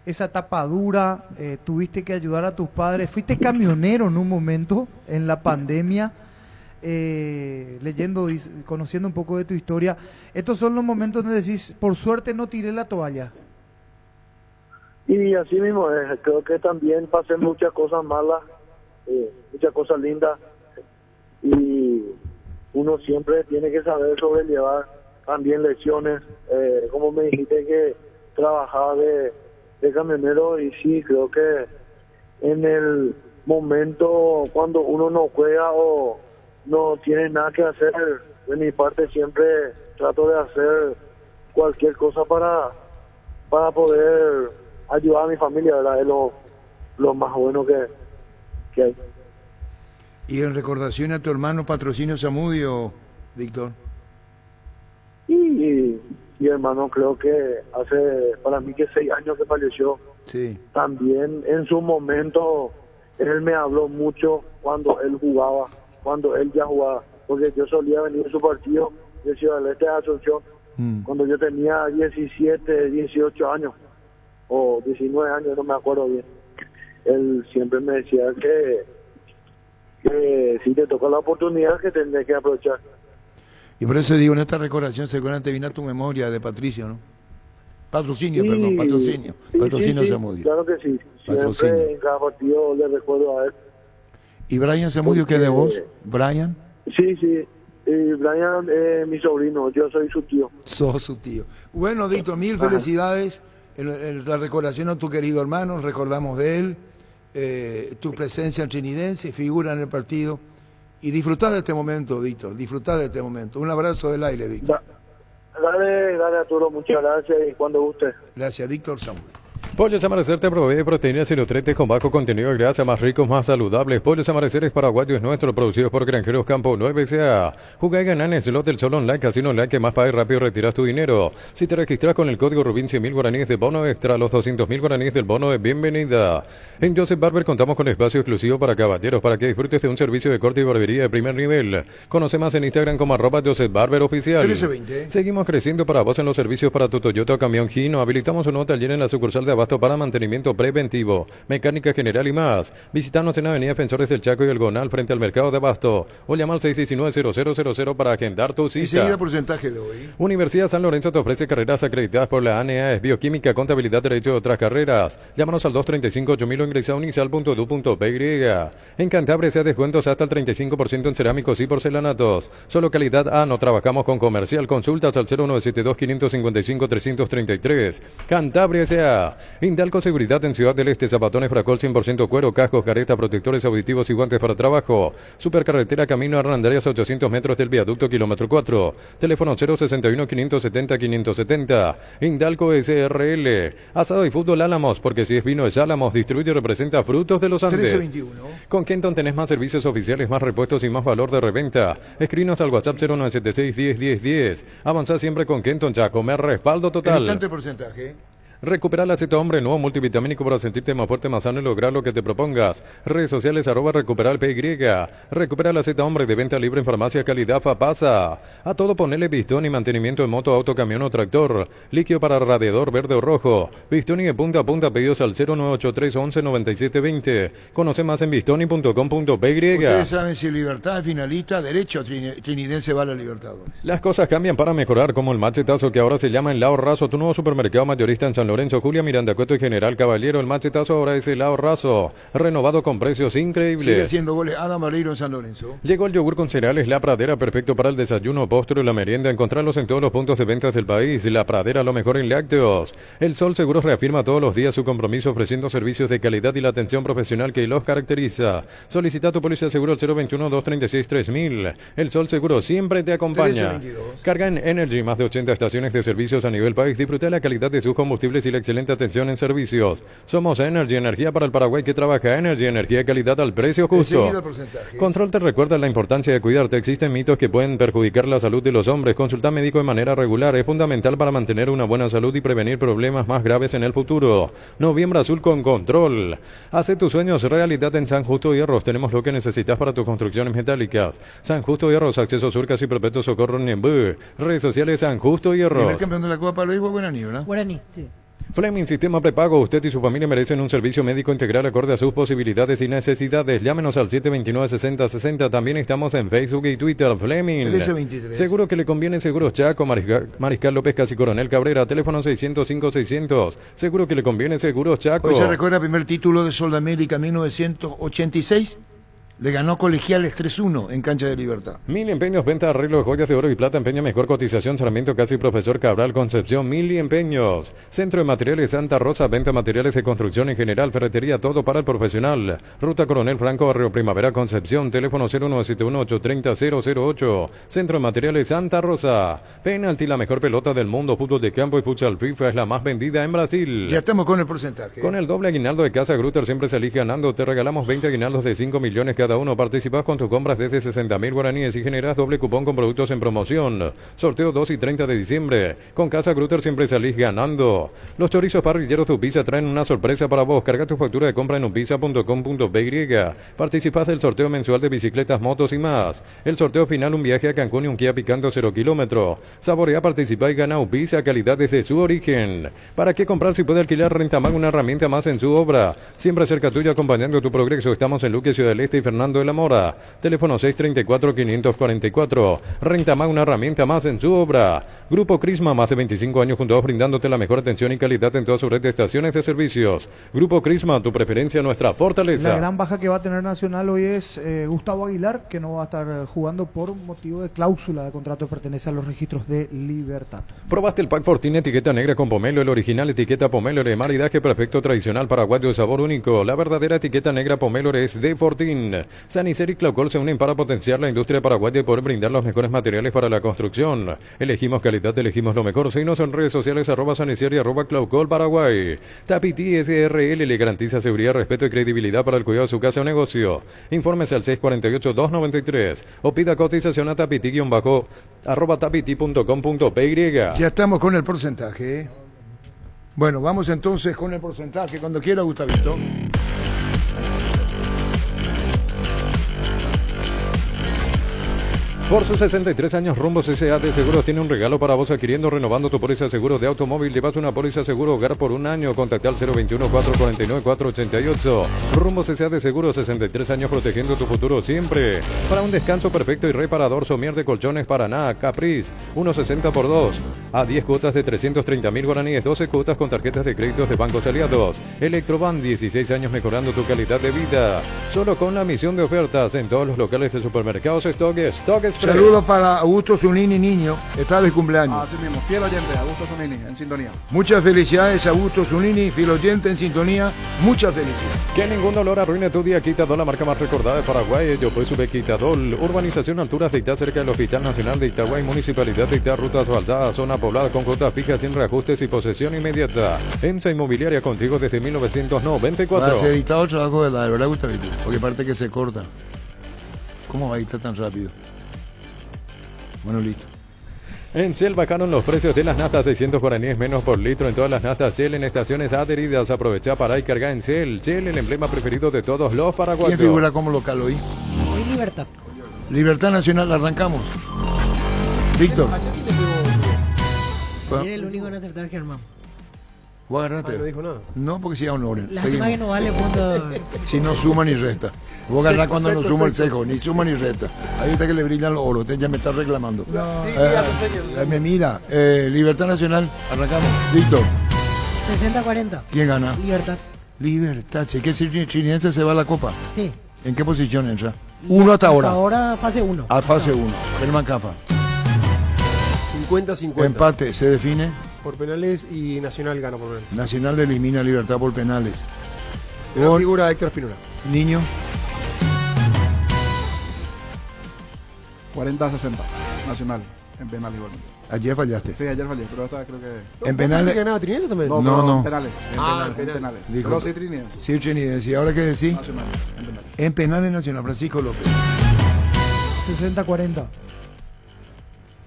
esa etapa dura. Tuviste que ayudar a tus padres, fuiste camionero en un momento en la pandemia, leyendo y conociendo un poco de tu historia. Estos son los momentos donde decís, por suerte no tiré la toalla. Y así mismo es. Creo que también pasé muchas cosas malas, muchas cosas lindas, y uno siempre tiene que saber sobrellevar también lesiones. Como me dijiste que trabajaba de camionero, y sí, creo que en el momento cuando uno no juega o no tiene nada que hacer, de mi parte siempre trato de hacer cualquier cosa para poder ayudar a mi familia, ¿verdad? Es lo más bueno que hay. Y en recordación a tu hermano Patrocinio Zamudio, Víctor. Y mi hermano, creo que hace para mí que 6 años que falleció. Sí. También en su momento él me habló mucho cuando él jugaba, cuando él ya jugaba, porque yo solía venir a su partido de Ciudad del Este de Asunción cuando yo tenía 17, 18 años o 19 años, no me acuerdo bien. Él siempre me decía que si te toca la oportunidad que tendré que aprovechar. Y por eso digo, en esta recordación seguramente viene a tu memoria de Patricio, ¿no? Patrocinio, Sí, perdón, patrocinio. sí, Patrocinio sí, Zamudio. claro que sí. Patrocinio. Siempre en cada partido le recuerdo a él. ¿Y Brian Zamudio qué de vos? ¿Brian? Sí, sí. Y Brian es mi sobrino, yo soy su tío. Sos su tío. Bueno, Víctor, mil Ajá. felicidades en la recordación a tu querido hermano, recordamos de él, tu presencia en Trinidense, figura en el partido, y disfrutad de este momento, Víctor, disfrutad de este momento. Un abrazo del aire, Víctor. Dale Arturo, muchas gracias y cuando guste. Gracias, Víctor Samuel. Pollos Amanecer te provee proteínas y nutrientes con bajo contenido de grasa, más ricos, más saludables. Pollos Amaneceres paraguayos nuestros, producidos por Granjeros Campo 9 S.A. Juega y ganá en Slot del Sol Online, Casino Online, que más pague rápido retiras tu dinero. Si te registras con el código Rubín, 100.000 guaraníes de bono extra, los 200.000 guaraníes del bono de bienvenida. En Joseph Barber contamos con espacio exclusivo para caballeros, para que disfrutes de un servicio de corte y barbería de primer nivel. Conoce más en Instagram como @Joseph Barber Oficial. 1320. Seguimos creciendo para vos en los servicios para tu Toyota o camión Gino. Habilitamos un nuevo taller en la sucursal de Abasto para mantenimiento preventivo, mecánica general y más. Visítanos en Avenida Defensores del Chaco y el Gonal frente al mercado de Abasto o llama al 619-0000 para agendar tu cita. Enseguida porcentaje de hoy. Universidad San Lorenzo te ofrece carreras acreditadas por la ANEA, Bioquímica, Contabilidad, Derecho y otras carreras. Llámanos al 235-8000 o ingresa a unisal.edu.py. En Cantabria se descuentos hasta el 35% en cerámicos y porcelanatos. Solo calidad A, no trabajamos con comercial. Consultas al 0972-555-333. Cantabria S.A. Indalco Seguridad en Ciudad del Este, zapatones Fracol 100% cuero, cascos, caretas, protectores auditivos y guantes para trabajo. Supercarretera Camino Arrandarias, 800 metros del viaducto, kilómetro 4. Teléfono 061-570-570. Indalco SRL. Asado y fútbol Álamos, porque si es vino es Álamos. Distribuye y representa Frutos de los Andes. 1321. Con Kenton tenés más servicios oficiales, más repuestos y más valor de reventa. Escrinos al WhatsApp 0976-10-10-10. Avanzá siempre con Kenton, ya comer respaldo total. El tanto porcentaje. Recuperar la Z Hombre, nuevo multivitamínico para sentirte más fuerte, más sano y lograr lo que te propongas. Redes sociales @recuperar PY. Recupera la Z Hombre, de venta libre en farmacia calidad Fapasa. A todo ponele pistón y mantenimiento de moto, auto, camión o tractor. Líquido para radiador verde o rojo. Pistón y de punta a punta, pedidos al 0983 11 97 20. Conoce más en bistoni.com.py. Ustedes saben, si Libertad es finalista, derecho Trinidense va a la Libertadores. Las cosas cambian para mejorar, como el machetazo, que ahora se llama El Lao Raso, tu nuevo supermercado mayorista en San Lorenzo, Julia Miranda Cueto y General Caballero. El machetazo ahora es El Lao Raso, renovado con precios increíbles. Sigue haciendo goles Adam Barreiro en San Lorenzo. Llegó el yogur con cereales La Pradera, perfecto para el desayuno, postre o la merienda. Encontrarlos en todos los puntos de ventas del país. La Pradera, lo mejor en lácteos. El Sol Seguros reafirma todos los días su compromiso ofreciendo servicios de calidad y la atención profesional que los caracteriza. Solicita tu póliza de seguro al 021-236-3000. El Sol Seguro siempre te acompaña. 1322. Carga en Energy, más de 80 estaciones de servicios a nivel país. Disfruta de la calidad de sus combustibles y la excelente atención en servicios. Somos Energy, energía para el Paraguay que trabaja. Energy, energía de calidad al precio justo. Enseguida el porcentaje. Control te recuerda la importancia de cuidarte. Existen mitos que pueden perjudicar la salud de los hombres. Consulta médico de manera regular. Es fundamental para mantener una buena salud y prevenir problemas más graves en el futuro. Noviembre Azul con Control. Hace tus sueños realidad en San Justo Hierros. Tenemos lo que necesitas para tus construcciones metálicas. San Justo Hierros, acceso surcas y perpetuo socorro Niembú. Redes sociales San Justo Hierros. Primer campeón de la Copa Luis Guaraní, ¿verdad? Guaraní, sí. Fleming Sistema Prepago. Usted y su familia merecen un servicio médico integral acorde a sus posibilidades y necesidades. Llámenos al 729-6060. También estamos en Facebook y Twitter. Fleming. 1323. Seguro que le conviene Seguros Chaco, Mariscal López Casi Coronel Cabrera. Teléfono 605-600. Seguro que le conviene Seguros Chaco. Hoy se recuerda el primer título de Sol de América 1986. Le ganó Colegiales 3-1 en cancha de Libertad. Mil Empeños, venta, arreglo de joyas de oro y plata, empeño, mejor cotización, Sarmiento, casi Profesor Cabral, Concepción, Mil Empeños. Centro de Materiales Santa Rosa, venta materiales de construcción en general, ferretería, todo para el profesional. Ruta Coronel Franco, Barrio Primavera, Concepción, teléfono 0971-830-008. Centro de Materiales Santa Rosa. Penalti, la mejor pelota del mundo, fútbol de campo y futsal FIFA es la más vendida en Brasil. Ya estamos con el porcentaje. Con el doble aguinaldo de Casa Grutter siempre se elige ganando. Te regalamos 20 aguinaldos de 5 millones cada uno. Participas con tus compras desde 60.000 guaraníes y generas doble cupón con productos en promoción. Sorteo 2 y 30 de diciembre. Con Casa Grutter siempre salís ganando. Los chorizos parrilleros de Upisa traen una sorpresa para vos. Carga tu factura de compra en upisa.com.py. Participás del sorteo mensual de bicicletas, motos y más. El sorteo final, un viaje a Cancún y un Kia Picanto 0 kilómetro. Saborea, participa y gana Upisa, calidad desde su origen. ¿Para qué comprar si puede alquilar Rentamag, una herramienta más en su obra? Siempre cerca tuyo, acompañando tu progreso. Estamos en Luque, Ciudad del Este y Fernando de la Mora. Teléfono 634-544. Rentamag, una herramienta más en su obra. Grupo Crisma, más de 25 años juntos brindándote la mejor atención y calidad en toda su red de estaciones de servicios. Grupo Crisma, tu preferencia, nuestra fortaleza. La gran baja que va a tener Nacional hoy es Gustavo Aguilar, que no va a estar jugando por motivo de cláusula de contrato, pertenece a los registros de Libertad. ¿Probaste el Pack Fortín etiqueta negra con pomelo, el original etiqueta pomelo, el maridaje perfecto tradicional paraguayo de sabor único? La verdadera etiqueta negra pomelo es de Fortín. Sanicer y Claucol se unen para potenciar la industria paraguaya y poder brindar los mejores materiales para la construcción. Elegimos calidad, elegimos lo mejor. Síguenos en redes sociales @Sanicer y @Claucol Paraguay. Tapiti SRL le garantiza seguridad, respeto y credibilidad para el cuidado de su casa o negocio. Infórmese al 648-293 o pida cotización a tapiti-tapiti.com.py. Ya estamos con el porcentaje. Bueno, vamos entonces con el porcentaje. Cuando quiera, Gustavito. Por sus 63 años, Rumbos S.A. de Seguros tiene un regalo para vos adquiriendo, renovando tu póliza de seguro de automóvil. Llevas una póliza de seguro hogar por un año. Contacta al 021-449-488. Rumbos S.A. de Seguros, 63 años protegiendo tu futuro siempre. Para un descanso perfecto y reparador, Somier de Colchones Paraná, Capriz, 1.60 por 2. A 10 cuotas de 330.000 guaraníes, 12 cuotas con tarjetas de créditos de bancos aliados. Electroban, 16 años mejorando tu calidad de vida. Solo con la misión de ofertas en todos los locales de supermercados Stock Saludos para Augusto Zunini, niño, está de cumpleaños. Así mismo, fiel oyente, Augusto Zunini, en sintonía. Muchas felicidades, Augusto Zunini, fiel oyente en sintonía, muchas felicidades. Que ningún dolor arruine tu día. Quitadol, la marca más recordada de Paraguay. Yo pues sube Quitadol. Urbanización Alturas de Itá, cerca del Hospital Nacional de Itagüí, Municipalidad de Itá, ruta asfaltada, zona poblada con cuotas fijas sin reajustes y posesión inmediata. EMSA Inmobiliaria contigo desde 1994. Para ser editado el trabajo de la verdad, Gustavito, porque parte que se corta. ¿Cómo va a editar tan rápido? Bueno, listo. En Shell bajaron los precios de las naftas, 600 guaraníes menos por litro en todas las naftas Shell en estaciones adheridas. Aprovecha para y cargar en Shell. Shell, el emblema preferido de todos los paraguayos. ¿Quién figura como local hoy? Hoy Libertad. Libertad Nacional, arrancamos. Víctor. Era el único en acertar, Germán. ¿Vos agarraste? No dijo nada. No, porque si ya una hora. Lástima que no vale punto. Si no suma ni resta. Vos agarrás cuando no suma el cejo, ni suma ni resta. Ahí está que le brillan los oros, usted ya me está reclamando. No. Me mira, Libertad Nacional, arrancamos. Víctor. 60-40. ¿Quién gana? Libertad. Libertad, che, ¿qué Chiniense se va a la Copa? Sí. ¿En qué posición entra? Uno hasta ahora. Hasta ahora fase 1. A fase 1. Germán Cafa. 50-50. Empate, se define. Por penales y Nacional gana por penales. Nacional elimina a Libertad por penales. La figura Héctor Espinola. Niño. 40-60. Nacional. En penales igualmente. Ayer fallaste. Sí, ayer fallé, pero esta creo que... ¿En penales? ¿Que ganaba Trinidad también? No. En penales. En penales. Dijo, Pero sí Trinidad. Sí, Trinidad. ¿Y ahora qué decís? Nacional. En penales. En penales Nacional. Francisco López. 60-40.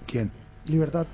¿Quién? Libertad.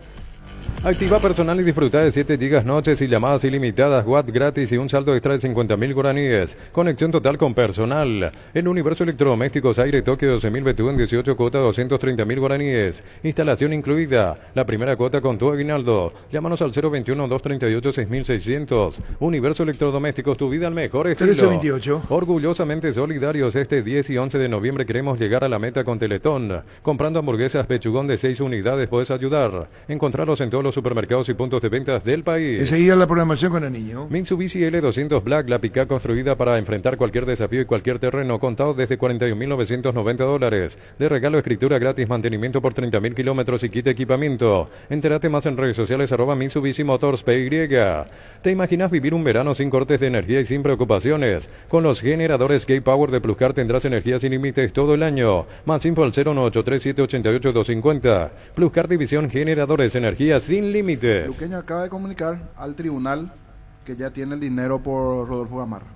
Activa personal y disfruta de 7 gigas noches y llamadas ilimitadas, WhatsApp gratis y un saldo extra de 50.000 guaraníes. Conexión total con personal. En Universo Electrodomésticos Aire Tokio 12.000 Betú en 18 cuotas 230.000 guaraníes. Instalación incluida. La primera cuota con tu aguinaldo. Llámanos al 021-238-6600. Universo Electrodomésticos, tu vida al mejor estilo. 1328. Orgullosamente solidarios, este 10 y 11 de noviembre queremos llegar a la meta con Teletón. Comprando hamburguesas Pechugón de 6 unidades puedes ayudar. Encontrarlos en todos los los supermercados y puntos de ventas del país. Enseguida la programación con el niño. Mitsubishi L200 Black, la pick-up construida para enfrentar cualquier desafío y cualquier terreno, contado desde $41.990. De regalo, escritura gratis, mantenimiento por 30.000 kilómetros y kit de equipamiento. Entérate más en redes sociales @Mitsubishi Motors PY. ¿Te imaginas vivir un verano sin cortes de energía y sin preocupaciones? Con los generadores K-Power de Pluscar tendrás energía sin límites todo el año. Más info al 0983788.250. Pluscar División Generadores, energía sin límites. Luqueño acaba de comunicar al tribunal que ya tiene el dinero por Rodolfo Gamarra.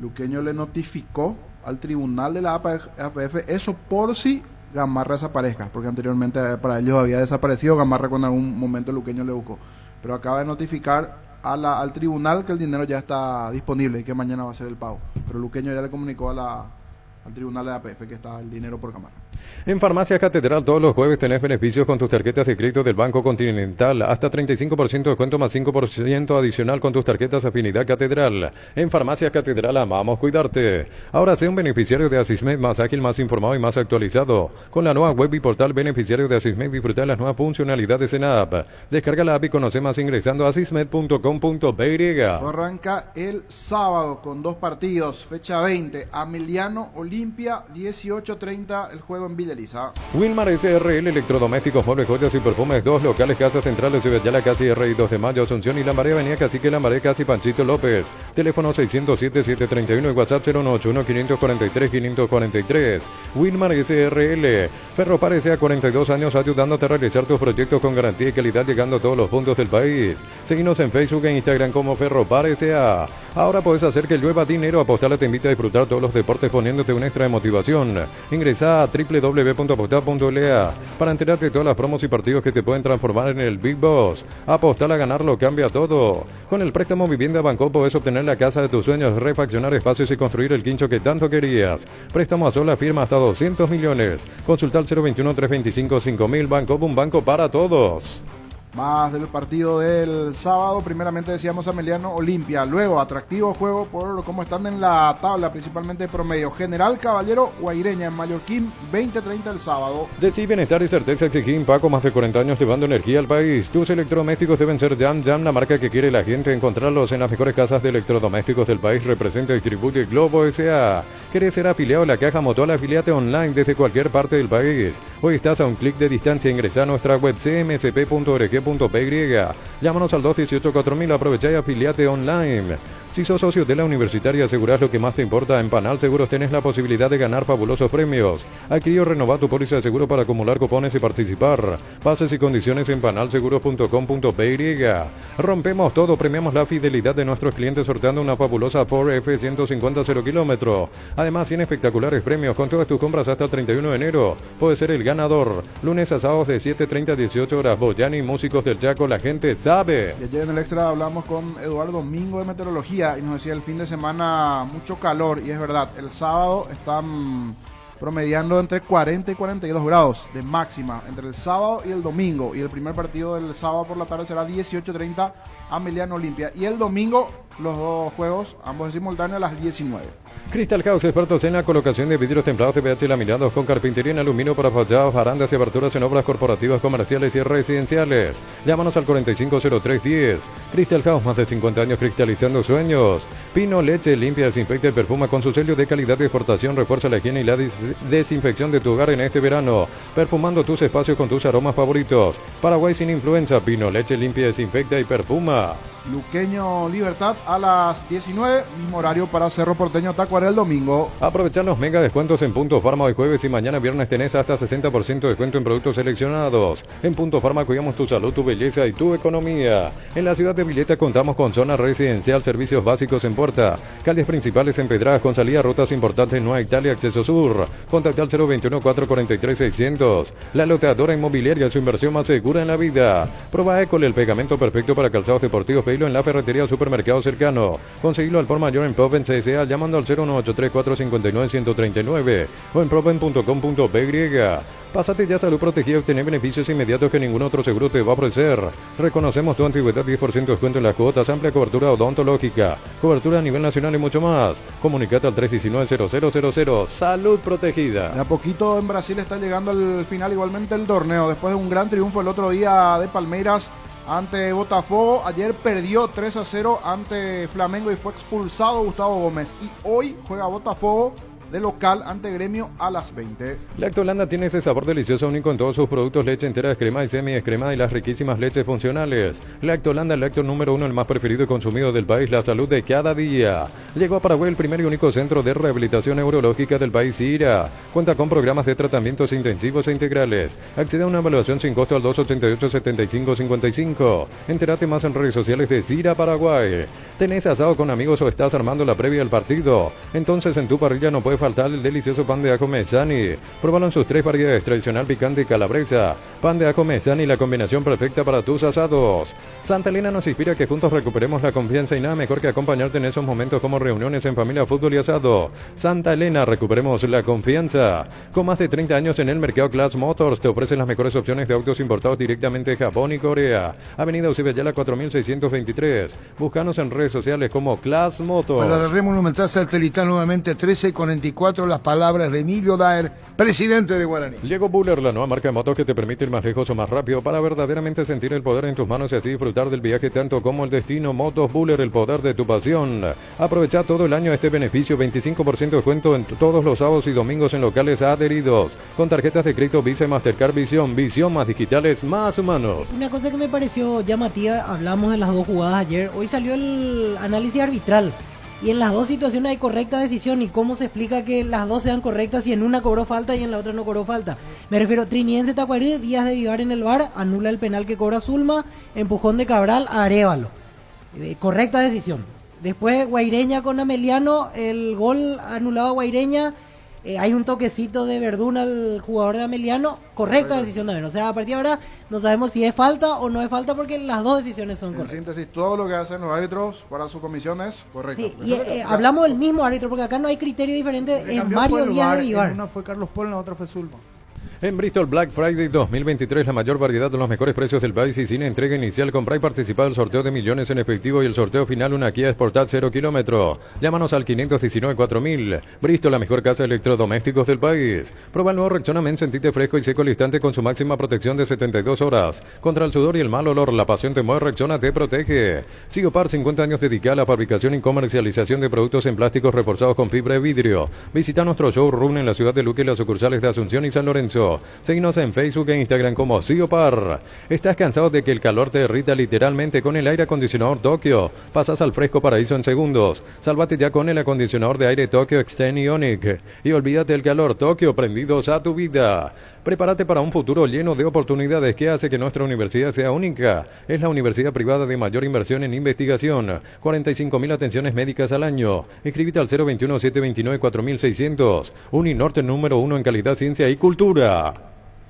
Luqueño le notificó al tribunal de la APF eso por si Gamarra desaparezca, porque anteriormente para ellos había desaparecido Gamarra cuando en algún momento Luqueño le buscó, pero acaba de notificar al tribunal que el dinero ya está disponible y que mañana va a ser el pago, pero Luqueño ya le comunicó al tribunal de APF que está el dinero por Gamarra. En Farmacias Catedral todos los jueves tenés beneficios con tus tarjetas de crédito del Banco Continental. Hasta 35% de descuento más 5% adicional con tus tarjetas Afinidad Catedral. En Farmacias Catedral amamos cuidarte. Ahora sé un beneficiario de Asismed más ágil, más informado y más actualizado. Con la nueva web y portal beneficiario de Asismed disfruta de las nuevas funcionalidades en la app. Descarga la app y conoce más ingresando a asismed.com.py. Arranca el sábado con 2 partidos. Fecha 20, Ameliano Olimpia, 18:30 el juego en Villa Elisa. Wilmar SRL, electrodomésticos, muebles, joyas y perfumes, 2 locales, Casas Centrales, Ciudad Casi R y 2 de Mayo, Asunción y Lambaré, Avenida Cacique, Lambaré, Casi Panchito López. Teléfono 607-731 y WhatsApp 091-543-543. Wilmar SRL, Ferropar S.A. 42 años ayudándote a realizar tus proyectos con garantía y calidad, llegando a todos los puntos del país. Seguinos en Facebook e Instagram como Ferropar S.A. Ahora puedes hacer que llueva dinero. Apostala te invita a disfrutar todos los deportes poniéndote un extra de motivación. Ingresa a www.apostala.la para enterarte de todas las promos y partidos que te pueden transformar en el Big Boss. Apostala a ganar lo cambia todo. Con el préstamo Vivienda Banco podés obtener la casa de tus sueños, refaccionar espacios y construir el quincho que tanto querías. Préstamo a sola firma hasta 200 millones. Consulta al 021-325-5000. Banco, un banco para todos. Más del partido del sábado, primeramente decíamos Ameliano Olimpia, luego atractivo juego por cómo están en la tabla, principalmente promedio. General Caballero Guaireña en Mallorquín, 20:30 el sábado. Decí Bienestar y Certeza Exigín, Paco, más de 40 años llevando energía al país. Tus electrodomésticos deben ser Jam, la marca que quiere la gente. Encontrarlos en las mejores casas de electrodomésticos del país. Representa y distribuye Globo S.A. ¿Querés ser afiliado a la Caja Mutual? Afiliate online desde cualquier parte del país. Hoy estás a un clic de distancia. Ingresa a nuestra web cmsp.org.py. Llámanos al 218-4000, aprovecha y afiliate online. Si sos socio de la Universitaria, asegurás lo que más te importa. En Panal Seguros tenés la posibilidad de ganar fabulosos premios. Adquirí o renová tu póliza de seguro para acumular cupones y participar. Bases y condiciones en panalseguros.com.py. Rompemos todo, premiamos la fidelidad de nuestros clientes sorteando una fabulosa Ford F-150 0 kilómetro. Además, 100 espectaculares premios con todas tus compras hasta el 31 de enero. Puedes ser el ganador. Lunes a sábados de 7:30 a 18 horas. Boyani, Músicos del Chaco, la gente sabe. Y ayer en el extra hablamos con Eduardo Domingo de Meteorología y nos decía el fin de semana mucho calor, y es verdad, el sábado están promediando entre 40 y 42 grados de máxima entre el sábado y el domingo, y el primer partido del sábado por la tarde será 18:30 Ameliano Olimpia, y el domingo los dos juegos, ambos en simultáneo a las 19. Crystal House, expertos en la colocación de vidrios templados de PH laminados con carpintería en aluminio para fachadas, barandas y aberturas en obras corporativas, comerciales y residenciales. Llámanos al 450310. Crystal House, más de 50 años cristalizando sueños. Pino Leche, limpia, desinfecta y perfuma con su sello de calidad de exportación. Refuerza la higiene y la desinfección de tu hogar en este verano, perfumando tus espacios con tus aromas favoritos. Paraguay sin influenza. Pino Leche, limpia, desinfecta y perfuma. Luqueño Libertad a las 19, mismo horario para Cerro Porteño Tacuarembó el domingo. Aprovechar los mega descuentos en Punto Farma hoy jueves y mañana viernes tenés hasta 60% de descuento en productos seleccionados. En Punto Farma cuidamos tu salud, tu belleza y tu economía. En la ciudad de Villeta contamos con zona residencial, servicios básicos en puerta, calles principales empedradas con salida a rutas importantes en Nueva Italia, acceso sur. Contacta al 021-443-600. La loteadora inmobiliaria, su inversión más segura en la vida. Proba Ecole, el pegamento perfecto para calzados deportivos. Pedilo en la ferretería o supermercado cercano. Conseguilo al por mayor en Pop en CSA llamando al 0183459-139 o en proven.com.py. Pásate ya a Salud Protegida y obtener beneficios inmediatos que ningún otro seguro te va a ofrecer. Reconocemos tu antigüedad, 10% de descuento en las cuotas, amplia cobertura odontológica, cobertura a nivel nacional y mucho más. Comunicate al 319-0000. Salud Protegida. De a poquito en Brasil está llegando al final igualmente el torneo. Después de un gran triunfo el otro día de Palmeiras ante Botafogo. Ayer perdió 3-0 ante Flamengo y fue expulsado Gustavo Gómez. Y hoy juega Botafogo de local ante Gremio a las 20. Lactolanda tiene ese sabor delicioso único en todos sus productos: leche entera, descremada y semi-descremada y las riquísimas leches funcionales. Lactolanda, el lácteo número 1, el más preferido y consumido del país, la salud de cada día. Llegó a Paraguay el primer y único centro de rehabilitación neurológica del país, IRA. Cuenta con programas de tratamientos intensivos e integrales. Accede a una evaluación sin costo al 288-7555. Entérate más en redes sociales de CIRA Paraguay. ¿Tenés asado con amigos o estás armando la previa del partido? Entonces en tu parrilla no puede faltar el delicioso pan de ajo Mesani. Pruébalo en sus 3 variedades: tradicional, picante y calabresa. Pan de ajo Mesani, la combinación perfecta para tus asados. Santa Elena nos inspira a que juntos recuperemos la confianza y nada mejor que acompañarte en esos momentos como reuniones en familia, fútbol y asado. Santa Elena, recuperemos la confianza. Con más de 30 años en el mercado, Class Motors te ofrecen las mejores opciones de autos importados directamente de Japón y Corea. Avenida Eusebio Ayala 4623. Búscanos en redes sociales como Class Motors. Para la red monumental satelital nuevamente 13:44, las palabras de Emilio Daer, presidente de Guaraní. Llegó Buller, la nueva marca de motos que te permite ir más lejos o más rápido para verdaderamente sentir el poder en tus manos y así disfrutar del viaje tanto como el destino. Motos Buller, el poder de tu pasión. Aprovecha todo el año este beneficio: 25% de descuento en todos los sábados y domingos en locales adheridos con tarjetas de crédito Visa y Mastercard Visión. Visión, más digitales, más humanos. Una cosa que me pareció llamativa, hablamos de las dos jugadas ayer, hoy salió el análisis arbitral. Y en las dos situaciones hay correcta decisión. ¿Y cómo se explica que las dos sean correctas si en una cobró falta y en la otra no cobró falta? Me refiero, Trinidense Tacuarí, Díaz de Vivar en el VAR, anula el penal que cobra Zulma, empujón de Cabral a Arévalo. Correcta decisión. Después Guaireña con Ameliano, el gol anulado a Guaireña, hay un toquecito de Verdún al jugador de Ameliano, correcta decisión también. O sea, a partir de ahora no sabemos si es falta o no es falta porque las dos decisiones son correctas. En síntesis, todo lo que hacen los árbitros para su comisión es correcto. Sí, y hablamos del mismo árbitro porque acá no hay criterio diferente. Es Mario Díaz de Vivar. En una fue Carlos Pol, en la otra fue Zulma. En Bristol Black Friday 2023, la mayor variedad de los mejores precios del país y sin entrega inicial. Compra y participa del sorteo de millones en efectivo y el sorteo final una Kia Sportage 0 kilómetro. Llámanos al 519-4000. Bristol, la mejor casa de electrodomésticos del país. Prueba el nuevo Rexona Men, sentite fresco y seco al instante con su máxima protección de 72 horas. Contra el sudor y el mal olor, la pasión te mueve, Rexona te protege. Sigopar, 50 años dedicada a la fabricación y comercialización de productos en plásticos reforzados con fibra de vidrio. Visita nuestro showroom en la ciudad de Luque y las sucursales de Asunción y San Lorenzo. Seguinos en Facebook e Instagram como Sigopar. ¿Estás cansado de que el calor te derrita literalmente con el aire acondicionador Tokio? Pasas al fresco paraíso en segundos. Sálvate ya con el acondicionador de aire Tokio Extend Ionic. Y olvídate del calor, Tokio, prendidos a tu vida. Prepárate para un futuro lleno de oportunidades que hace que nuestra universidad sea única. Es la universidad privada de mayor inversión en investigación. 45.000 atenciones médicas al año. Inscríbete al 021-729-4600. Uninorte número 1 en calidad, ciencia y cultura.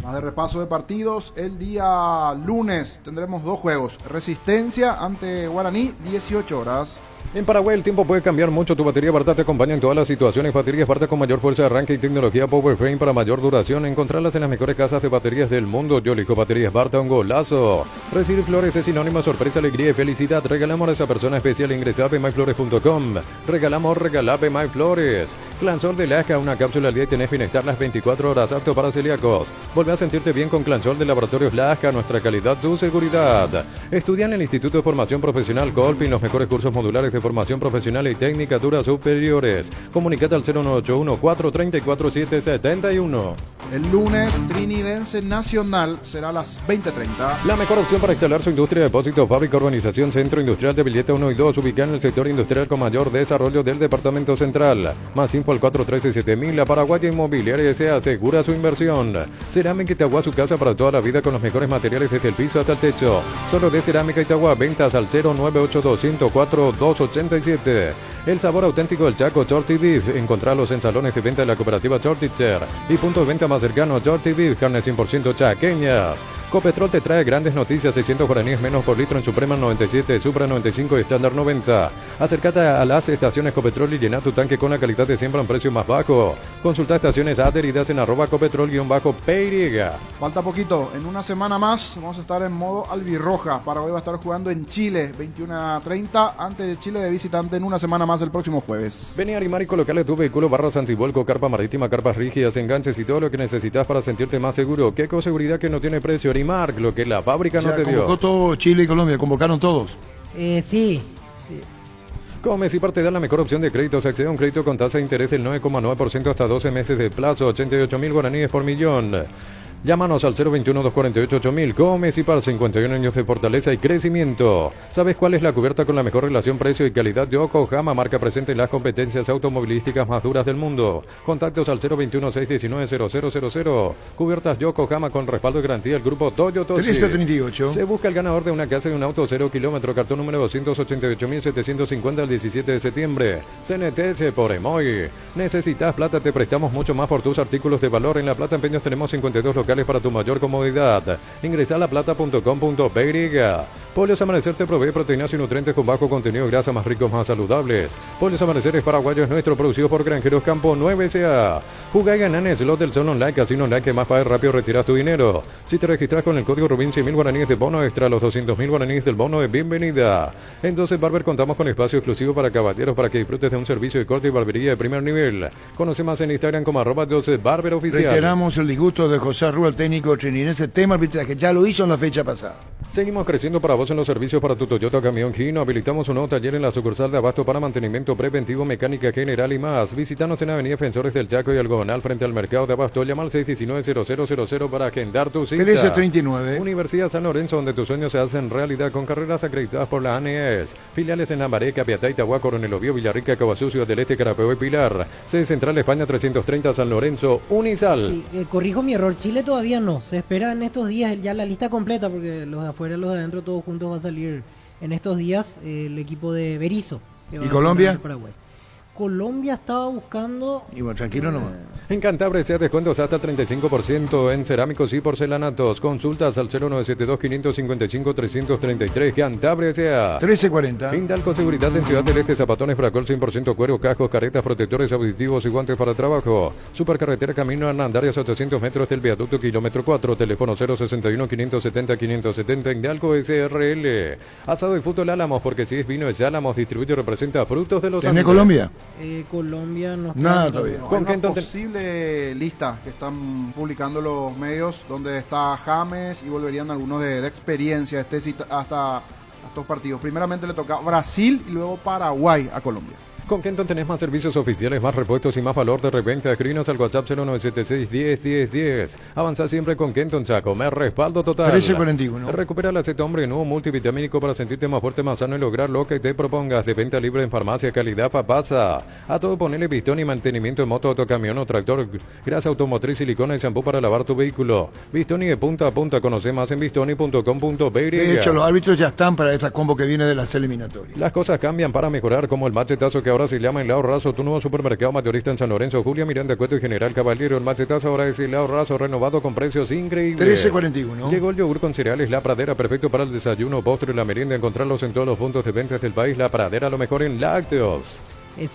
Más de repaso de partidos. El día lunes tendremos 2 juegos. Resistencia ante Guaraní, 18 horas. En Paraguay el tiempo puede cambiar mucho. Tu batería Barta te acompaña en todas las situaciones. Baterías Barta con mayor fuerza de arranque y tecnología Power Frame para mayor duración. Encontrarlas en las mejores casas de baterías del mundo. Yo elijo baterías Barta, un golazo. Recibir flores es sinónimo de sorpresa, alegría y felicidad. Regalamos a esa persona especial. Ingresa a bmyflores.com. Regalamos BMyFlores. Clansol de Lasca, una cápsula al día y tenés bienestar las 24 horas. Apto para celíacos. Volvé a sentirte bien con Clansol de Laboratorios Lasca. Nuestra calidad, tu seguridad. Estudia en el Instituto de Formación Profesional Colpin los mejores cursos modulares de formación profesional y tecnicaturas superiores. Comunicate al 091-434-771. El lunes, Trinidense Nacional será a las 20:30. La mejor opción para instalar su industria de depósito, fábrica, urbanización, centro industrial de Villeta 1 y 2, ubicada en el sector industrial con mayor desarrollo del departamento central. Más info al 413-7000. La Paraguaya Inmobiliaria se asegura su inversión. Cerámica Itagua, su casa para toda la vida con los mejores materiales desde el piso hasta el techo. Solo de Cerámica Itagua, ventas al 098-204-287. El sabor auténtico del Chaco, Shorty Beef. Encontralos en salones de venta de la cooperativa Shortitzer y puntos de venta más cercanos, Shorty Beef, carnes 100% chaqueñas. Copetrol te trae grandes noticias, 600 guaraníes menos por litro en Suprema 97, Supra 95 y estándar 90. Acércate a las estaciones Copetrol y llena tu tanque con la calidad de siempre a un precio más bajo. Consulta estaciones adheridas en @copetrol_PY. Falta poquito, en una semana más vamos a estar en modo albirroja. Paraguay va a estar jugando en Chile, 21:30, antes de Chile de visitante en una semana más el próximo jueves. Vení a Arimar y colocarle tu vehículo, barras antivuelco, carpa marítima, carpas rígidas, enganches y todo lo que necesitas para sentirte más seguro. ¿Qué seguridad que no tiene precio? Arimar, lo que la fábrica no te dio. Convocó todo Chile y Colombia, convocaron todos. Sí. Comecipar te da la mejor opción de créditos. Accede a un crédito con tasa de interés del 9,9% hasta 12 meses de plazo, 88.000 guaraníes por millón. Llámanos al 021-248-8000. Comecipar, 51 años de fortaleza y crecimiento. ¿Sabes cuál es la cubierta con la mejor relación precio y calidad? Yokohama, marca presente en las competencias automovilísticas más duras del mundo. Contactos al 021-619-0000. Cubiertas Yokohama con respaldo y garantía del grupo Toyota. 1338. Se busca el ganador de una casa y un auto 0 kilómetro. Cartón número 288.750 el 17 de septiembre. CNTS por Emoy. ¿Necesitas plata? Te prestamos mucho más por tus artículos de valor. En La Plata Empeños tenemos 52 locales para tu mayor comodidad. Ingresa a laplata.com.py. Pollos Amanecer te provee proteínas y nutrientes con bajo contenido de grasa, más ricos, más saludables. Pollos Amanecer es paraguayo, es nuestro, producido por Granjeros Campo 9 SA. Jugá y ganá en el slot del Sol Online, Casino Online, que más pagas rápido retiras tu dinero. Si te registras con el código Rubín, 100.000 guaraníes de bono extra, los 200.000 guaraníes del bono de bienvenida. Entonces Barber contamos con espacio exclusivo para caballeros para que disfrutes de un servicio de corte y barbería de primer nivel. Conoce más en Instagram como @12barberoficial. Reiteramos el disgusto de José Arrua, el técnico trinidadse, tema arbitraje, ya lo hizo en la fecha pasada. Seguimos creciendo para vos en los servicios para tu Toyota Camión Gino. Habilitamos un nuevo taller en la sucursal de Abasto para mantenimiento preventivo, mecánica general y más. Visítanos en Avenida Defensores del Chaco y Algodonal frente al mercado de Abasto. Llama al 619-0000 para agendar tu cita. 1339. Universidad San Lorenzo, donde tus sueños se hacen realidad con carreras acreditadas por la ANES. Filiales en Lambaré, Capiatá, Itagua, Coronel Oviedo, Villarrica, Caguasucio del Este, Carapeo y Pilar. Sede Central España 330 San Lorenzo, Unisal. Sí, corrijo mi error, Chile todavía no. Se espera en estos días ya la lista completa, porque los de afuera y los de adentro todos juntos va a salir en estos días el equipo de Berizzo. ¿Y Colombia? Paraguay. Colombia estaba buscando... Y bueno, tranquilo nomás. En Cantabria se descuentos hasta el 35% en cerámicos y porcelanatos. Consultas al 0972-555-333. Cantabria sea 1340. Indalco Seguridad en Ciudad del Este. Zapatones Fracol 100% cuero, cascos, caretas, protectores auditivos y guantes para trabajo. Supercarretera Camino Hernandarias, 800 metros del viaducto kilómetro 4. Teléfono 061-570-570. Indalco SRL. Asado y fútbol Álamos, porque si es vino es Álamos. Distribuye y representa frutos de los Andes. Colombia? Colombia no está. Nada todavía. Con una posible lista que están publicando los medios, donde está James y volverían algunos de experiencia hasta estos partidos. Primeramente le toca Brasil y luego Paraguay a Colombia. Con Kenton tenés más servicios oficiales, más repuestos y más valor de reventa. Escribinos al WhatsApp 0976-10-10-10. Avanza siempre con Kenton Chaco. Me respaldo total. 1341. Recupera el acetombre nuevo multivitamínico para sentirte más fuerte, más sano y lograr lo que te propongas. De venta libre en farmacia, calidad Papasa. A todo ponele pistón y mantenimiento de moto, autocamión o tractor. Grasa automotriz, silicona y shampoo para lavar tu vehículo. Bistoni de punta a punta. Conoce más en bistoni.com.py. De hecho, los árbitros ya están para esta combo que viene de las eliminatorias. Las cosas cambian para mejorar, como el machetazo que ahora se llama Helado Razo, tu nuevo supermercado mayorista en San Lorenzo. Julia Miranda Cueto y General Caballero. El machetazo ahora es Helado Razo renovado con precios increíbles. 1341. Llegó el yogur con cereales La Pradera, perfecto para el desayuno, postre y la merienda. Encontrarlos en todos los puntos de ventas del país. La Pradera, lo mejor en lácteos.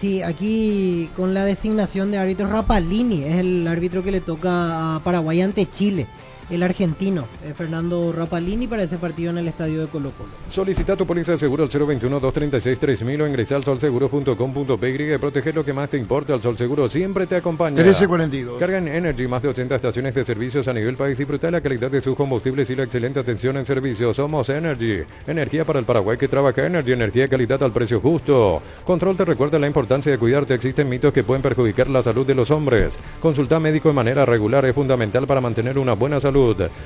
Sí, aquí con la designación de árbitro, Rapalini es el árbitro que le toca a Paraguay ante Chile. El argentino, Fernando Rapalini, para ese partido en el estadio de Colo Colo. Solicita tu póliza de seguro al 021-236-3000 o ingresa al solseguro.com.py y protege lo que más te importa. El Sol Seguro siempre te acompaña. 1342. Carga en Energy, más de 80 estaciones de servicios a nivel país. Disfruta de la calidad de sus combustibles y la excelente atención en servicio. Somos Energy, energía para el Paraguay que trabaja. Energy, energía de calidad al precio justo. Control te recuerda la importancia de cuidarte. Existen mitos que pueden perjudicar la salud de los hombres. Consulta médico de manera regular es fundamental para mantener una buena salud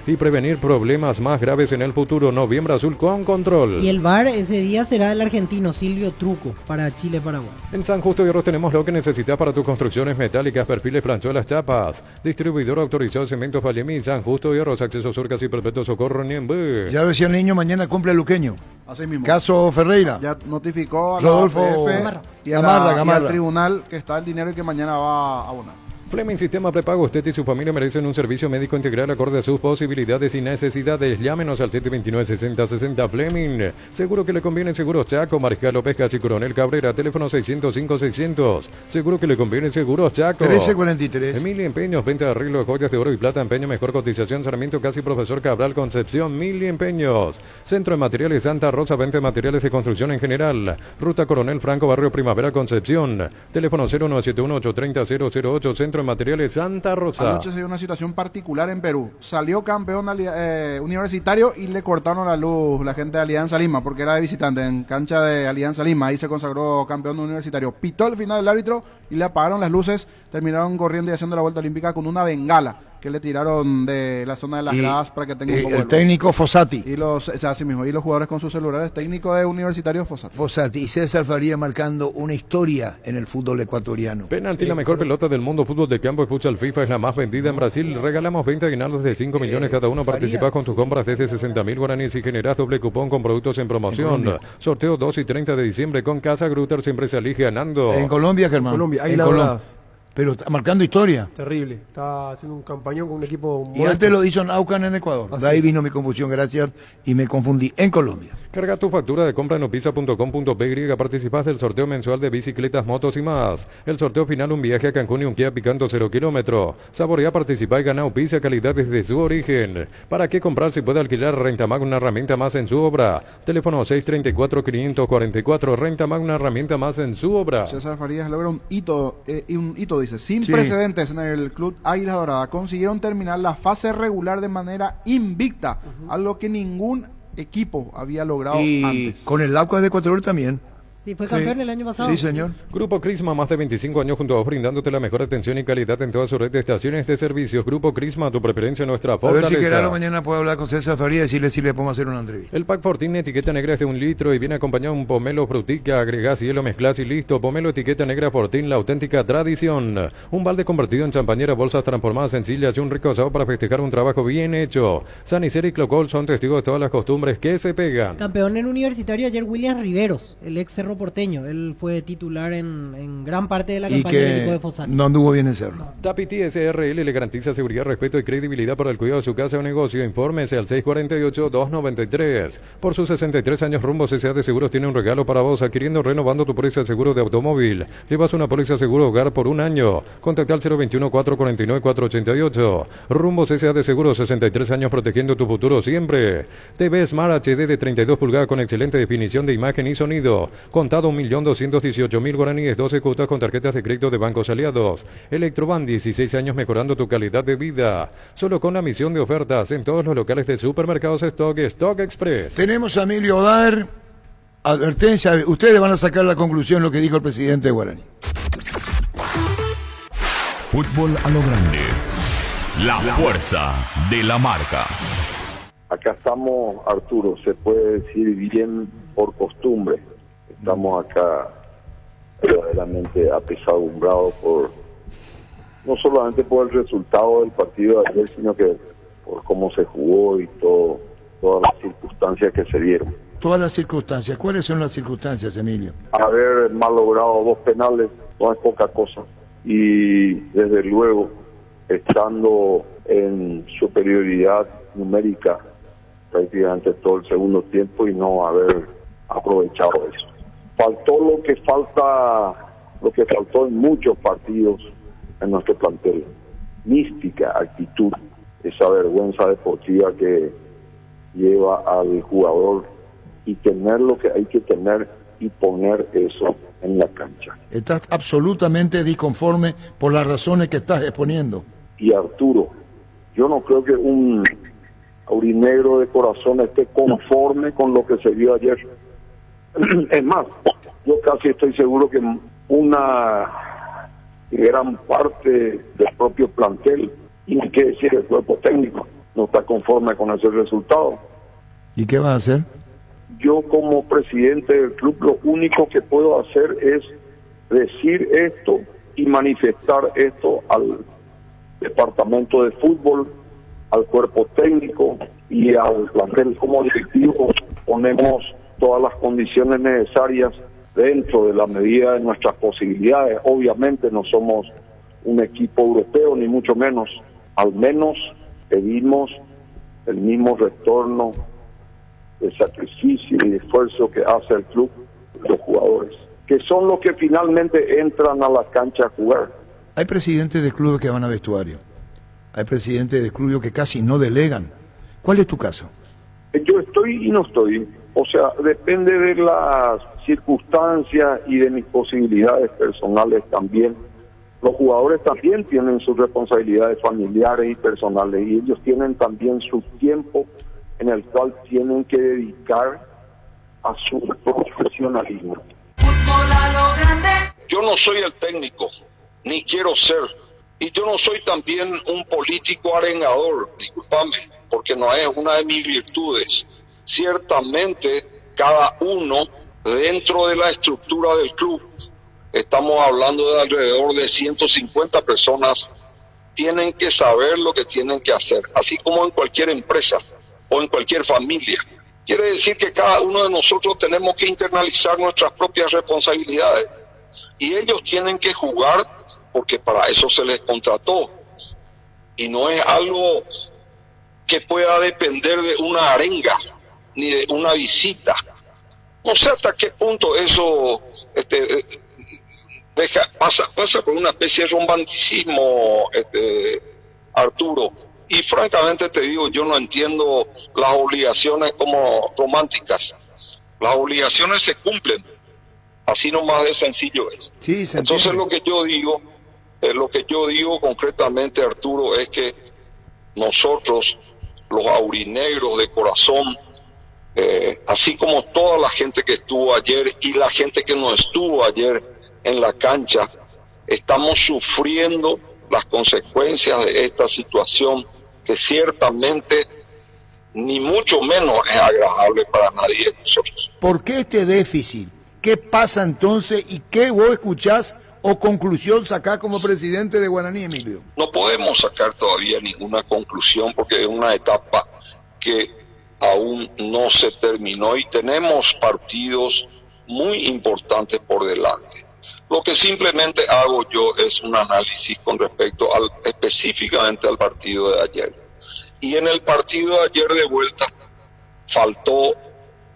y prevenir problemas más graves en el futuro. Noviembre Azul con Control. Y el VAR ese día será el argentino Silvio Truco para Chile-Paraguay. En San Justo Hierros tenemos lo que necesitas para tus construcciones metálicas, perfiles, planchuelas, chapas. Distribuidor autorizado Cementos Vallemí, San Justo Hierros, acceso Surcas y Perpetuo Socorro Niembé. Ya decía el niño, mañana cumple el luqueño. Así mismo. Caso Ferreira. Ya notificó a Rodolfo la AFP y al tribunal que está el dinero y que mañana va a abonar. Fleming Sistema Prepago. Usted y su familia merecen un servicio médico integral acorde a sus posibilidades y necesidades. Llámenos al 729-6060 Fleming. Seguro que le conviene Seguros Chaco, Mariscal López Casi Coronel Cabrera. Teléfono 605-600. Seguro que le conviene Seguros Chaco. 1343. Emilia Empeños, venta de arreglo de joyas de oro y plata, empeño, mejor cotización, Sarmiento Casi Profesor Cabral, Concepción, Mili Empeños. Centro de Materiales Santa Rosa, venta de materiales de construcción en general. Ruta Coronel Franco, Barrio Primavera, Concepción. Teléfono 0971830-008, Centro de Materiales Santa Rosa. Anoche se dio una situación particular en Perú. Salió campeón universitario y le cortaron la luz la gente de Alianza Lima, porque era de visitante en cancha de Alianza Lima. Ahí se consagró campeón universitario. Pitó el final el árbitro y le apagaron las luces. Terminaron corriendo y haciendo la vuelta olímpica con una bengala que le tiraron de la zona de las gradas para que tenga un poco de el técnico Fossati. Y los jugadores con sus celulares, técnico de Universitario Fossati y César Faría marcando una historia en el fútbol ecuatoriano. Penalti, la mejor pelota del mundo, fútbol de campo y futsal FIFA es la más vendida en Brasil. Regalamos 20 aguinaldos de 5 millones cada uno. Participás con tus compras desde 60.000 guaraníes y generás doble cupón con productos en promoción. Sorteo 2 y 30 de diciembre con Casa Grutter, siempre se elige ganando. En Colombia, Germán. Colombia, ahí en la Colombia. Pero está marcando historia. Terrible. Está haciendo un campañón con un equipo Y antes lo hizo en Aucan, en Ecuador. De ahí vino mi confusión, gracias, y me confundí. En Colombia. Carga tu factura de compra en opisa.com.py. Participás del sorteo mensual de bicicletas, motos y más. El sorteo final, un viaje a Cancún y un Kia Picanto 0 kilómetro. Saborea, participá y gana Opisa, calidad desde su origen. ¿Para qué comprar si puede alquilar Rentamag, una herramienta más en su obra? Teléfono 634-544. Rentamag, una herramienta más en su obra. César Farías logra un hito, dice, sin precedentes en el Club Águila Dorada. Consiguieron terminar la fase regular de manera invicta, algo que ningún equipo había logrado antes. Con el Aucas de Ecuador también. Sí, fue campeón el año pasado. Sí, señor. Grupo Crisma, más de 25 años junto a vos, brindándote la mejor atención y calidad en toda su red de estaciones de servicios. Grupo Crisma, tu preferencia, nuestra fortaleza. A ver si Gerardo mañana puede hablar con César Faría y decirle si le podemos hacer una entrevista. El pack Fortín, etiqueta negra es de 1 litro y viene acompañado de un pomelo frutica. Agregás hielo, mezclás y listo. Pomelo, etiqueta negra Fortín, la auténtica tradición. Un balde convertido en champañera, bolsas transformadas sencillas y un rico asado para festejar un trabajo bien hecho. Sanicera y Clocol son testigos de todas las costumbres que se pegan. Campeón en Universitario ayer William Riveros, el ex Cerro Porteño. Él fue titular en gran parte de la campaña del equipo de Fossati. No anduvo bien en Cerro. Tapiti SRL le garantiza seguridad, respeto y credibilidad para el cuidado de su casa o negocio. Infórmese al 648-293. Por sus 63 años, Rumbo CSA de Seguros tiene un regalo para vos. Adquiriendo, renovando tu póliza de seguro de automóvil. Llevas una póliza de seguro hogar por 1 año. Contacta al 021-449-488. Rumbo CSA de Seguros, 63 años protegiendo tu futuro siempre. TV Smart HD de 32 pulgadas con excelente definición de imagen y sonido. Contado 1.218.000 guaraníes, 12 cuotas con tarjetas de crédito de bancos aliados. Electroban, 16 años mejorando tu calidad de vida. Solo con la misión de ofertas en todos los locales de supermercados Stock Express. Tenemos a Emilio Odar. Advertencia, ustedes van a sacar la conclusión de lo que dijo el presidente de Guaraní. Fútbol a lo grande. La fuerza de la marca. Acá estamos, Arturo, se puede decir bien por costumbre. Estamos acá verdaderamente apesadumbrados no solamente por el resultado del partido de ayer, sino que por cómo se jugó y todas las circunstancias que se dieron. Todas las circunstancias. ¿Cuáles son las circunstancias, Emilio? Haber mal logrado 2 penales no es poca cosa. Y desde luego, estando en superioridad numérica prácticamente todo el segundo tiempo y no haber aprovechado eso. Faltó lo que faltó en muchos partidos en nuestro plantel: mística, actitud, esa vergüenza deportiva que lleva al jugador y tener lo que hay que tener y poner eso en la cancha. Estás absolutamente disconforme por las razones que estás exponiendo. Y Arturo, yo no creo que un aurinegro de corazón esté conforme con lo que se vio ayer. Es más, yo casi estoy seguro que una gran parte del propio plantel, y ni qué decir el cuerpo técnico, no está conforme con ese resultado. ¿Y qué va a hacer? Yo como presidente del club lo único que puedo hacer es decir esto y manifestar esto al departamento de fútbol, al cuerpo técnico y al plantel. Como directivo ponemos todas las condiciones necesarias dentro de la medida de nuestras posibilidades. Obviamente no somos un equipo europeo, ni mucho menos. Al menos pedimos el mismo retorno de sacrificio y de esfuerzo que hace el club, los jugadores, que son los que finalmente entran a la cancha a jugar. Hay presidentes de clubes que van a vestuario, hay presidentes de clubes que casi no delegan. ¿Cuál es tu caso? Yo estoy y no estoy, o sea, depende de las circunstancias y de mis posibilidades personales también. Los jugadores también tienen sus responsabilidades familiares y personales, y ellos tienen también su tiempo en el cual tienen que dedicar a su profesionalismo. Yo no soy el técnico, ni quiero ser, y yo no soy también un político arengador, discúlpame, porque no es una de mis virtudes. Ciertamente, cada uno dentro de la estructura del club, estamos hablando de alrededor de 150 personas, tienen que saber lo que tienen que hacer, así como en cualquier empresa o en cualquier familia. Quiere decir que cada uno de nosotros tenemos que internalizar nuestras propias responsabilidades, y ellos tienen que jugar porque para eso se les contrató, y no es algo que pueda depender de una arenga ni de una visita. No sé hasta qué punto eso pasa por una especie de romanticismo, Arturo, y francamente te digo, yo no entiendo las obligaciones como románticas. Las obligaciones se cumplen, así nomás de sencillo es. Sí, entonces lo que yo digo concretamente, Arturo, es que nosotros, los aurinegros de corazón, así como toda la gente que estuvo ayer y la gente que no estuvo ayer en la cancha, estamos sufriendo las consecuencias de esta situación que ciertamente ni mucho menos es agradable para nadie de nosotros. ¿Por qué este déficit? ¿Qué pasa entonces y qué vos escuchás o conclusión sacás como presidente de Guaraní, Emilio? No podemos sacar todavía ninguna conclusión porque es una etapa que aún no se terminó y tenemos partidos muy importantes por delante. Lo que simplemente hago yo es un análisis con respecto específicamente al partido de ayer. Y en el partido de ayer de vuelta faltó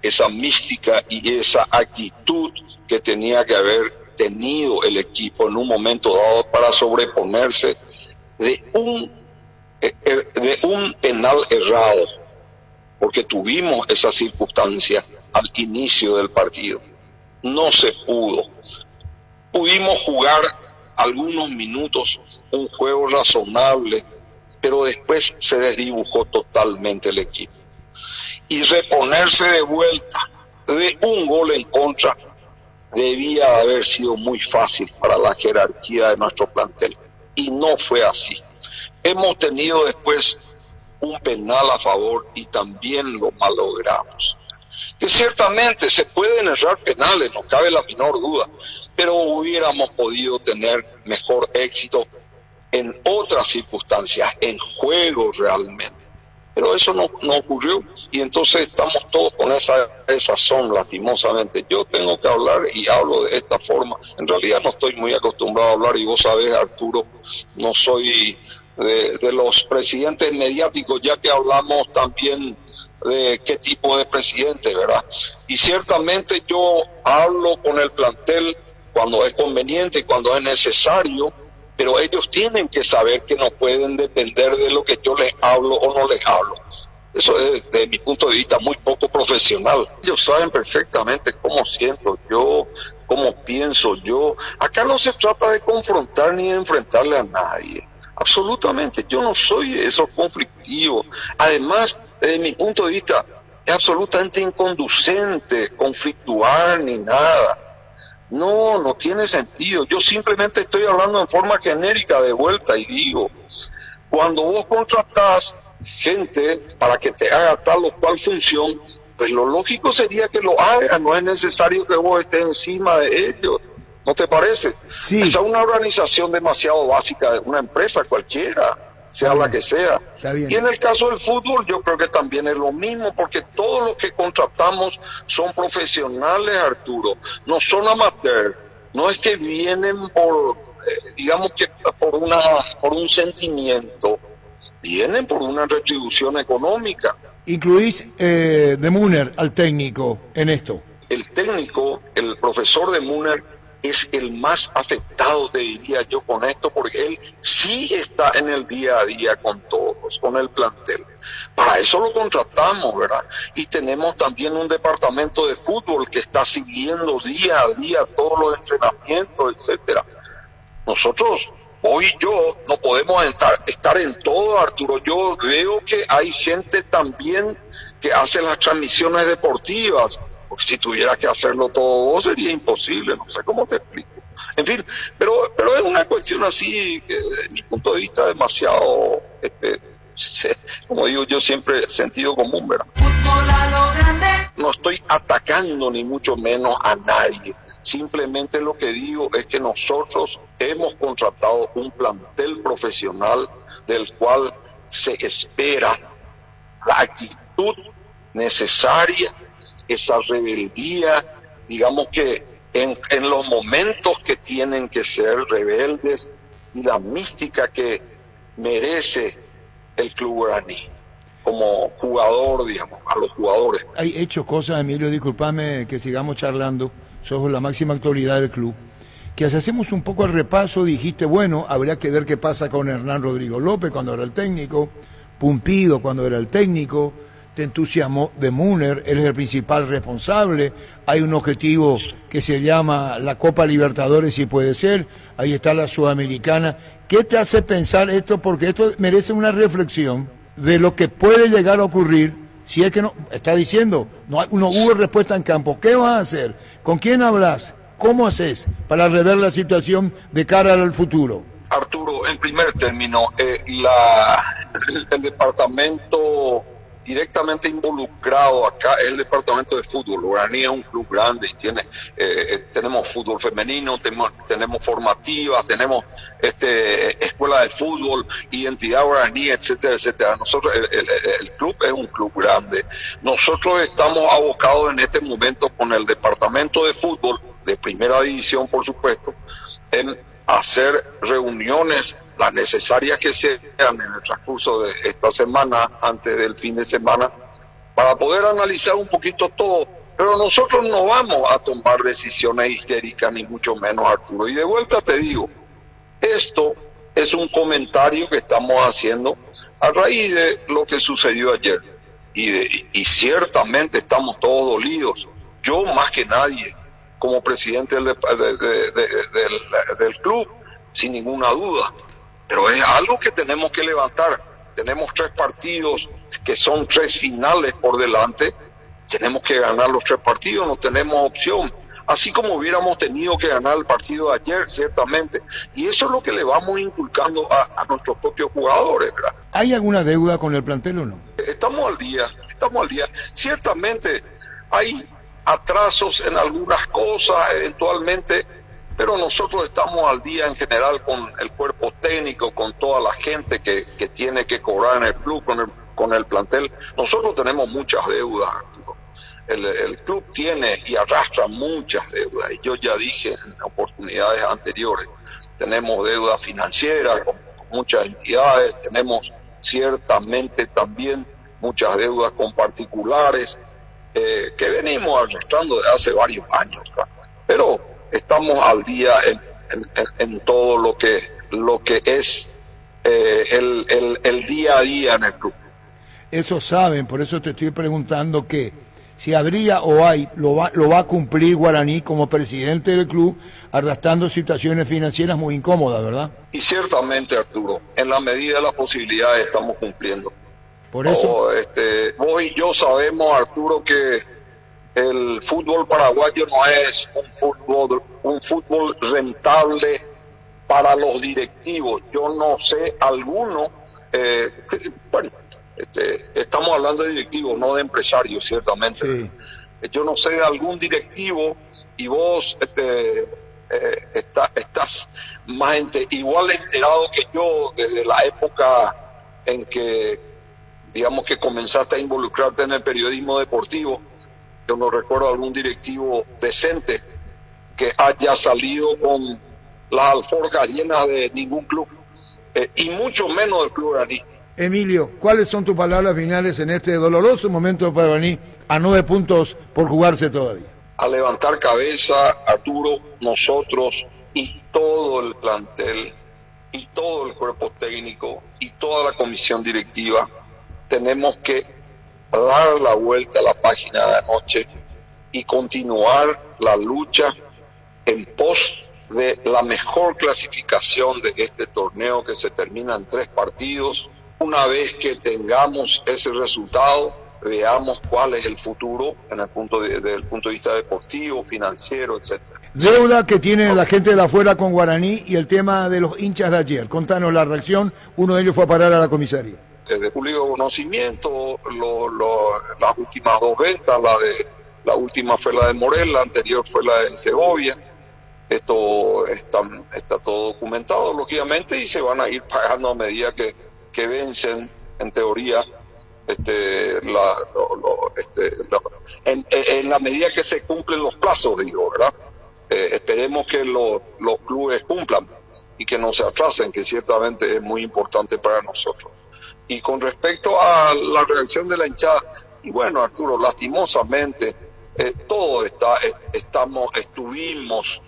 esa mística y esa actitud que tenía que haber tenido el equipo en un momento dado para sobreponerse de un penal errado, porque tuvimos esa circunstancia al inicio del partido. No se pudo. Pudimos jugar algunos minutos un juego razonable, pero después se desdibujó totalmente el equipo. Y reponerse de vuelta de un gol en contra debía haber sido muy fácil para la jerarquía de nuestro plantel. Y no fue así. Hemos tenido después un penal a favor y también lo malogramos. Que ciertamente se pueden errar penales, no cabe la menor duda, pero hubiéramos podido tener mejor éxito en otras circunstancias, en juego realmente. Pero eso no ocurrió y entonces estamos todos con esa desazón, lastimosamente. Yo tengo que hablar y hablo de esta forma. En realidad no estoy muy acostumbrado a hablar y vos sabés, Arturo, no soy de los presidentes mediáticos, ya que hablamos también de qué tipo de presidente, ¿verdad? Y ciertamente yo hablo con el plantel cuando es conveniente y cuando es necesario, pero ellos tienen que saber que no pueden depender de lo que yo les hablo o no les hablo. Eso es, desde mi punto de vista, muy poco profesional. Ellos saben perfectamente cómo siento yo, cómo pienso yo. Acá no se trata de confrontar ni de enfrentarle a nadie. Absolutamente, yo no soy de esos conflictivos. Además, desde mi punto de vista, es absolutamente inconducente conflictuar ni nada. No tiene sentido. Yo simplemente estoy hablando en forma genérica de vuelta y digo, cuando vos contratás gente para que te haga tal o cual función, pues lo lógico sería que lo haga, no es necesario que vos estés encima de ellos. ¿No te parece? Sí. Esa es una organización demasiado básica de una empresa cualquiera, sea la que sea. Y en el caso del fútbol yo creo que también es lo mismo, porque todos los que contratamos son profesionales, Arturo, no son amateurs. No es que vienen por digamos que por un sentimiento, vienen por una retribución económica. Incluís de Müller al técnico en esto. El técnico, el profesor de Müller, es el más afectado, te diría yo, con esto, porque él sí está en el día a día con todos, con el plantel. Para eso lo contratamos, ¿verdad? Y tenemos también un departamento de fútbol que está siguiendo día a día todos los entrenamientos, etcétera. Nosotros, hoy yo, no podemos estar en todo, Arturo. Yo veo que hay gente también que hace las transmisiones deportivas, porque si tuviera que hacerlo todo vos sería imposible, no sé cómo te explico. En fin, pero es una cuestión así, que desde mi punto de vista demasiado, como digo yo siempre, sentido común, ¿verdad? No estoy atacando ni mucho menos a nadie. Simplemente lo que digo es que nosotros hemos contratado un plantel profesional del cual se espera la actitud necesaria, esa rebeldía, digamos que en los momentos que tienen que ser rebeldes, y la mística que merece el club guaraní como jugador, digamos, a los jugadores. Hay hecho cosas, Emilio, discúlpame que sigamos charlando, sos la máxima autoridad del club, que si hacemos un poco el repaso, dijiste, bueno, habría que ver qué pasa con Hernán Rodrigo López cuando era el técnico, Pumpido cuando era el técnico, te entusiasmó de Müller, él es el principal responsable, hay un objetivo que se llama la Copa Libertadores, si puede ser, ahí está la Sudamericana. ¿Qué te hace pensar esto? Porque esto merece una reflexión de lo que puede llegar a ocurrir si es que no, está diciendo, no hubo respuesta en campo. ¿Qué vas a hacer? ¿Con quién hablas? ¿Cómo haces para rever la situación de cara al futuro? Arturo, en primer término, el departamento directamente involucrado acá es el departamento de fútbol. Guaraní es un club grande y tenemos fútbol femenino, tenemos formativas, tenemos escuela de fútbol, identidad guaraní, etcétera, etcétera. Nosotros, el club es un club grande. Nosotros estamos abocados en este momento con el departamento de fútbol de primera división, por supuesto, en hacer reuniones las necesarias que sean en el transcurso de esta semana, antes del fin de semana, para poder analizar un poquito todo. Pero nosotros no vamos a tomar decisiones histéricas, ni mucho menos, Arturo. Y de vuelta te digo, esto es un comentario que estamos haciendo a raíz de lo que sucedió ayer. Y ciertamente estamos todos dolidos. Yo más que nadie, como presidente del club, sin ninguna duda. Pero es algo que tenemos que levantar. Tenemos 3 partidos que son 3 finales por delante. Tenemos que ganar los 3 partidos, no tenemos opción. Así como hubiéramos tenido que ganar el partido de ayer, ciertamente. Y eso es lo que le vamos inculcando a nuestros propios jugadores, ¿verdad? ¿Hay alguna deuda con el plantel o no? Estamos al día. Ciertamente hay atrasos en algunas cosas, eventualmente, pero nosotros estamos al día en general con el cuerpo técnico, con toda la gente que tiene que cobrar en el club, con el plantel. Nosotros tenemos muchas deudas, Arturo. El club tiene y arrastra muchas deudas, y yo ya dije en oportunidades anteriores, tenemos deuda financiera con muchas entidades, tenemos ciertamente también muchas deudas con particulares, que venimos arrastrando desde hace varios años, ¿verdad? Pero estamos al día en todo lo que es el día a día en el club. Eso saben, por eso te estoy preguntando que si habría o hay, lo va a cumplir Guaraní como presidente del club, arrastrando situaciones financieras muy incómodas, ¿verdad? Y ciertamente, Arturo, en la medida de las posibilidades estamos cumpliendo. Por eso vos y yo sabemos, Arturo, que el fútbol paraguayo no es un fútbol rentable para los directivos. Yo no sé alguno, estamos hablando de directivos, no de empresarios, ciertamente. Sí. Yo no sé de algún directivo, y vos estás más igual enterado que yo desde la época en que, digamos, que comenzaste a involucrarte en el periodismo deportivo. Yo no recuerdo algún directivo decente que haya salido con las alforjas llenas de ningún club, y mucho menos del Club Guaraní. Emilio, ¿cuáles son tus palabras finales en este doloroso momento para Guaraní, a 9 puntos por jugarse todavía? A levantar cabeza, Arturo, nosotros y todo el plantel, y todo el cuerpo técnico, y toda la comisión directiva, tenemos que dar la vuelta a la página de anoche y continuar la lucha en pos de la mejor clasificación de este torneo, que se termina en 3 partidos. Una vez que tengamos ese resultado, veamos cuál es el futuro desde el punto de vista deportivo, financiero, etcétera. Deuda que tiene la gente de afuera con Guaraní y el tema de los hinchas de ayer. Contanos la reacción, uno de ellos fue a parar a la comisaría. De público conocimiento, las últimas 2 ventas, la última fue la de Morel, la anterior fue la de Segovia. Esto está todo documentado, lógicamente, y se van a ir pagando a medida que vencen, en teoría, en la medida que se cumplen los plazos, digo, ¿verdad? Esperemos que los clubes cumplan y que no se atrasen, que ciertamente es muy importante para nosotros. Y con respecto a la reacción de la hinchada, y bueno, Arturo, lastimosamente, todos estuvimos